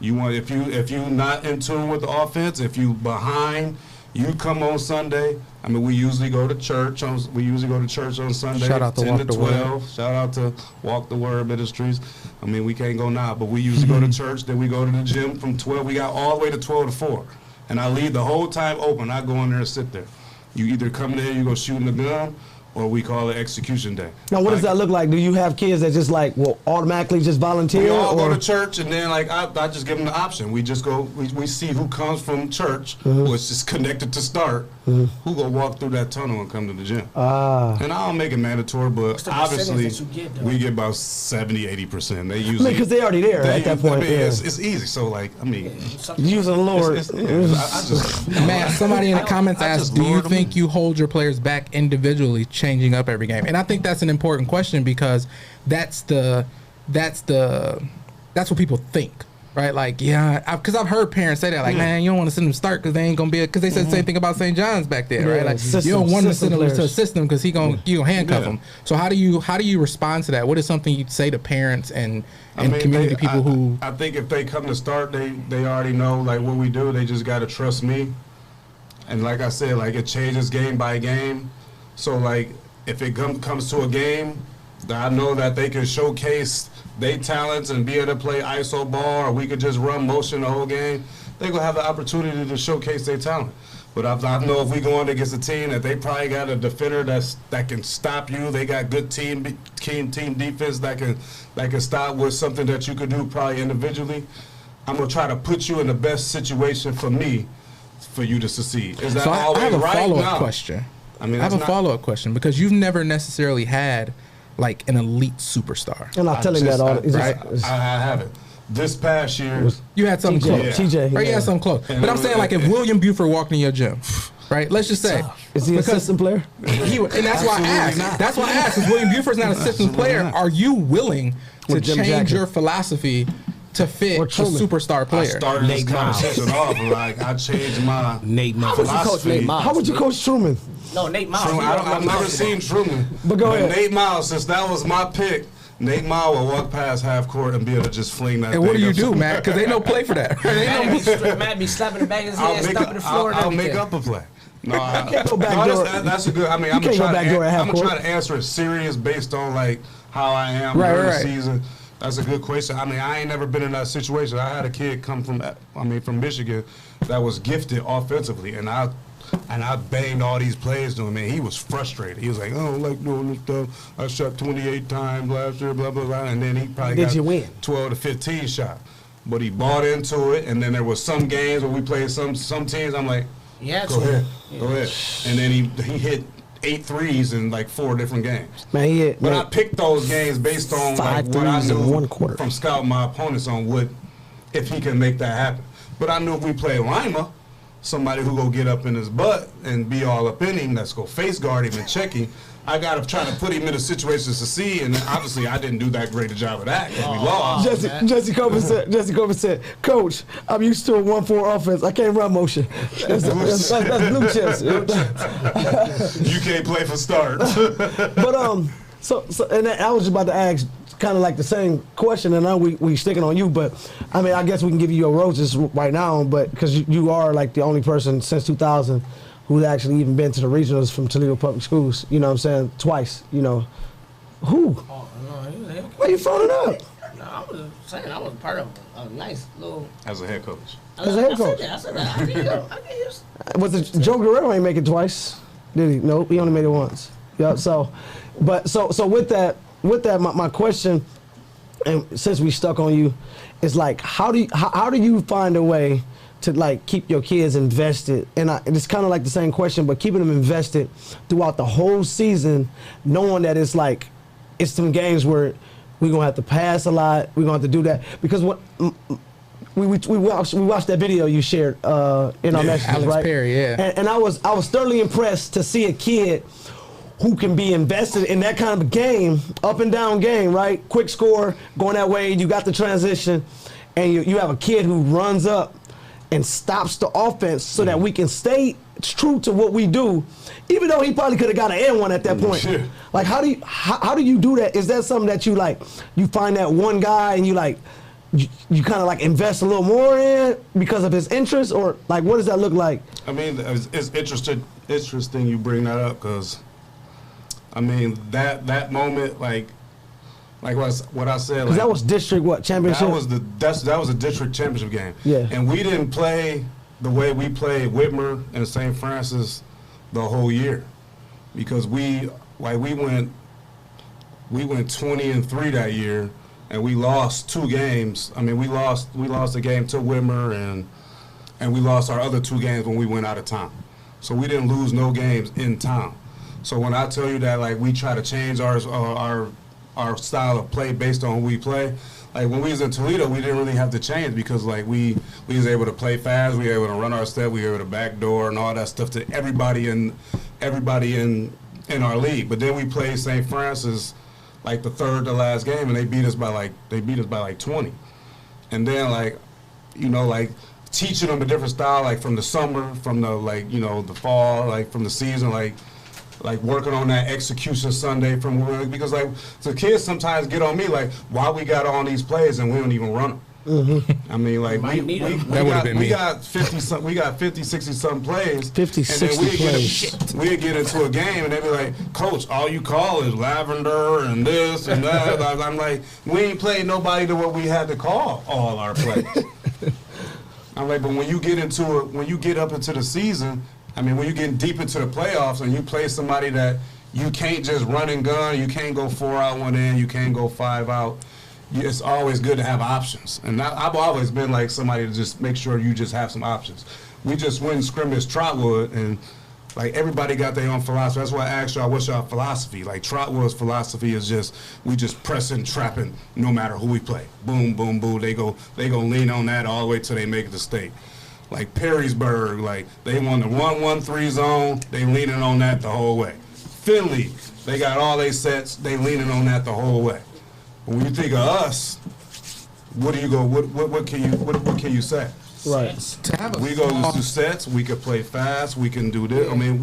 You want, if you not in tune with the offense, if you behind, you come on Sunday. I mean, we usually go to church on Sunday. Shout out to 10 Walk to the 12. Word. Shout out to Walk the Word Ministries. I mean, we can't go now, but we usually go to church. Then we go to the gym from 12. We got all the way to 12 to 4, and I leave the whole time open. I go in there and sit there. You either come there, you go shooting the gun, or we call it execution day. Now, what does that look like? Do you have kids that just, like, will automatically just volunteer? We all go to church, and then, like, I just give them the option. We just go, we see who comes from church, which is connected to start, who go walk through that tunnel and come to the gym. And I don't make it mandatory, but obviously we get about 70-80%. They usually, because they're already there at that point. I mean, it's easy. So, like, I mean, using the Lord. Man, somebody in the comments asked, do you think you hold your players back individually, changing up every game? And I think that's an important question, because that's what people think, right? Like, yeah, because I've heard parents say that, like, man, you don't want to send them start because they ain't gonna be, because they said the same thing about St. John's back there, right? Like, you don't want to send them to a system because you gonna handcuff them. So how do you respond to that? What is something you'd say to parents and community people who? I think if they come to start, they already know, like, what we do. They just got to trust me. And like I said, like, it changes game by game. So, like, if it comes to a game, I know that they can showcase their talents and be able to play iso ball, or we could just run motion the whole game. They're going to have the opportunity to showcase their talent. But I know if we go in against a team that they probably got a defender that can stop you, they got good team defense that can stop with something that you could do probably individually, I'm going to try to put you in the best situation for me, for you to succeed. Is that so always I have a right? follow-up question. I have a follow-up question, because you've never necessarily had, like, an elite superstar. I'm not telling that all. Right? I haven't. This past year, you had something close. TJ, or you had something close. But I'm saying, like, if William Buford walked in your gym, right? Let's just say, is he an assistant player? And that's why I asked. That's why I asked. If William Buford's not an assistant player, are you willing to change your philosophy to fit a superstar player? I started this conversation off, like, I changed my philosophy. How would you coach Truman? No, Nate Miles. I've never seen Truman. But go ahead. Nate Miles, since that was my pick, Nate Miles will walk past half court and be able to just fling that. And what do you do, Matt? Because they don't play for that. Matt be slapping the back of his head, stomping the floor. I'll make up a play. No, that's a good. I mean, I'm trying to answer it serious based on, like, how I am during the season. That's a good question. I mean, I ain't never been in that situation. I had a kid come from Michigan that was gifted offensively, and I banged all these plays to him, and he was frustrated. He was like, I don't like doing this stuff. I shot 28 times last year, blah, blah, blah. And then he probably got 12 to 15 shots. But he bought into it, and then there was some games where we played some teams. I'm like, go ahead. And then he hit 8 threes in, like, 4 different games. But I picked those games based on, like, what I knew from scouting my opponents on if he can make that happen. But I knew if we played Lima, somebody who go get up in his butt and be all up in him, that's go face guard him and check him, I got to try to put him in a situation to succeed, and obviously I didn't do that great a job of that because we lost. Jesse Coleman said, Coach, I'm used to a 1-4 offense. I can't run motion. That's blue chips. You can't play for start. But so and I was just about to ask kind of like the same question, and I know we sticking on you, but I mean I guess we can give you your roses right now, but because you are like the only person since 2000 who's actually even been to the regionals from Toledo Public Schools. You know what I'm saying? Twice. You know, who? Oh, no, Why you throwing it up? No, I was saying I was part of a nice little. As a head coach. As a head coach. I said that. I can use. Was it Joe Guerrero ain't make it twice? Did he? No, he only made it once. Yeah. So with that, my question, and since we stuck on you, is like how do you find a way to like keep your kids invested? And it's kind of like the same question, but keeping them invested throughout the whole season, knowing that it's like it's some games where we're gonna have to pass a lot, we're gonna have to do that because what. We watched that video you shared in our messages, Alex right? Perry, yeah. And I was thoroughly impressed to see a kid who can be invested in that kind of game, up and down game, right? Quick score, going that way, you got the transition, and you have a kid who runs up and stops the offense so that we can stay true to what we do, even though he probably could have got an and one at that point. Sure. Like how do you do that? Is that something that you find that one guy and you kind of like invest a little more in because of his interest, or like what does that look like? I mean, it's interesting you bring that up because, I mean, that moment, like what I said. Like, that was district championship? That was a district championship game. Yeah. And we didn't play the way we played Whitmer and St. Francis the whole year because we went 20-3 that year. And we lost 2 games. I mean, we lost a game to Whitmer, and we lost our other 2 games when we went out of town. So we didn't lose no games in town. So when I tell you that, like, we try to change our style of play based on who we play, like when we was in Toledo, we didn't really have to change because like we was able to play fast, we were able to run our step, we were able to backdoor and all that stuff to everybody in our league. But then we played St. Francis like the third to last game, and they beat us by like 20. And then like, you know, like teaching them a different style, like from the summer, from the like, you know, the fall, like from the season, like working on that execution Sunday because like the kids sometimes get on me like, why we got all these plays and we don't even run them. Mm-hmm. I mean, like we got 50, 60 something plays. 50, 60 plays. We'd get into a game and they'd be like, Coach, all you call is lavender and this and that. I'm like, we ain't played nobody to what we had to call all our plays. I'm like, but when you get up into the season, I mean, when you're getting deep into the playoffs and you play somebody that you can't just run and gun, you can't go 4 out, 1 in, you can't go 5 out. It's always good to have options. And I've always been like somebody to just make sure you just have some options. We just went and scrimmaged Trotwood, and like everybody got their own philosophy. That's why I asked y'all, what's your philosophy? Like Trotwood's philosophy is just, we just pressing, trapping, no matter who we play. Boom, boom, boom. They go lean on that all the way till they make it to state. Like Perrysburg, like they won the 1-1-3 zone, they leaning on that the whole way. Finley, they got all their sets, they leaning on that the whole way. When you think of us, what can you say? Right. We go to sets, we can play fast, we can do this. I mean,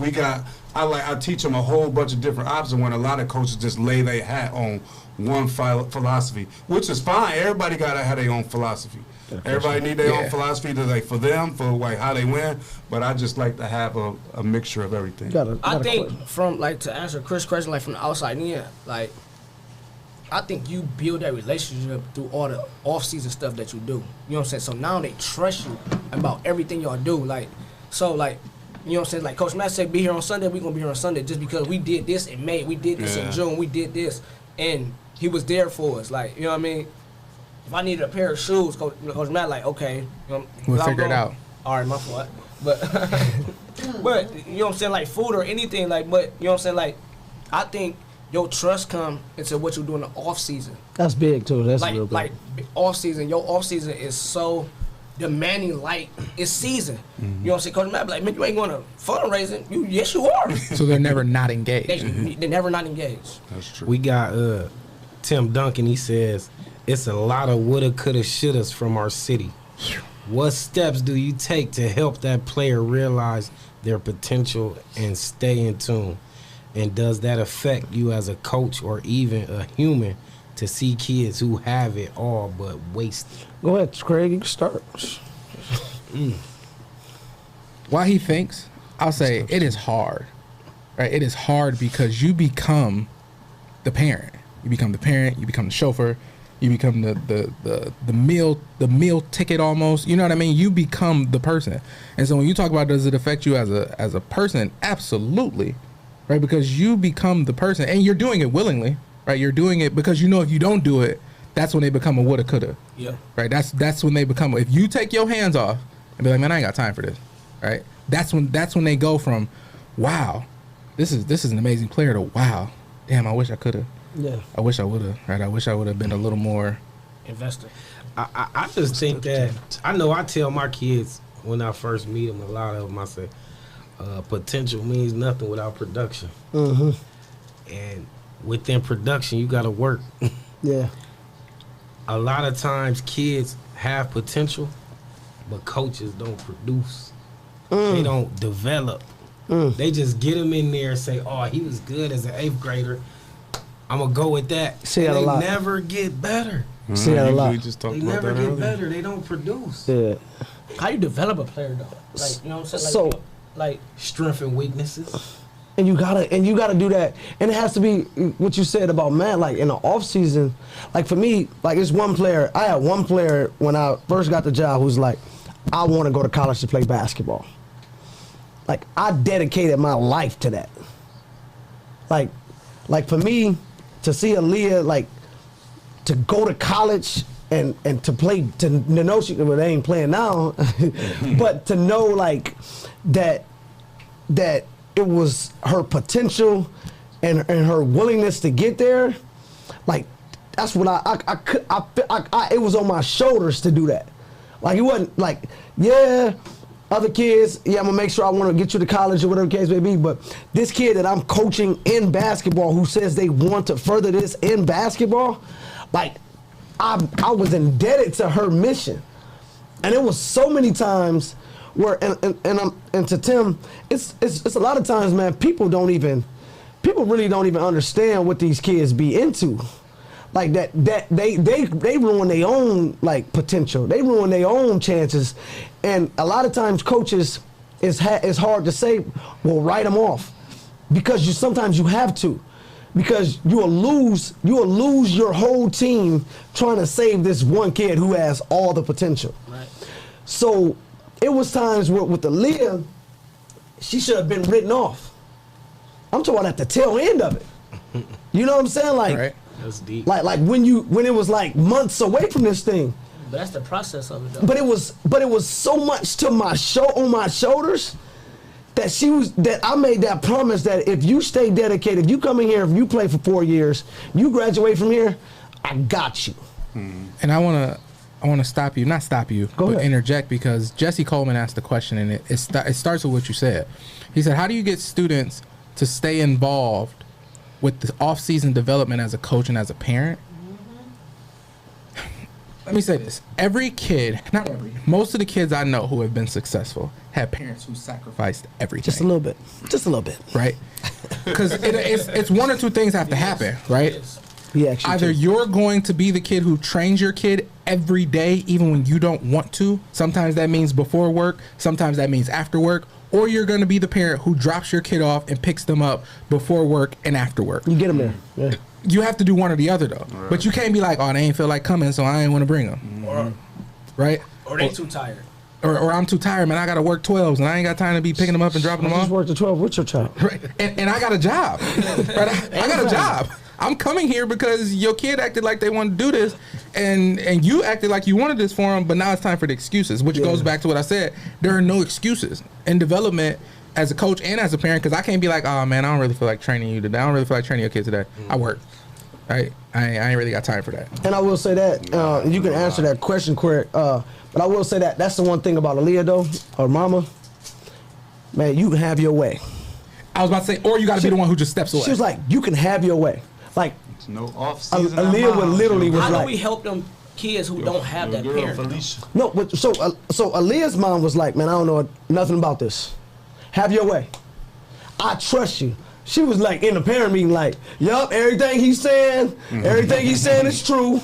I teach them a whole bunch of different options when a lot of coaches just lay their hat on one philosophy, which is fine. Everybody got to have their own philosophy. Everybody need their own philosophy to like for them, for like how they win. But I just like to have a mixture of everything. I think from like to answer Chris' question, like from the outside in, like I think you build that relationship through all the off-season stuff that you do. You know what I'm saying? So now they trust you about everything y'all do. Like, so like, you know what I'm saying? Like Coach Matt said, be here on Sunday, we gonna be here on Sunday just because we did this in May, we did this in June, we did this, and he was there for us. Like, you know what I mean? If I needed a pair of shoes, Coach Matt like, okay, you know, we'll figure it out. All right, my fault. But but you know what I'm saying? Like food or anything, like, but you know what I'm saying? Like, I think your trust come into what you do in the off season. That's big too. That's like, real big. Like off season, your off season is so demanding like it's season. You know what I'm saying? Coach Matt be like, man, you ain't going to fundraising. Yes, you are. So they're never not engaged. They're never not engaged. That's true. We got Tim Duncan. He says it's a lot of woulda, coulda, shouldas from our city. What steps do you take to help that player realize their potential and stay in tune? And does that affect you as a coach or even a human to see kids who have it all but waste it? Go ahead, Craig. You can start. Why he thinks, I'll say it is hard, right? It is hard because you become the parent. You become the parent. You become the chauffeur. You become the meal ticket almost. You know what I mean? You become the person. And so when you talk about does it affect you as a person, absolutely, right? Because you become the person, and you're doing it willingly, right? You're doing it because you know if you don't do it, that's when they become a woulda, coulda. Yeah. Right. That's when they become. If you take your hands off and be like, man, I ain't got time for this. Right. That's when they go from, wow, this is an amazing player to wow, damn, I wish I coulda. Yeah. I wish I woulda. Right. I wish I would have been a little more Investor. I just think that I know I tell my kids when I first meet them, a lot of them, I say, potential means nothing without production. Mm-hmm. And within production, you got to work. Yeah. A lot of times kids have potential, but coaches don't produce. They don't develop. They just get them in there and say, oh, he was good as an 8th grader. I'm going to go with that. See that a lot. They never get better. See that a lot. We just talked They about never that get earlier. better. They don't produce. Yeah. How you develop a player though? Like, you know what I'm saying? Like, So- like Strength and weaknesses. And you gotta do that. And it has to be what you said about Matt, like in the off season, like for me, like it's one player. I had one player when I first got the job who's like, I wanna go to college to play basketball. Like I dedicated my life to that. Like for me, to see Aaliyah like to go to college and to play to know she well, they ain't playing now, but to know like that it was her potential and her willingness to get there, like that's what I it was on my shoulders to do that. Like it wasn't like, yeah, other kids, yeah, I'm gonna make sure I want to get you to college or whatever the case may be, but this kid that I'm coaching in basketball who says they want to further this in basketball, like I was indebted to her mission. And it was so many times where and to Tim, it's a lot of times, man, people really don't even understand what these kids be into. Like that they ruin their own like potential. They ruin their own chances. And a lot of times coaches it's hard to say, well, write them off. Because sometimes you have to. Because you will lose your whole team trying to save this one kid who has all the potential. right. So it was times with Aaliyah, she should have been written off. I'm talking about at the tail end of it. You know what I'm saying? Like, right. That's deep. like when it was like months away from this thing. But that's the process of it though. But it was so much to my on my shoulders that I made that promise that if you stay dedicated, if you come in here, if you play for 4 years, you graduate from here, I got you. And I want to stop you, not stop you, Go but ahead. interject because Jesse Coleman asked the question, and it starts with what you said. He said, how do you get students to stay involved with the off-season development as a coach and as a parent? Let me say this. Every kid, not every, most of the kids I know who have been successful have parents who sacrificed everything. Just a little bit. Just a little bit. Right? Because it's one or two things have to happen, right? He actually Either too. you're going to be the kid who trains your kid every day, even when you don't want to. Sometimes that means before work. Sometimes that means after work. Or you're going to be the parent who drops your kid off and picks them up before work and after work. You get him there. Yeah. You have to do one or the other, though. Right. But you can't be like, oh, they ain't feel like coming, so I ain't want to bring them. Right? Or they too tired. Or I'm too tired, man. I got to work 12s, and I ain't got time to be picking them up and dropping them I just off. worked at 12 with your child. Right. And I got a job. Right? I got a job. I'm coming here because your kid acted like they wanted to do this, and you acted like you wanted this for them, but now it's time for the excuses, which goes back to what I said. There are no excuses in development as a coach and as a parent, because I can't be like, oh, man, I don't really feel like training you today. I don't really feel like training your kid today. I work. Right? I ain't really got time for that. And I will say that you can answer that question correct. But I will say that that's the one thing about Aaliyah though, or Mama. Man, you can have your way. I was about to say, or you got to be the one who just steps away. She was like, you can have your way. Like, No off season. Aaliyah would literally was How do like, we help them kids who don't have that girl, parent? Felicia. no, but so Aaliyah's mom was like, man, I don't know nothing about this. Have your way. I trust you. She was like in the parent meeting, like, yup, everything he's saying is true.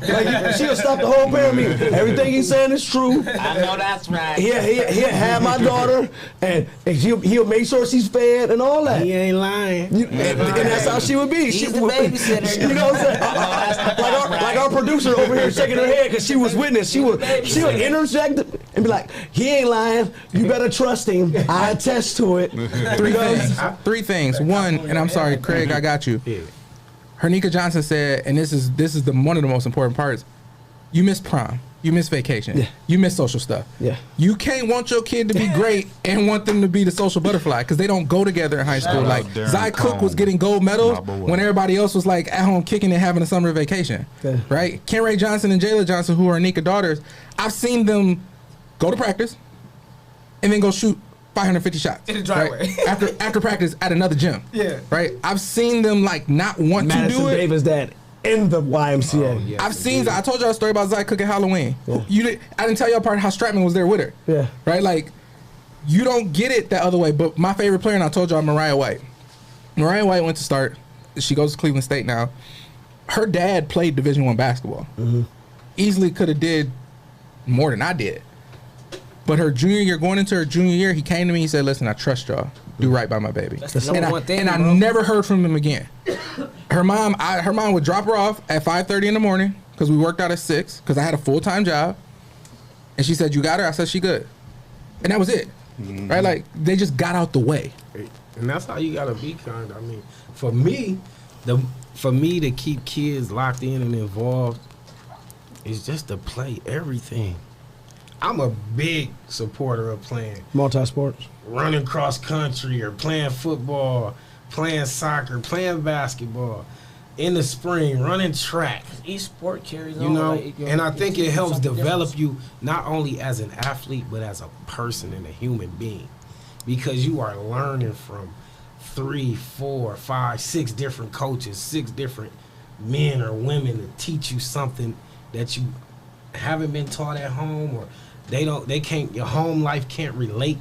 Like, she'll stop the whole parent meeting. Everything he's saying is true. I know that's right. He'll have my daughter, and he'll make sure she's fed and all that. He ain't lying. And that's how she would be. He's the babysitter. You know what I'm saying? Like our producer over here shaking her head because she was witness. She'll interject and be like, he ain't lying. You better trust him. I attest to it. Three things. One, and I'm sorry, Craig, I got you. Hernika Johnson said, and this is one of the most important parts. You miss prom. You miss vacation. Yeah. You miss social stuff. Yeah. You can't want your kid to be great and want them to be the social butterfly because they don't go together in high school. Like Darren Zai Cook was Cone. getting gold medals My boy. when everybody else was like at home kicking and having a summer vacation. Yeah. Right? Ken Ray Johnson and Jayla Johnson, who are Hernika daughters, I've seen them go to practice and then go shoot 550 shots In the driveway. right? after practice at another gym. Yeah. Right? I've seen them like not want to Madison do it. Davis' dad in the YMCA. I've seen. I told y'all a story about Zai Cook at Halloween. I didn't tell y'all part how Stratman was there with her. Yeah. Right. Like, you don't get it that other way. But my favorite player, and I told y'all, Mariah White. Mariah White went to start. She goes to Cleveland State now. Her dad played Division I basketball. Easily could have did more than I did. But her junior year, going into her junior year, he came to me. He said, "Listen, I trust y'all. Do right by my baby." That's the number one thing, and I bro. never heard from him again. Her mom would drop her off at 5:30 in the morning because we worked out at 6 because I had a full-time job. And she said, "You got her?" I said, "She good." And that was it. Right? Like, they just got out the way. And that's how you gotta be kind. I mean, for me to keep kids locked in and involved is just to play everything. I'm a big supporter of playing Multi-sports. running cross country or playing football, playing soccer, playing basketball. In the spring, running track. Each sport carries on. You know, like, and I think it helps something develop different. you not only as an athlete, but as a person and a human being. Because you are learning from 3, 4, 5, 6 different coaches, 6 different men or women to teach you something that you haven't been taught at home, or your home life can't relate.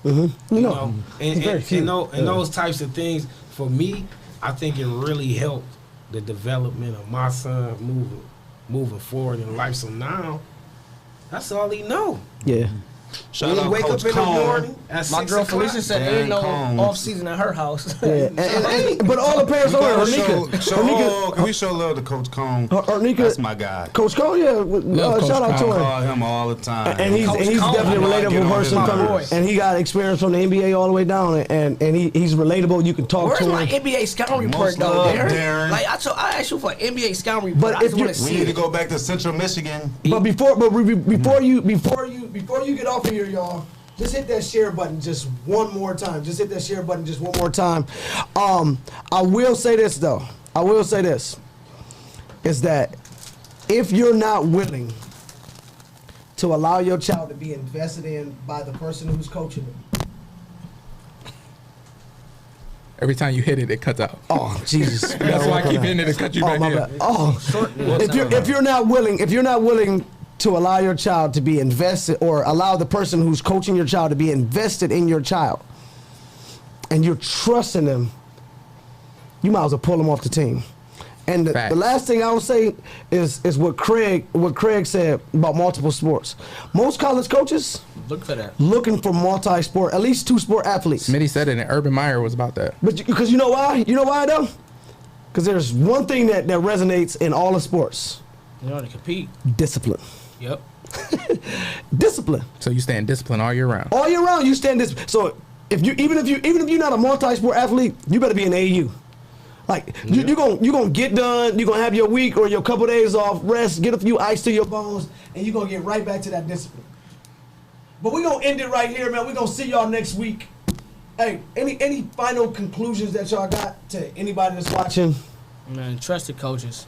You know, and those types of things. For me, I think it really helped the development of my son moving forward in life. So now, that's all he know. Yeah. Shout When he out wake Coach up in the Cone. morning at My 6 girl o'clock, Felicia said there ain't no Cone. off season at her house. Yeah. But all the parents We over gotta Hernika. can we show love to Coach Cone? Hernika. That's my guy. Coach Cole, yeah. Coach Shout out I to him. call him all the time. And he's Coach definitely Cole, a I get relatable on person his coming, nerves. and he got experience from the NBA all the way down, and he's relatable. You can talk Where's to my him. NBA scouting report Most though, love, Darren? Darren. Like I asked you for an NBA scouting report. But I just if want to We see need to it. go back to Central Michigan. But before you get off of here, y'all, just hit that share button just one more time. Just hit that share button just one more time. I will say this though. I will say this. Is that if you're not willing to allow your child to be invested in by the person who's coaching them. Every time you hit it, it cuts out. Oh Jesus! That's why I keep hitting it and cut you Oh back my in. bad. Oh, if you're not willing to allow your child to be invested, or allow the person who's coaching your child to be invested in your child, and you're trusting them, you might as well pull them off the team. And the last thing I would say is what Craig said about multiple sports. Most college coaches Look for that. looking for multi-sport, at least 2-sport athletes. Smitty said it, and Urban Meyer was about that. But because you know why? You know why though? Because there's one thing that resonates in all the sports: You know to compete. discipline. Yep. Discipline. So you stay in discipline all year round. All year round, you stand this. So even if you're not a multi-sport athlete, you better be an AU. Like you're gonna get done. You're gonna have your week or your couple days off, rest, get a few ice to your bones, and you're gonna get right back to that discipline. But we're gonna end it right here, man. We're gonna see y'all next week. Hey, any final conclusions that y'all got to anybody that's watching? Man, trust the coaches.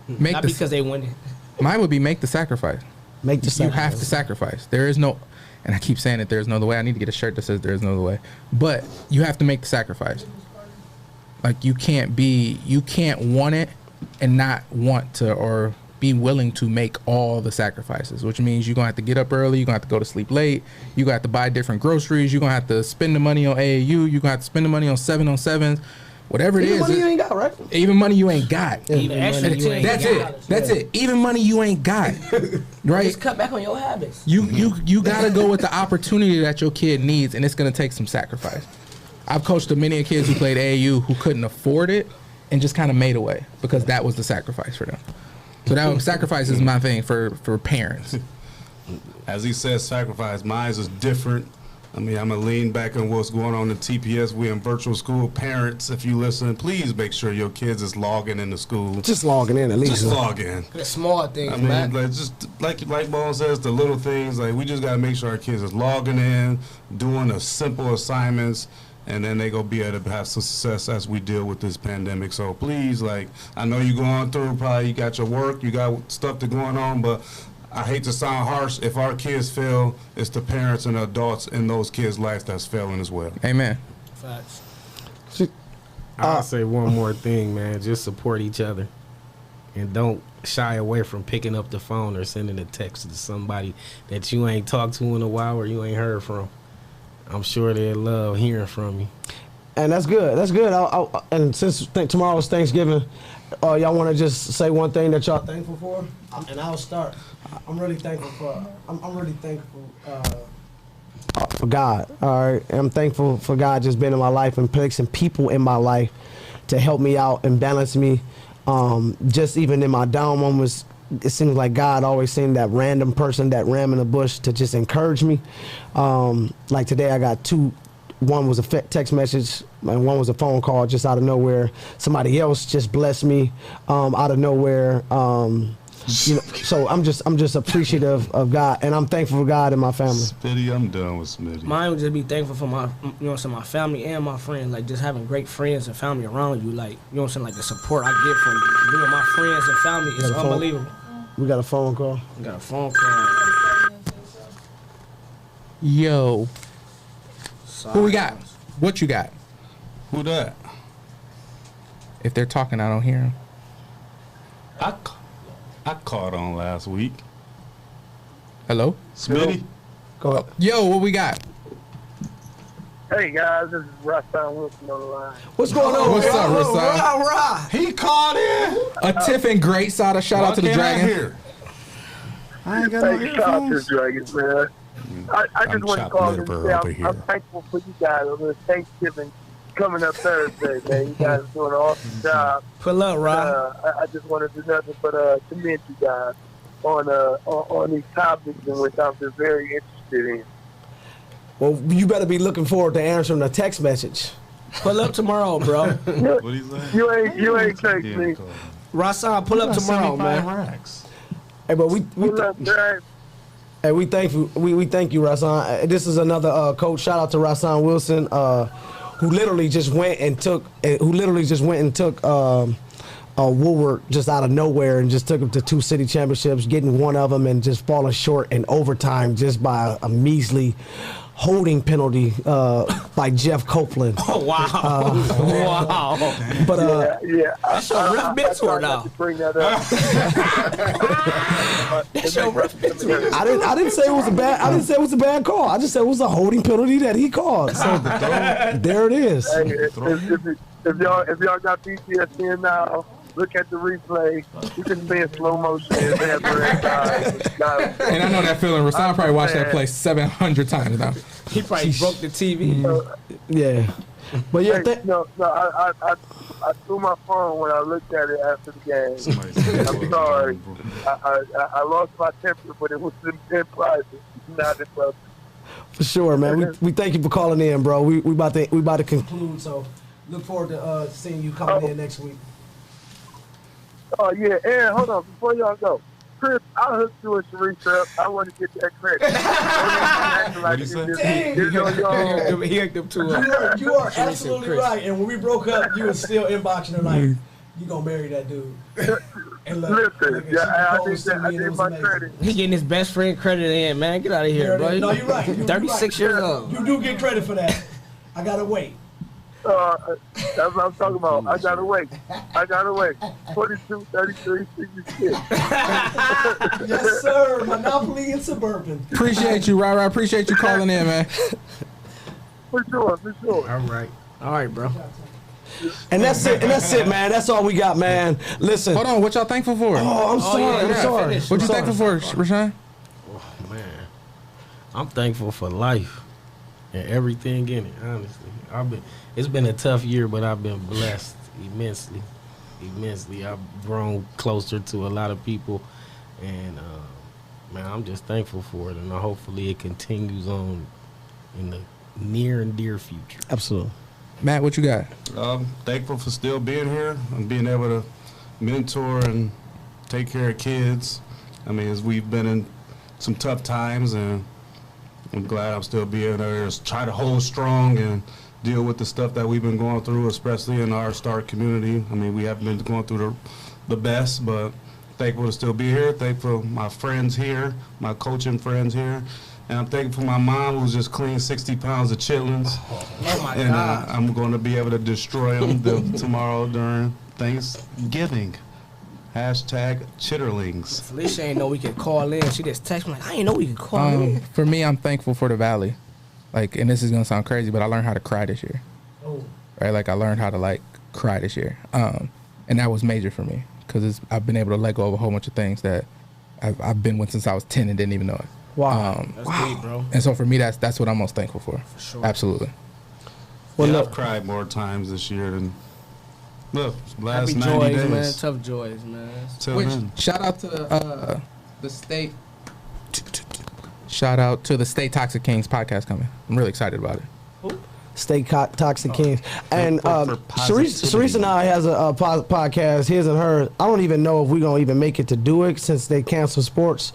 Make Not the, because they win it. mine would be make the sacrifice. Make the You sacrifice. have to sacrifice. There is no, and I keep saying it, there's no other way. I need to get a shirt that says there is no other way. But you have to make the sacrifice. Like you can't want it and not want to or be willing to make all the sacrifices, which means you're going to have to get up early, you're going to have to go to sleep late, you're going to have to buy different groceries, you're going to have to spend the money on AAU, you're going to have to spend the money on 7-on-7s, whatever it Even is. money you ain't got, right? Even money you ain't got. Even extra you ain't That's got. it. That's it. Even money you ain't got. Right? Just cut back on your habits. You gotta go with the opportunity that your kid needs, and it's gonna take some sacrifice. I've coached many kids who played AAU who couldn't afford it and just kind of made away because that was the sacrifice for them. So that sacrifice is my thing for parents. As he says, sacrifice. Mine is different. I mean, I'm going to lean back on what's going on in TPS. We're in virtual school. Parents, if you listen, please make sure your kids is logging into school. Just logging in at least. Just log in. The small things, I mean, man. like just like Bone says, the little things. Like we just gotta make sure our kids is logging in, doing the simple assignments, and then they gonna be able to have some success as we deal with this pandemic. So please, like I know you're going through. Probably you got your work, you got stuff to going on, but I hate to sound harsh. If our kids fail, it's the parents and the adults in those kids' lives that's failing as well. Amen. Facts. I'll say one more thing, man. Just support each other. And don't shy away from picking up the phone or sending a text to somebody that you ain't talked to in a while or you ain't heard from. I'm sure they'll love hearing from you. And that's good. That's good. And since tomorrow's Thanksgiving, y'all want to just say one thing that y'all thankful for? And I'll start. I'm really thankful for. I'm really thankful for God. All right, and I'm thankful for God just being in my life and placing people in my life to help me out and balance me. Just even in my down moments, it seems like God always seemed that random person, that ram in the bush to just encourage me. Like today, I got two. One was a text message and one was a phone call just out of nowhere. Somebody else just blessed me out of nowhere. You know, so I'm just appreciative of God, and I'm thankful for God and my family. Smitty, I'm done with Smitty. Mine would just be thankful for my, so my family and my friends, like just having great friends and family around you, like, like the support I get from my friends and family is unbelievable. We got a phone call. We got a phone call. Yo. Who we got? What you got? Who that? If they're talking, I don't hear them. I caught on last week. Hello? Smitty? Go ahead. Yo, what we got? Hey guys, this is Rustin Wilson on the line. What's going on? What's up, Rasai? Rah, He called in? A Tiffin great side. Shout out to the Why can't Dragon. I hear? I ain't got no Hey, shout out to the earphones. Dragons, man. I I'm just want to chopped call liver and over say here. I'm thankful for you guys on this Thanksgiving coming up Thursday, man. You guys are doing an awesome job. pull up, Rah. I just want to do nothing but commend you guys on these topics in which I'm just very interested in. Well, you better be looking forward to answering the text message. Pull up tomorrow, bro. What he say? You ain't text me. Rasan, pull up tomorrow, man. Racks. Hey, but we Pull up, Drag. Hey, we thank you. We thank you, Rasan. This is another coach. Shout out to Rasan Wilson, who literally just went and took Woolworth just out of nowhere and just took him to 2 city championships, getting one of them and just falling short in overtime just by a measly holding penalty by Jeff Copeland. Oh, wow. Wow. But Yeah. That's your rough bit tour now. To bring that up. That's your rough bit tour. I didn't say it was a bad. I didn't say it was a bad call. I just said it was a holding penalty that he called. So there it is. Hey, if y'all got PTSD now, look at the replay. You can see in slow motion. And I know that feeling. Rasan probably watched that play 700 times now. He probably broke the TV. Yeah. But yeah, I threw my phone when I looked at it after the game. I'm sorry. I lost my temper, but it was in private, not in public. for sure, man. We thank you for calling in, bro. We about to conclude. So look forward to seeing you coming in next week. Oh yeah, and hold on before y'all go. Chris, I hooked you and Teresa up. I want to get that credit. What'd you say? He hooked them two up. You are absolutely right. And when we broke up, you were still inboxing her like, you gonna marry that dude. And look, Listen, I need my credit. He getting his best friend credit in, man. Get out of here, bro. No, you're right. 36 years old. You do get credit for that. I gotta wait. That's what I'm talking about. I gotta wait. 22, 33, 66. Yes, sir. Monopoly in Suburban. Appreciate you, Rara. Appreciate you calling in, man. For sure. All right, bro. And that's it, man. That's all we got, man. Listen. Hold on, what y'all thankful for? Oh, I'm sorry. I'm sorry. What you thankful for, Rashawn? Oh, man. I'm thankful for life and everything in it, honestly. It's been a tough year, but I've been blessed immensely. I've grown closer to a lot of people, and man, I'm just thankful for it, and hopefully it continues on in the near and dear future. Absolutely. Matt, what you got? Thankful for still being here and being able to mentor and take care of kids. I mean, as we've been in some tough times, and I'm glad I'm still being there. Try to hold strong and deal with the stuff that we've been going through, especially in our Star community. I mean, we haven't been going through the best, but thankful to still be here. Thankful for my friends here, my coaching friends here. And I'm thankful for my mom, who's just cleaned 60 pounds of chitlins. Oh, my and God. I'm going to be able to destroy them tomorrow during Thanksgiving. Hashtag chitterlings. Felicia ain't know we could call in. She just text me like, I ain't know we could call in. For me, I'm thankful for the Valley. Like, and this is gonna sound crazy, but I learned how to cry this year. Oh. Right, like I learned how to cry this year, and that was major for me because I've been able to let go of a whole bunch of things that I've been with since I was 10 and didn't even know it. Wow. That's deep, bro. And so for me, that's what I'm most thankful for. Sure. Absolutely. Well, yeah, I've cried more times this year than last Happy 90 joys, days. man. Tough joys, man. Till Which then. shout out to the state. Shout out to the State Toxic Kings podcast coming. I'm really excited about it. Stay Toxic Kings. And for Sharice and I has a podcast, his and hers. I don't even know if we're going to even make it to do it since they canceled sports.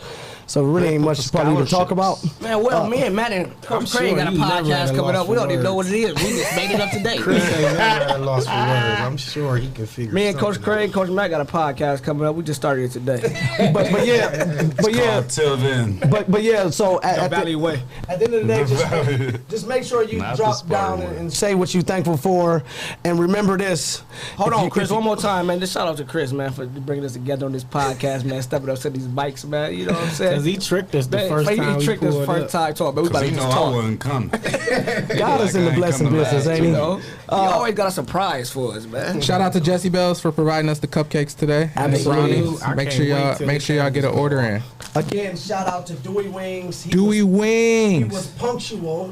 So really ain't much probably to talk about. Man, well, me and Matt and Coach Craig got a podcast coming up. We don't even know what it is. We just made it up today. Chris ain't never had lost for words. I'm sure he can figure Me and Coach something Craig, Coach Matt got a podcast coming up. We just started it today. but yeah. Till then. But yeah, so at Valley Way. the end of the day, just make sure you Not the drop Spur down way. and say what you're thankful for. And remember this. Hold If on, you- Chris, if you- one more time, man. Just shout out to Chris, man, for bringing us together on this podcast, man. Stepping up to these bikes, man. You know what I'm saying? because he tricked us the Man, first time he tricked us pulled first up. time talk, but we about Because to he just know I talk. wasn't coming. God is in the I ain't blessing coming business, back, ain't he? You know, he always got a surprise for us, man. Shout out to Jesse Bells for providing us the cupcakes today and the Absolutely. brownies. I Make can't sure wait y'all till make the sure y'all get an cameras order go in. Again, shout out to Dewey Wings. He Dewey was Wings. punctual.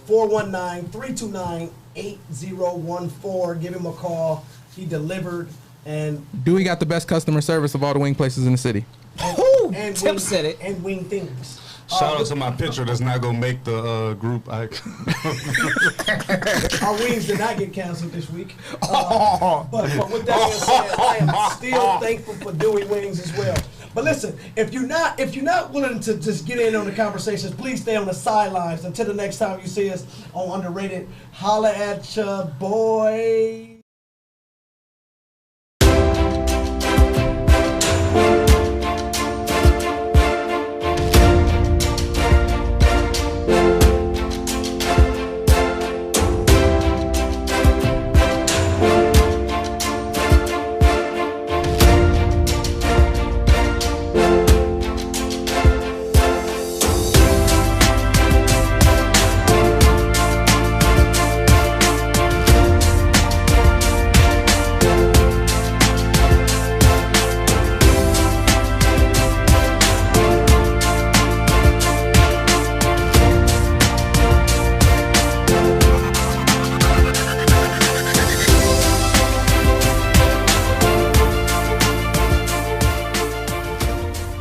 419-329-8014. Give him a call. He delivered and Dewey got the best customer service of all the wing places in the city. and Tim wing, said it. and wing things. Shout out to my picture that's not going to make the group. Our wings did not get canceled this week. But with that being said, I am still thankful for Dewey Wings as well. But listen, if you're not willing to just get in on the conversations, please stay on the sidelines. Until the next time you see us on Underrated, holla at ya, boy.